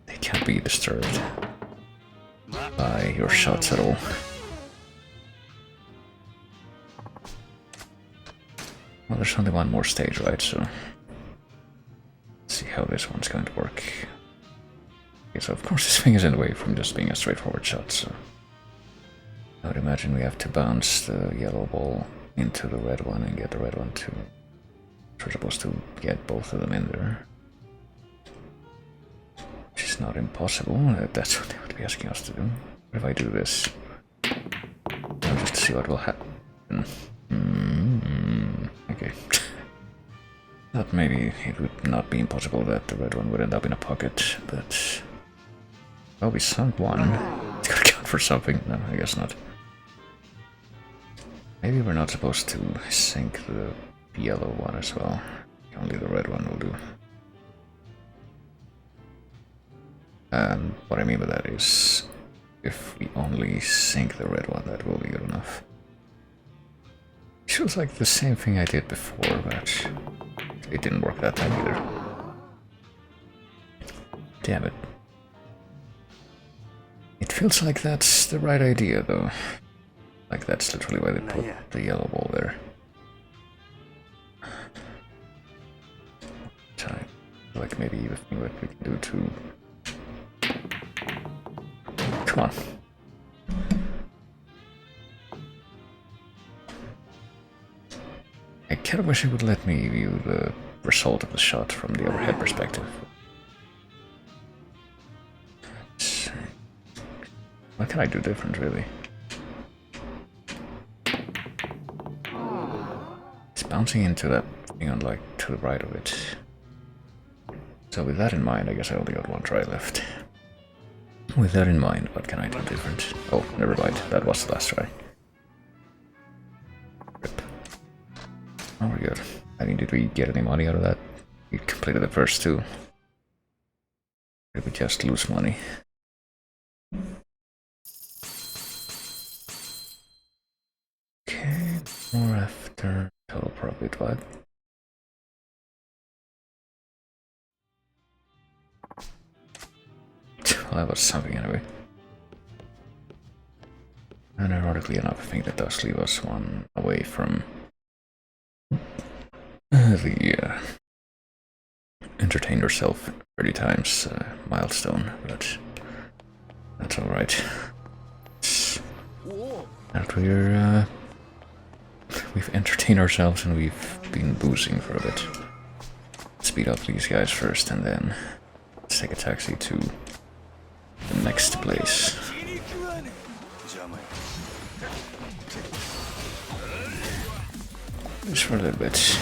they can't be disturbed by your shots at all. Well, there's only 1 more stage, right? So let's see how this one's going to work. Okay, so of course this thing is in the way from just being a straightforward shot, so I would imagine we have to bounce the yellow ball into the red one and get the red one too. We're supposed to get both of them in there. Which is not impossible, that's what they would be asking us to do. What if I do this? Just to see what will happen. Okay. Thought maybe it would not be impossible that the red one would end up in a pocket, but... Oh, we sunk 1. It's gotta count for something. No, I guess not. Maybe we're not supposed to sink the yellow one as well. Only the red one will do. And what I mean by that is, if we only sink the red one, that will be good enough. It feels like the same thing I did before, but it didn't work that time either. Damn it. It feels like that's the right idea, though. Like that's literally why they put the yellow ball there. Time. Like maybe the thing that we can do to... Come on. I kind of wish it would let me view the result of the shot from the overhead perspective. What can I do different, really? It's bouncing into that thing on, like, to the right of it. So with that in mind, I guess I only got 1 try left. With that in mind, what can I do different? Oh, never mind. That was the last try. Rip. Oh, we're good. I mean, did we get any money out of that? We completed the first 2. Did we just lose money? Okay, more after total profit, what? Well, that was something anyway. And ironically enough, I think that does leave us 1 away from the entertain yourself 30 times milestone, but that's alright. After we've entertained ourselves and we've been boozing for a bit. Speed up these guys first and then let's take a taxi to the next place. Just for a little bit.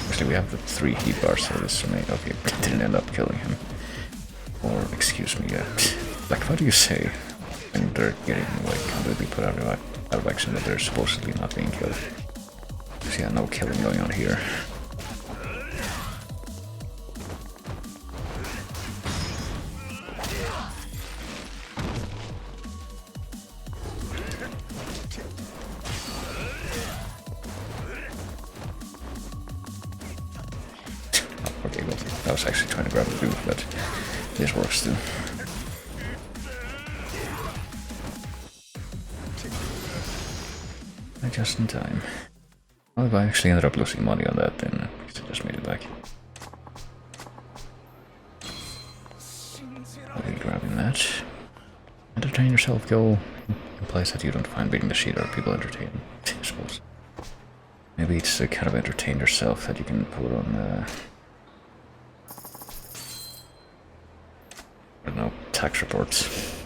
Actually, we have the 3 heat bars, so this may... Okay, didn't end up killing him. Or, excuse me, like, what do you say when they're getting, like, completely put out of action that they're supposedly not being killed? Because, yeah, no killing going on here. Okay, well, I was actually trying to grab the dude, but this works too. Just in time. Well, if I actually ended up losing money on that, then I just made it back. but entertain yourself, go. Implies that you don't find beating the shit out of people entertaining, I suppose. Maybe it's a kind of entertain yourself that you can put on, I don't know, tax reports.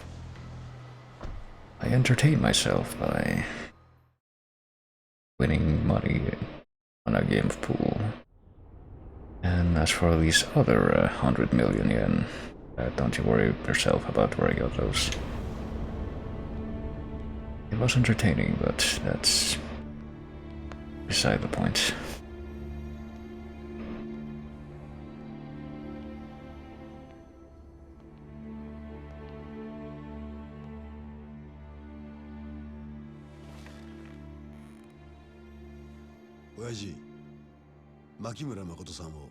I entertain myself by winning money on a game of pool. And as for these other 100 million yen, don't you worry yourself about where I got those. It was entertaining, but that's beside the point. Oyaji, 牧村誠さんを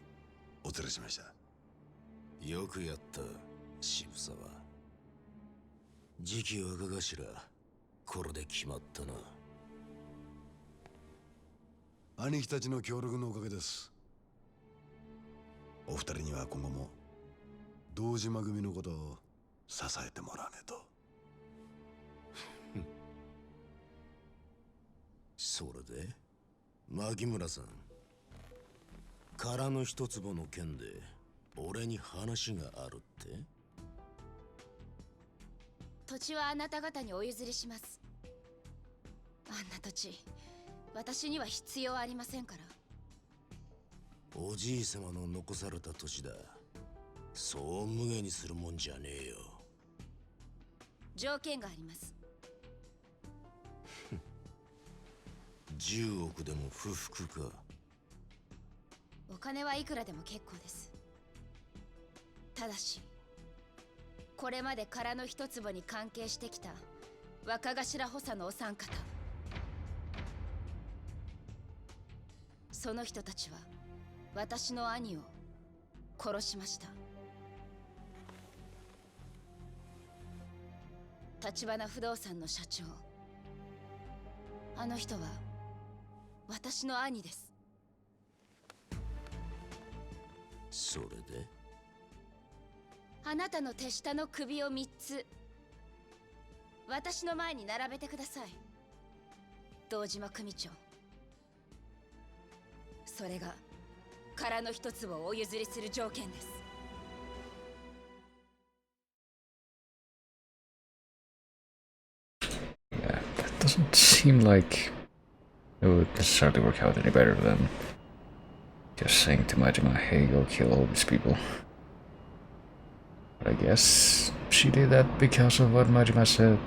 お連れしました。よくやった、渋沢。次期若頭、これで決まったな。兄貴たちの協力のおかげです。お二人には今後も堂島組のことを支えてもらわねえと。それで牧村さん、空の一坪の件で俺に話があるって？土地はあなた方にお譲りします。あんな土地、私には必要ありませんから。おじい様の残された土地だ。そう無下にするもんじゃねえよ。条件があります。10億でも不服か。お金はいくらでも結構です。ただし、これまで空の一坪に関係してきた若頭補佐のお三方、その人たちは私の兄を殺しました。橘不動産の社長、あの人は私の兄です。それであなたの手下の首を3つ私の前に並べてください、堂島組長。それが空の一坪をお譲りする条件です。Yeah, that doesn't seem like it would necessarily work out any better than just saying to Majima, hey, go kill all these people. But I guess she did that because of what Majima said.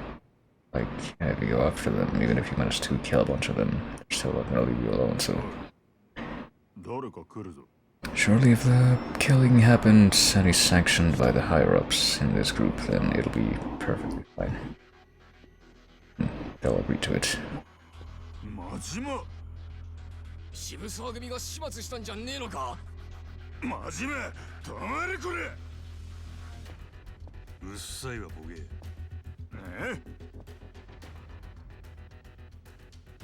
Like, if you go after them, even if you manage to kill a bunch of them, they're still not gonna leave you alone, so... Surely if the killing happened and is sanctioned by the higher-ups in this group, then it'll be perfectly fine. They'll agree to it. 渋沢組が始末したんじゃねえのか。真面目、止まれこれ。うっさいわボケ。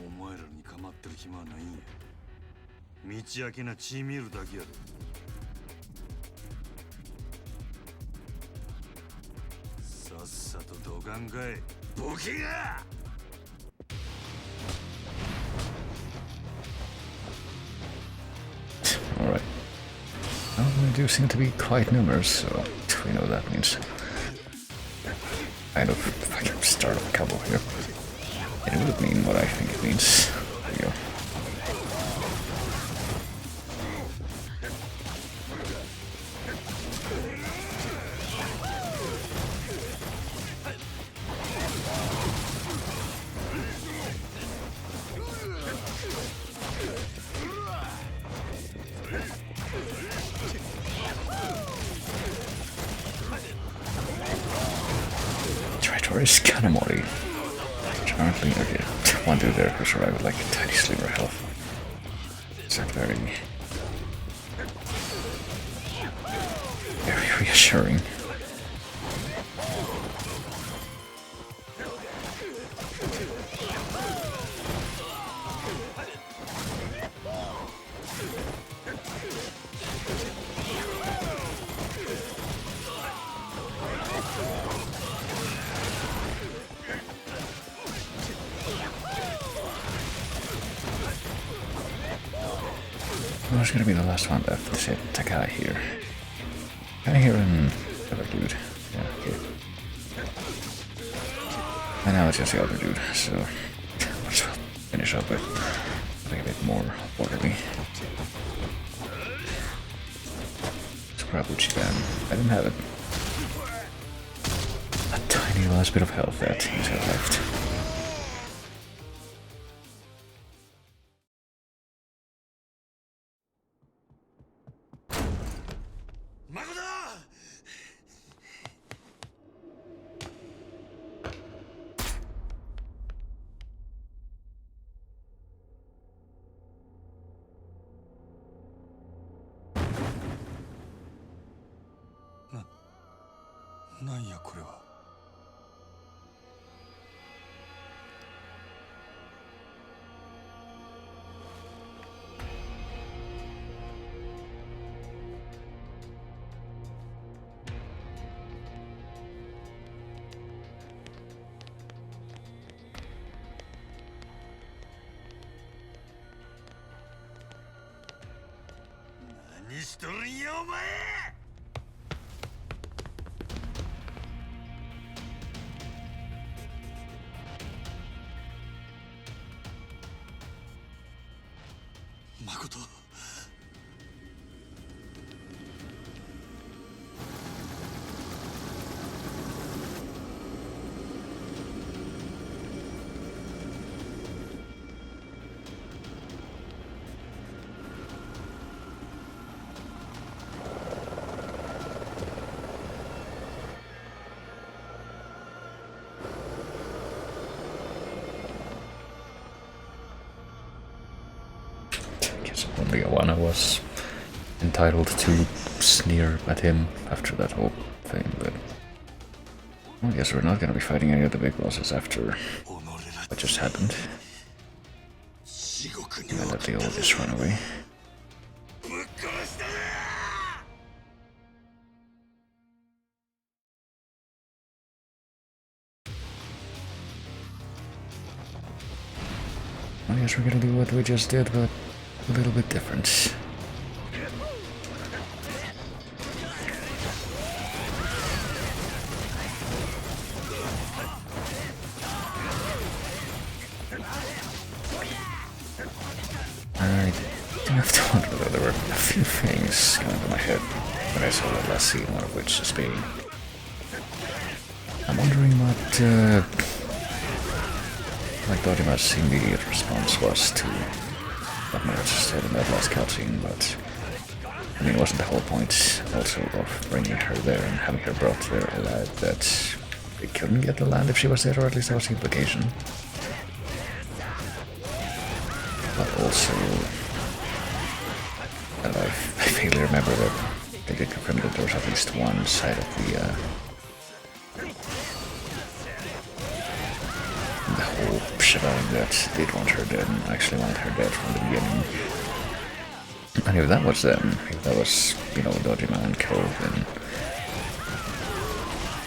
お前らに構ってる暇はないんや。道明けな血見るだけやろ。さっさとどかんかい、ボケが。Alright. Well, they do seem to be quite numerous, so we know what that means. Kind of fucking start of a combo here. It would mean what I think it means. There we go. Where's Kanamori? Apparently, okay, one dude there who survived with like a tiny sliver of health. It's like very reassuring. Who's gonna be the last one left? Let's say Takai here. Takai here and other dude. Yeah, okay. And now it's just the other dude, so might as well finish up with something a bit more orderly. Scrabucci then. I didn't have it. A tiny last bit of health that he's got left.なんやこれは。何しとるんやお前。誠。Only one was entitled to sneer at him after that whole thing, but I guess we're not gonna be fighting any of the big bosses after what just happened. And let the old just run away. I guess we're gonna do what we just did, but a little bit different. I do have to wonder though, there were a few things going through my head when I saw that last scene, one of which is being... I'm wondering what like Dojima's immediate response was to what Marge said in that last cutscene, but I mean, wasn't the whole point also of bringing her there and having her brought there alive that they couldn't get the land if she was there, or at least that was the implication? But also, I vaguely remember that they did confirm that there was at least one side of the whole shebang that did want her dead and actually wanted her dead from the beginning. And if that was them, if that was, you know, Dojima and Co, then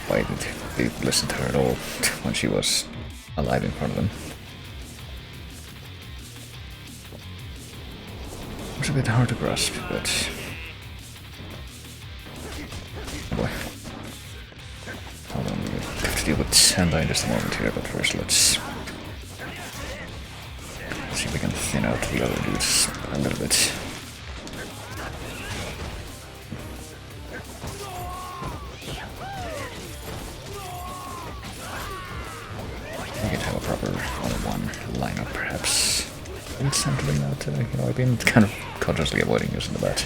why did they listen to her at all when she was alive in front of them? It was a bit hard to grasp, but... Oh boy. Hold on, we have to deal with Sendai in just a moment here, but first let's see if we can thin out the other dudes a little bit. We could have a proper one-on-one lineup, perhaps. And something that, you know, I've been kind of consciously avoiding using the bat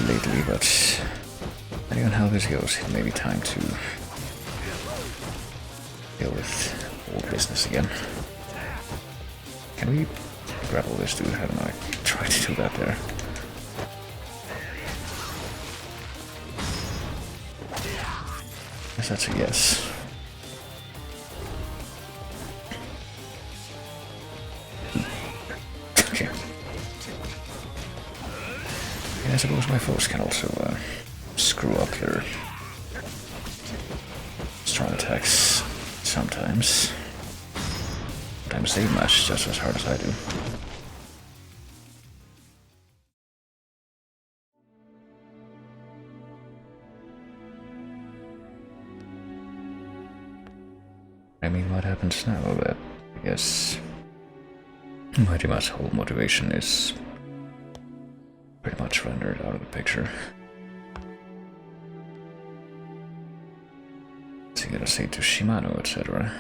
lately, but depending on how this goes, it may be time to deal with old business again. Can we grapple this dude? I don't know, I tried to do that there. Guess that's a yes. Okay. Yeah, I suppose my foes can also screw up their strong attacks sometimes. Sometimes they mash just as hard as I do. sense now that I guess Majima's whole motivation is pretty much rendered out of the picture. What's he gonna say to Shimano, etc.?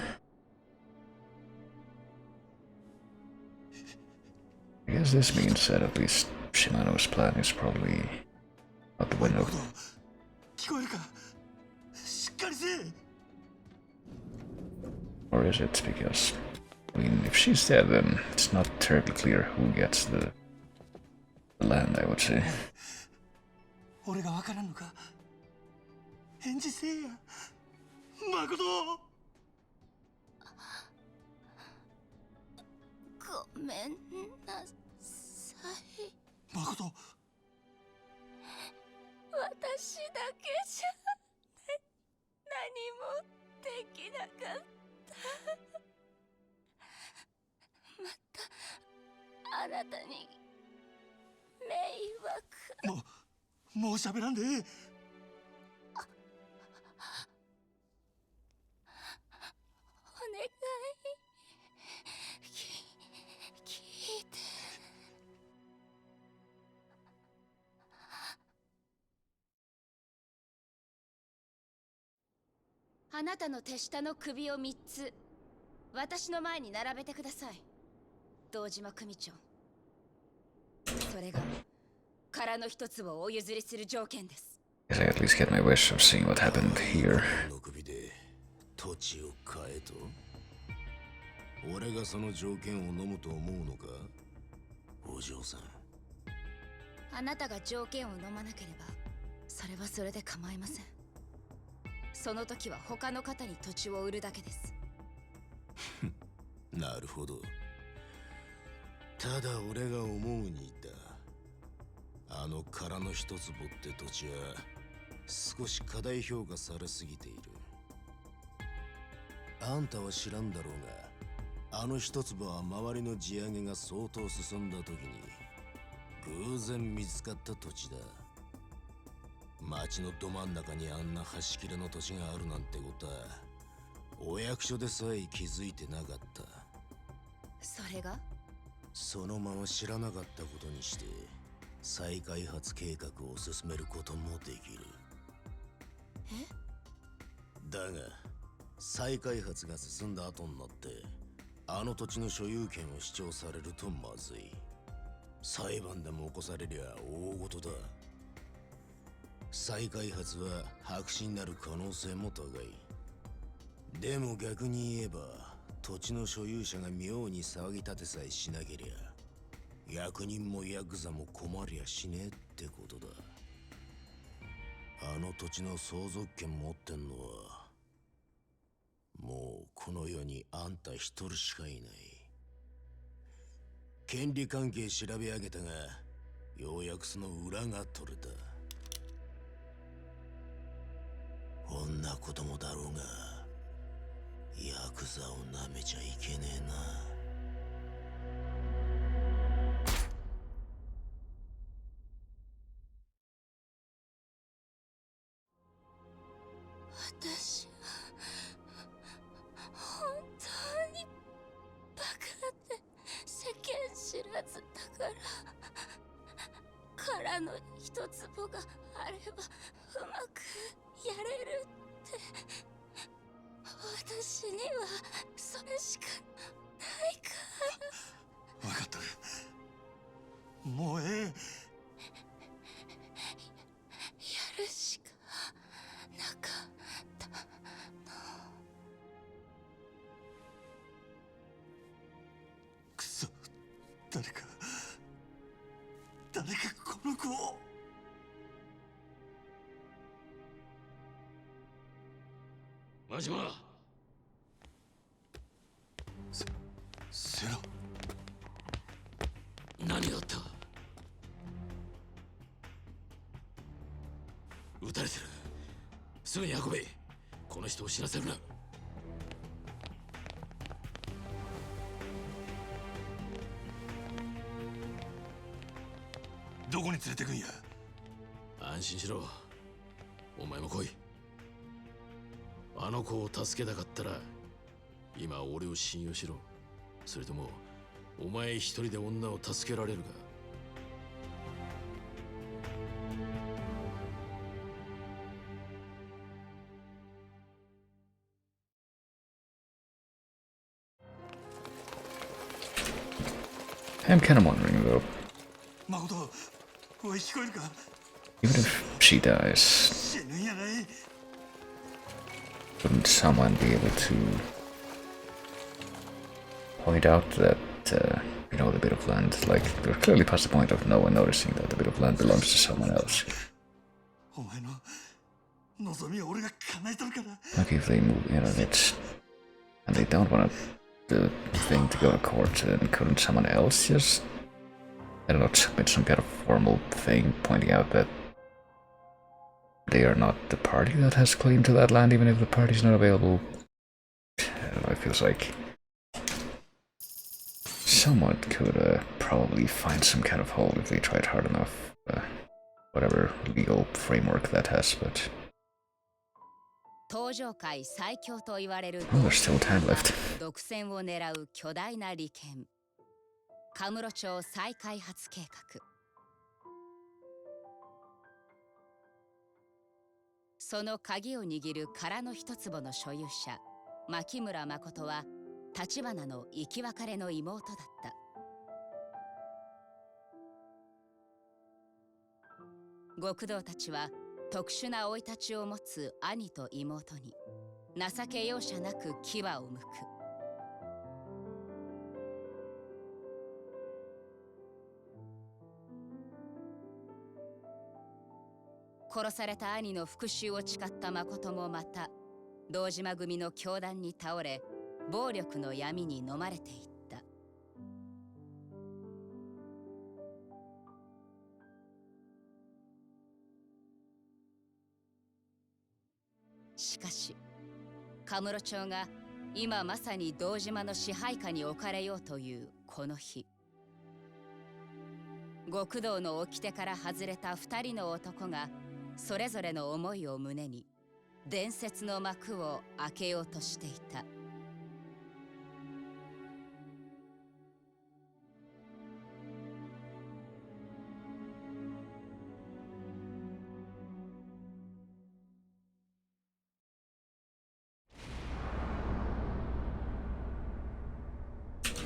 I guess this means that at least Shimano's plan is probably out the window. 聞こえるかしっかりせえ Or is it because, I mean, if she's dead, then it's not terribly clear who gets the land, I would say. 俺がわからんのか返事せえや誠ごめんなさい。誠私だけじゃ何もできなかった。またあなたに迷惑。もう喋らんでええお願い聞いて。あなたの手下の首を3つ私の前に並べてください、堂島組長。それが殻の一つをお譲りする条件です。 Guess I at least get my wish of seeing what happened here. の首で土地を変えと俺がその条件を飲むと思うのかお嬢さん。あなたが条件を飲まなければそれはそれで構いません。その時は他の方に土地を売るだけです。なるほど。ただ俺が思うに言った。あの殻の一坪って土地は少し過大評価されすぎている。あんたは知らんだろうが、あの一坪は周りの地上げが相当進んだ時に偶然見つかった土地だ。町のど真ん中にあんな端切れの土地があるなんてことはお役所でさえ気づいてなかった。それがそのまま知らなかったことにして再開発計画を進めることもできる。だが再開発が進んだ後になってあの土地の所有権を主張されるとまずい。裁判でも起こされりゃ大事だ。再開発は白紙になる可能性も高い。でも逆に言えば土地の所有者が妙に騒ぎ立てさえしなけりゃ役人もヤクザも困りゃしねえってことだ。あの土地の相続権持ってんのはもうこの世にあんた一人しかいない。権利関係調べ上げたがようやくその裏が取れた。女子供だろうがヤクザをなめちゃいけねえな。私は本当にバカで世間知らずだから殻の一坪があればうまくやれるって私にはそれしかないから。分かったもうええ。やるしかなかったの。くそ誰かこの子を。真島セロ何があった。撃たれてる。すぐに運べ。この人を死なせるな。どこに連れてくんや。安心しろ。お前も来い。あの子を助けたかったら今俺を信用しろ。それともお前一人で女を助けられるか。I'm kind of wondering though, 誠、おい聞こえるか？ even if she dies, 死ぬんやない。 wouldn't someone be able to point out that, you know, the bit of land, like, there's clearly past the point of no one noticing that the bit of land belongs to someone else. お前の望みは俺が叶えとるから。 Like if they move, you know, it's, and they don't want the thing to go to court, and couldn't someone else just, I don't know, submit some kind of formal thing pointing out that they are not the party that has claim to that land, even if the party's not available? I don't know, it feels like someone could probably find some kind of hole if they tried hard enough, whatever legal framework that has, but 登場界最強と言われる well, there's still time left. 独占を狙う巨大な利権、カムロ町再開発計画。その鍵を握る殻の一坪の所有者、牧村誠は橘の生き別れの妹だった。極道たちは特殊な生い立ちを持つ兄と妹に情け容赦なく牙をむく。殺された兄の復讐を誓った誠もまた堂島組の凶弾に倒れ、暴力の闇に飲まれていった。しかしカムロ町が今まさに堂島の支配下に置かれようというこの日、極道の掟から外れた2人の男がそれぞれの思いを胸に伝説の幕を開けようとしていた。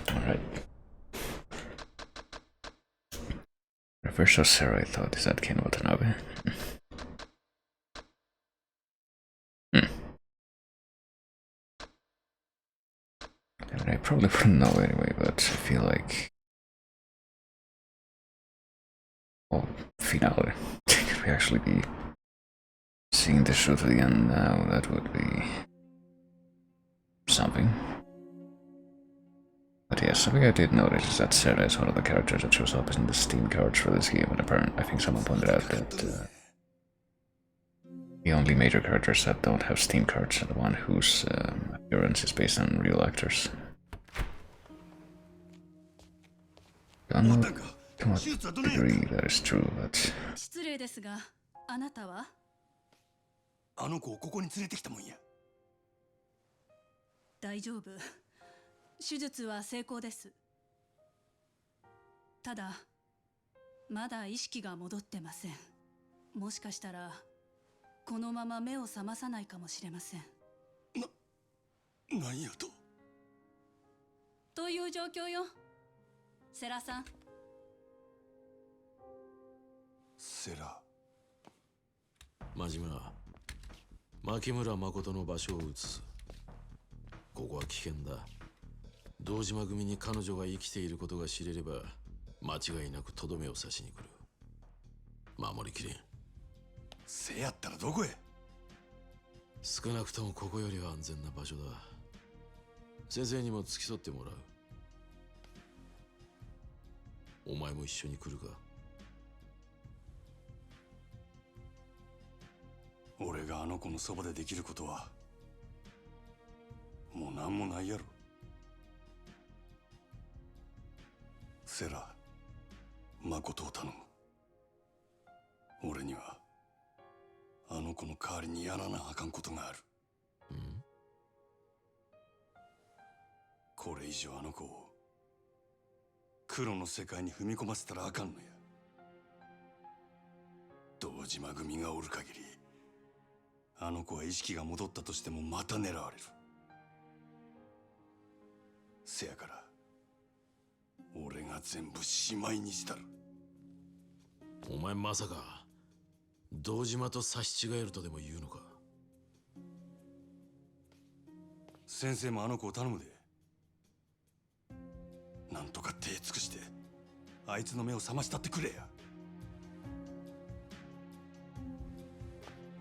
Alright. At first I saw Sarah, I thought, is that Ken Watanabe? I mean, I probably wouldn't know anyway, but I feel like... Oh, finale. Could we actually be seeing the show to the end now? That would be... something. But yeah, something I did notice is that Sarah is one of the characters that shows up in the Steam cards for this game, and apparently I think someone pointed out that the only major characters that don't have Steam cards are the one whose appearance is based on real actors. Don't know to what degree that is true, but... 失礼ですが、あなたは？あの子をここに連れてきたもんや。大丈夫。手術は成功です。ただ、まだ意識が戻ってません。もしかしたら、このまま目を覚まさないかもしれません。何やと？という状況よ。セラさん。セラ。真島、牧村誠の場所を移す。ここは危険だ。堂島組に彼女が生きていることが知れれば間違いなくとどめを刺しに来る。守りきれん。せやったらどこへ？少なくともここよりは安全な場所だ。先生にも付き添ってもらう。お前も一緒に来るか？俺があの子のそばでできることはもう何もないやろ。セラ、誠を頼む。俺にはあの子の代わりにやらなあかんことがある。これ以上あの子を黒の世界に踏み込ませたらあかんのや。堂島組がおる限りあの子は意識が戻ったとしてもまた狙われる。せやから俺が全部しまいにしたる。お前まさか堂島と差し違えるとでも言うのか？先生もあの子を頼むで。なんとか手尽くしてあいつの目を覚ましたってくれや。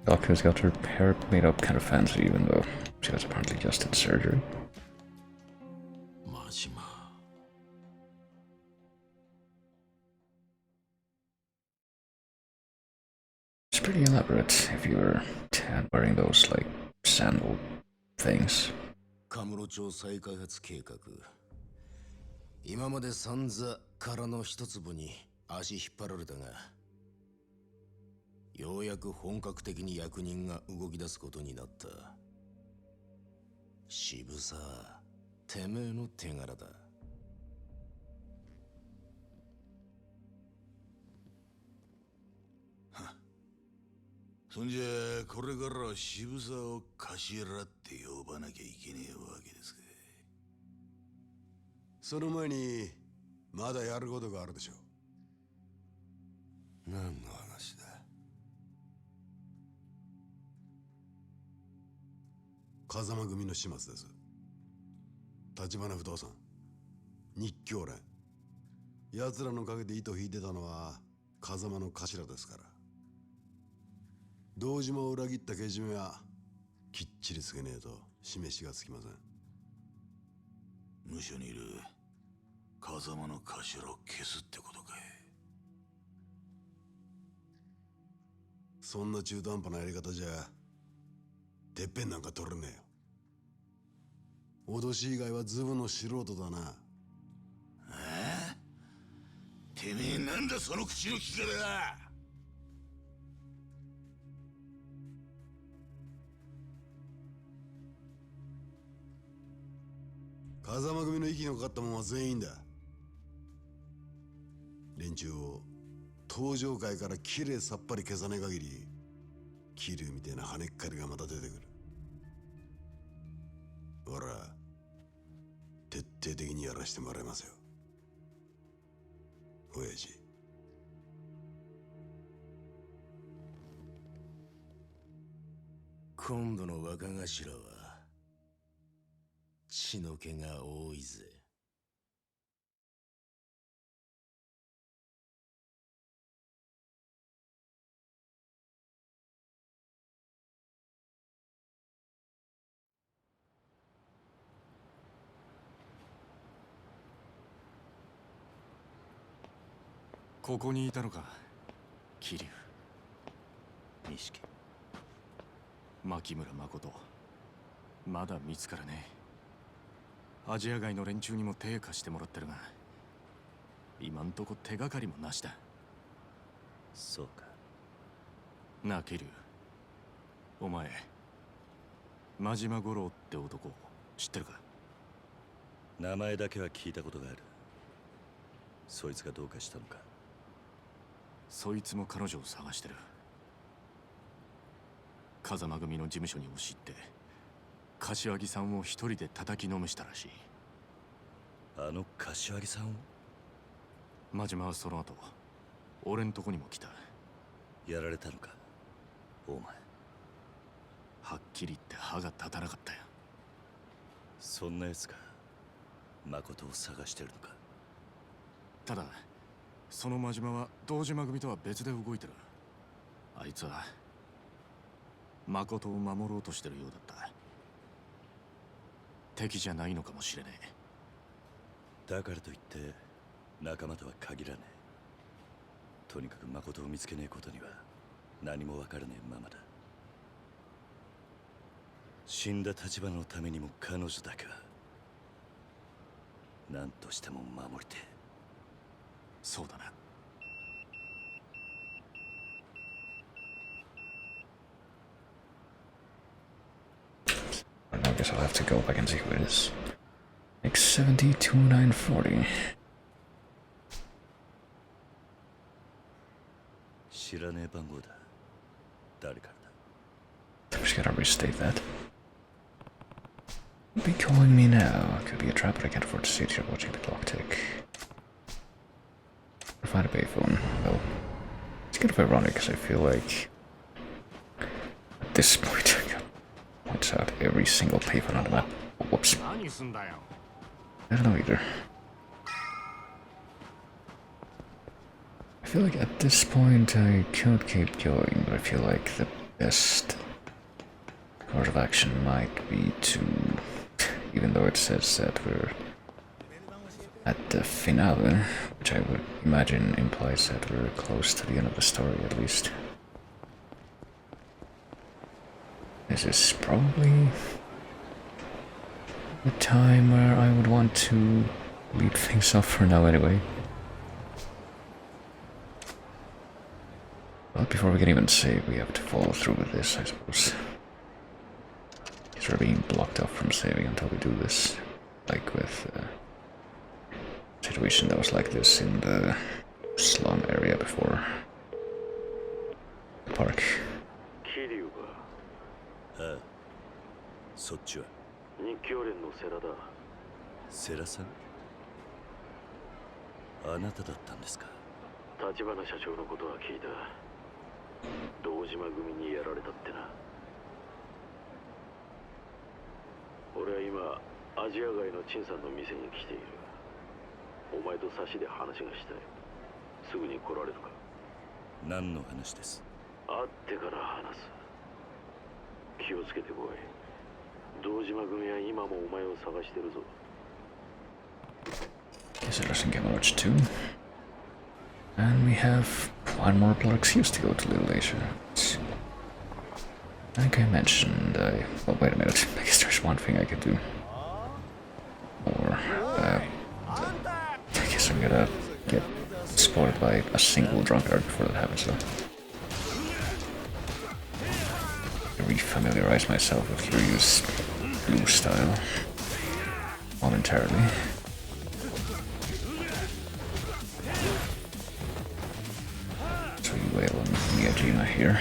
Doctor's got her hair made up kind of fancy, even though she was apparently just in surgery. マジマ。It's pretty elaborate if you were wearing those like sandal things. カムロ町再開発計画。今まで散々殻の一粒に足引っ張られたが、ようやく本格的に役人が動き出すことになった。渋沢、てめえの手柄だ。そんじゃこれからは渋沢を頭って呼ばなきゃいけねえわけですか。その前にまだやることがあるでしょ何の話だ。風間組の始末です。橘不動産、日教連、奴らの陰で糸引いてたのは風間の頭ですから。堂島を裏切ったけじめはきっちりつけねえと示しがつきません。無所にいる風間の頭を消すってことかい。そんな中途半端なやり方じゃてっぺんなんか取れねえよ。脅し以外はズブの素人だな。てめえなんだその口の利き方だ。風間組の息のかかったもんは全員だ。連中を登場界からきれいさっぱり消さねえ限り、桐生みたいな跳ねっかりがまた出てくる。ほら、徹底的にやらしてもらいますよ、親父。今度の若頭は血の気が多いぜ。ここにいたのか、桐生、錦、牧村誠。まだ見つからねえ。アジア外の連中にも手貸してもらってるが、今んとこ手がかりもなしだ。そうか。なあ桐生、お前真島五郎って男知ってるか？名前だけは聞いたことがある。そいつがどうかしたのか？そいつも彼女を探してる。風間組の事務所に押し入って柏木さんを一人で叩きのめしたらしい。あの柏木さんを？真島はその後俺んとこにも来た。やられたのかお前？はっきり言って歯が立たなかったよ。そんな奴が誠を探してるのか？ただその真島は堂島組とは別で動いてる。あいつは誠を守ろうとしてるようだった。敵じゃないのかもしれねえ。だからといって仲間とは限らねえ。とにかく誠を見つけねえことには何も分からねえままだ。死んだ橘のためにも彼女だけは何としても守りてえ。そうだな。I guess I'll have to go back and see who it is. X72-940. 知らねえ番号だ。誰からだ。 I'm just gonna restate that. Be calling me now. Could be a trap, but I can't afford to sit here watching the clock tick. Or find a payphone. Well, it's kind of ironic because I feel like at this point I points out every single payphone on the map. Oh, whoops. I don't know either. I feel like at this point I could keep going, but I feel like the best course of action might be to, even though it says that we're at the finale, which I would imagine implies that we're close to the end of the story at least. This is probably the time where I would want to leave things off for now anyway. But before we can even save, we have to follow through with this, I suppose. Because we're being blocked off from saving until we do this. Like with a situation that was like this in the slum area before the park. ああ、そっちは日教連の世良だ。世良さん、あなただったんですか。立花社長のことは聞いた。堂島組にやられたってな。俺は今アジア街の陳さんの店に来ている。お前と差しで話がしたい。すぐに来られるか。何の話です。会ってから話す。気をつけてこい。堂島組は今もお前を探してるぞ。 Guess it doesn't get much too. And we have one more Blood Excuse to go to a little later. Like I mentioned, well, wait a minute. I guess there's one thing I could do. Or, I guess I'm gonna get spotted by a single drunkard before that happens, though. Refamiliarize myself with Kiryu's blue style momentarily. So you wail on Miyajima here.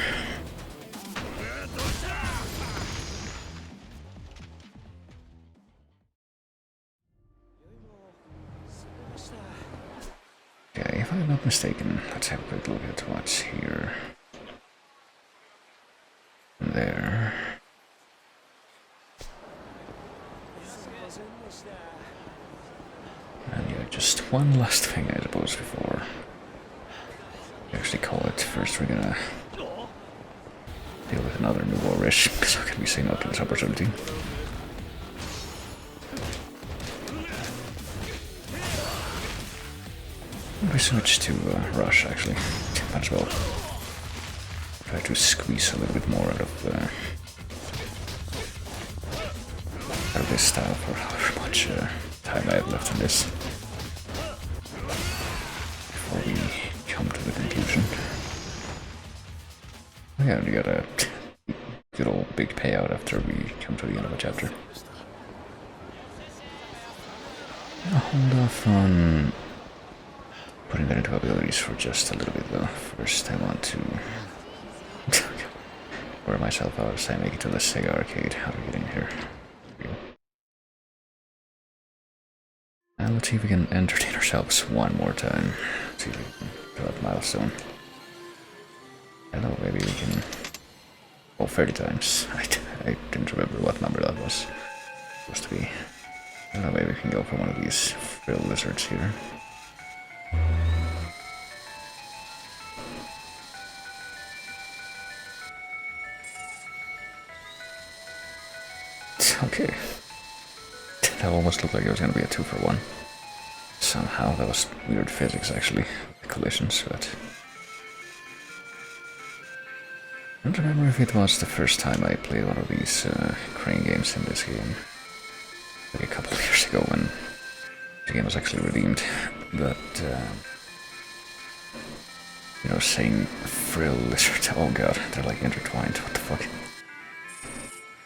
Okay, if I'm not mistaken, let's have a quick look at what's here. There. And yeah, just one last thing, I suppose, before we actually call it. First, we're gonna deal with another new war wish, because how can we say no to this opportunity? We switch to Rush, actually. Might as well try to squeeze a little bit more out of this style for however much time I have left on this before we come to the conclusion. Yeah, we got a good old big payout after we come to the end of a chapter. I'll hold off on putting that into abilities for just a little bit though. First I want to wear myself out as I make it to the Sega arcade. How do we get in here? And let's see if we can entertain ourselves one more time. Let's see if we can fill out the milestone. Hello, maybe we can... Oh, 30 times. I didn't remember what number that was supposed to be. Hello, maybe we can go for one of these frill lizards here. Okay. That almost looked like it was going to be a 2-for-1. Somehow, that was weird physics actually, the collisions, but... I don't remember if it was the first time I played one of these crane games in this game. Like a couple of years ago when the game was actually redeemed. But, you know, saying frill lizard, oh god, they're like intertwined, what the fuck.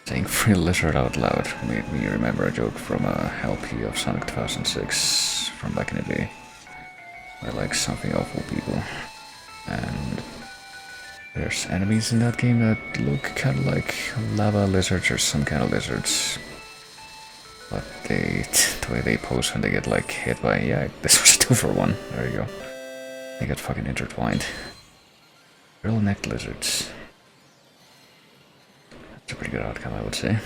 Saying free lizard out loud made me remember a joke from a LP of Sonic 2006 from back in the day. I like something awful people. And there's enemies in that game that look kind of like lava lizards or some kind of lizards. But the way they pose when they get like hit by, yeah, this was a 2-for-1. There you go. They get fucking intertwined. Real neck lizards. That's a pretty good outcome, I would say.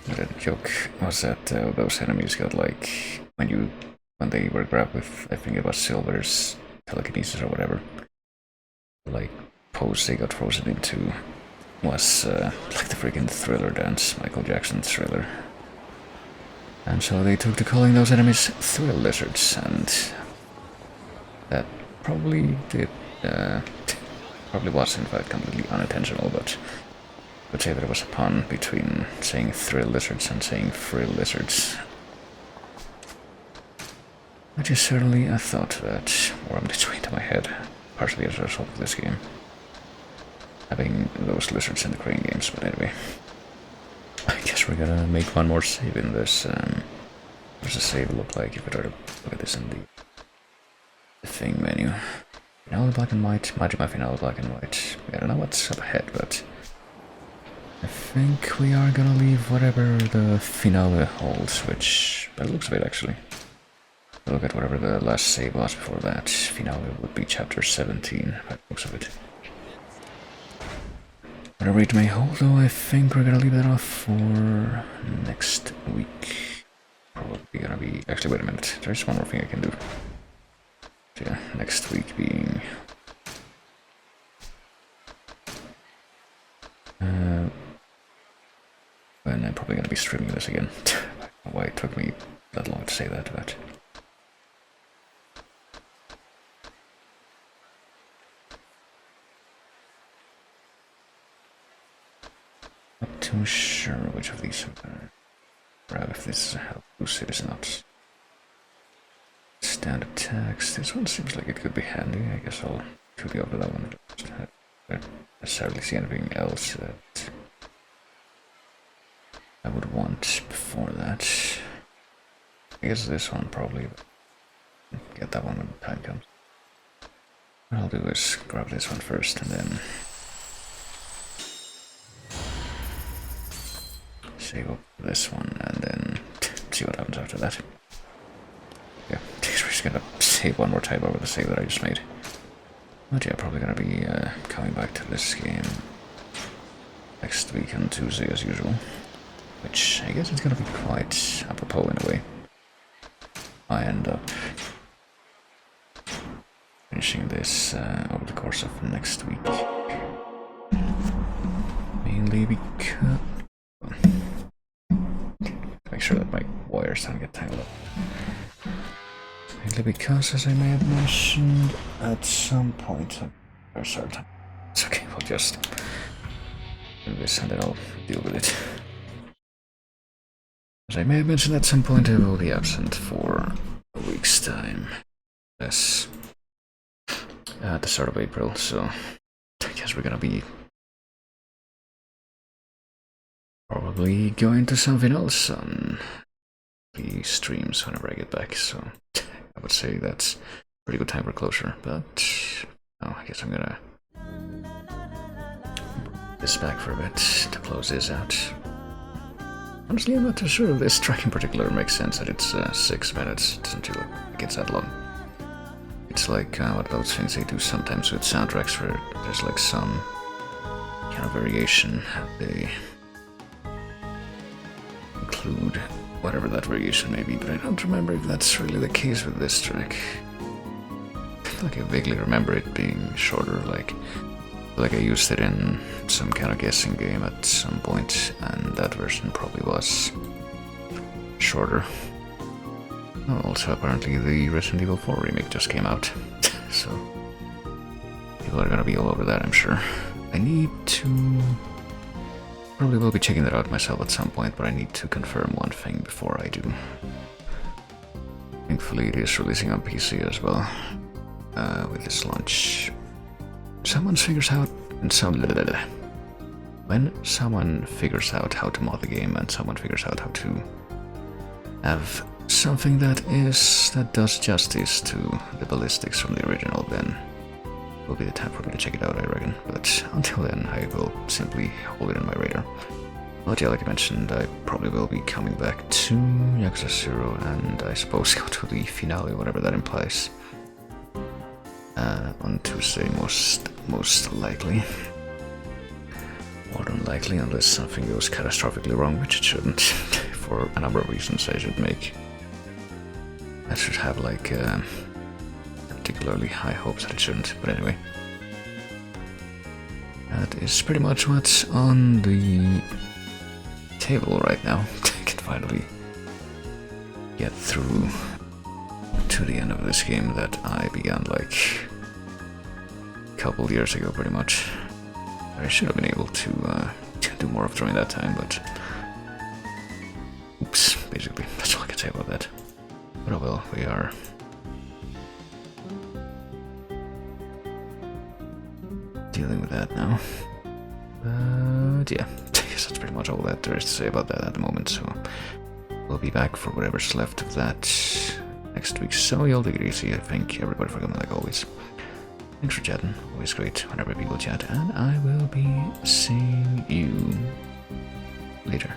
The joke was that those enemies got like when they were grabbed with, I think it was Silver's telekinesis or whatever, like pose they got frozen into was like the freaking Thriller dance, Michael Jackson's Thriller. And so they took to calling those enemies Thrill Lizards, and that probably was in fact completely unintentional, but I would say that it was a pun between saying Thrill Lizards and saying Frill Lizards. Which is certainly a thought that warmed its way into my head, partially as a result of this game. Having those lizards in the crane games, but anyway. I guess we're gonna make one more save in this. What does the save look like if we try to look at this in the thing menu? Finale black and white, Majima finale black and white. I don't know what's up ahead, but I think we are gonna leave whatever the finale holds, which by the looks of it actually. Look at whatever the last save was before that. Finale would be chapter 17, by the looks of it. Whatever it may hold, though, I think we're gonna leave that off for next week. Probably gonna be... Actually, wait a minute. There's one more thing I can do. So, yeah, next week being... and I'm probably gonna be streaming this again. I don't know why it took me that long to say that, but... Not too sure which of these I'm gonna grab if this is a help boost. It is not. Standard text. This one seems like it could be handy. I guess I'll quickly over that one. I don't necessarily see anything else that I would want before that. I guess this one probably. Get that one when the time comes. What I'll do is grab this one first and then save up this one and then see what happens after that. Yeah, we're just gonna save one more time over the save that I just made. But yeah, probably gonna be coming back to this game next week on Tuesday as usual. Which I guess it's gonna be quite apropos in a way. I end up finishing this over the course of next week. Mainly because... Make sure that my wires don't get tangled up. Mainly because, as I may have mentioned at some point, it's okay, we'll just do this and then I'll deal with it. As I may have mentioned at some point, I will be absent for a week's time. Yes, at the start of April, so I guess we're gonna be probably going to something else on the streams whenever I get back, so I would say that's a pretty good time for closure, but oh, I guess I'm gonna put this back for a bit to close this out. Honestly, I'm not too sure if this track in particular makes sense that it's 6 minutes. It doesn't feel like it's that long. It's like what those things they do sometimes with soundtracks where there's like some kind of variation. They include whatever that variation may be, but I don't remember if that's really the case with this track. I feel like I vaguely remember it being shorter, like I used it in some kind of guessing game at some point, and that version probably was shorter. Oh, also, apparently the Resident Evil 4 remake just came out, so people are gonna be all over that, I'm sure. I need to... Probably will be checking that out myself at some point, but I need to confirm one thing before I do. Thankfully, it is releasing on PC as well, with this launch. Someone figures out and when someone figures out how to mod the game and someone figures out how to have something that does justice to the ballistics from the original, then will be the time for me to check it out, I reckon. But until then, I will simply hold it in my radar. But yeah, like I mentioned, I probably will be coming back to Yakuza 0 and I suppose go to the finale, whatever that implies, on Tuesday, most likely. More than likely, unless something goes catastrophically wrong, which it shouldn't, for a number of reasons I should have like particularly high hopes that it shouldn't, but anyway. That is pretty much what's on the table right now. I can finally get through to the end of this game that I began like a couple years ago, pretty much. I should have been able to do more of during that time, but oops, basically, that's all I can say about that. But oh well, we are dealing with that now. But yeah, I guess that's pretty much all that there is to say about that at the moment, so we'll be back for whatever's left of that next week. So y'all take it easy. I thank everybody for coming like always. Thanks for chatting, always great whenever people chat, and I will be seeing you later.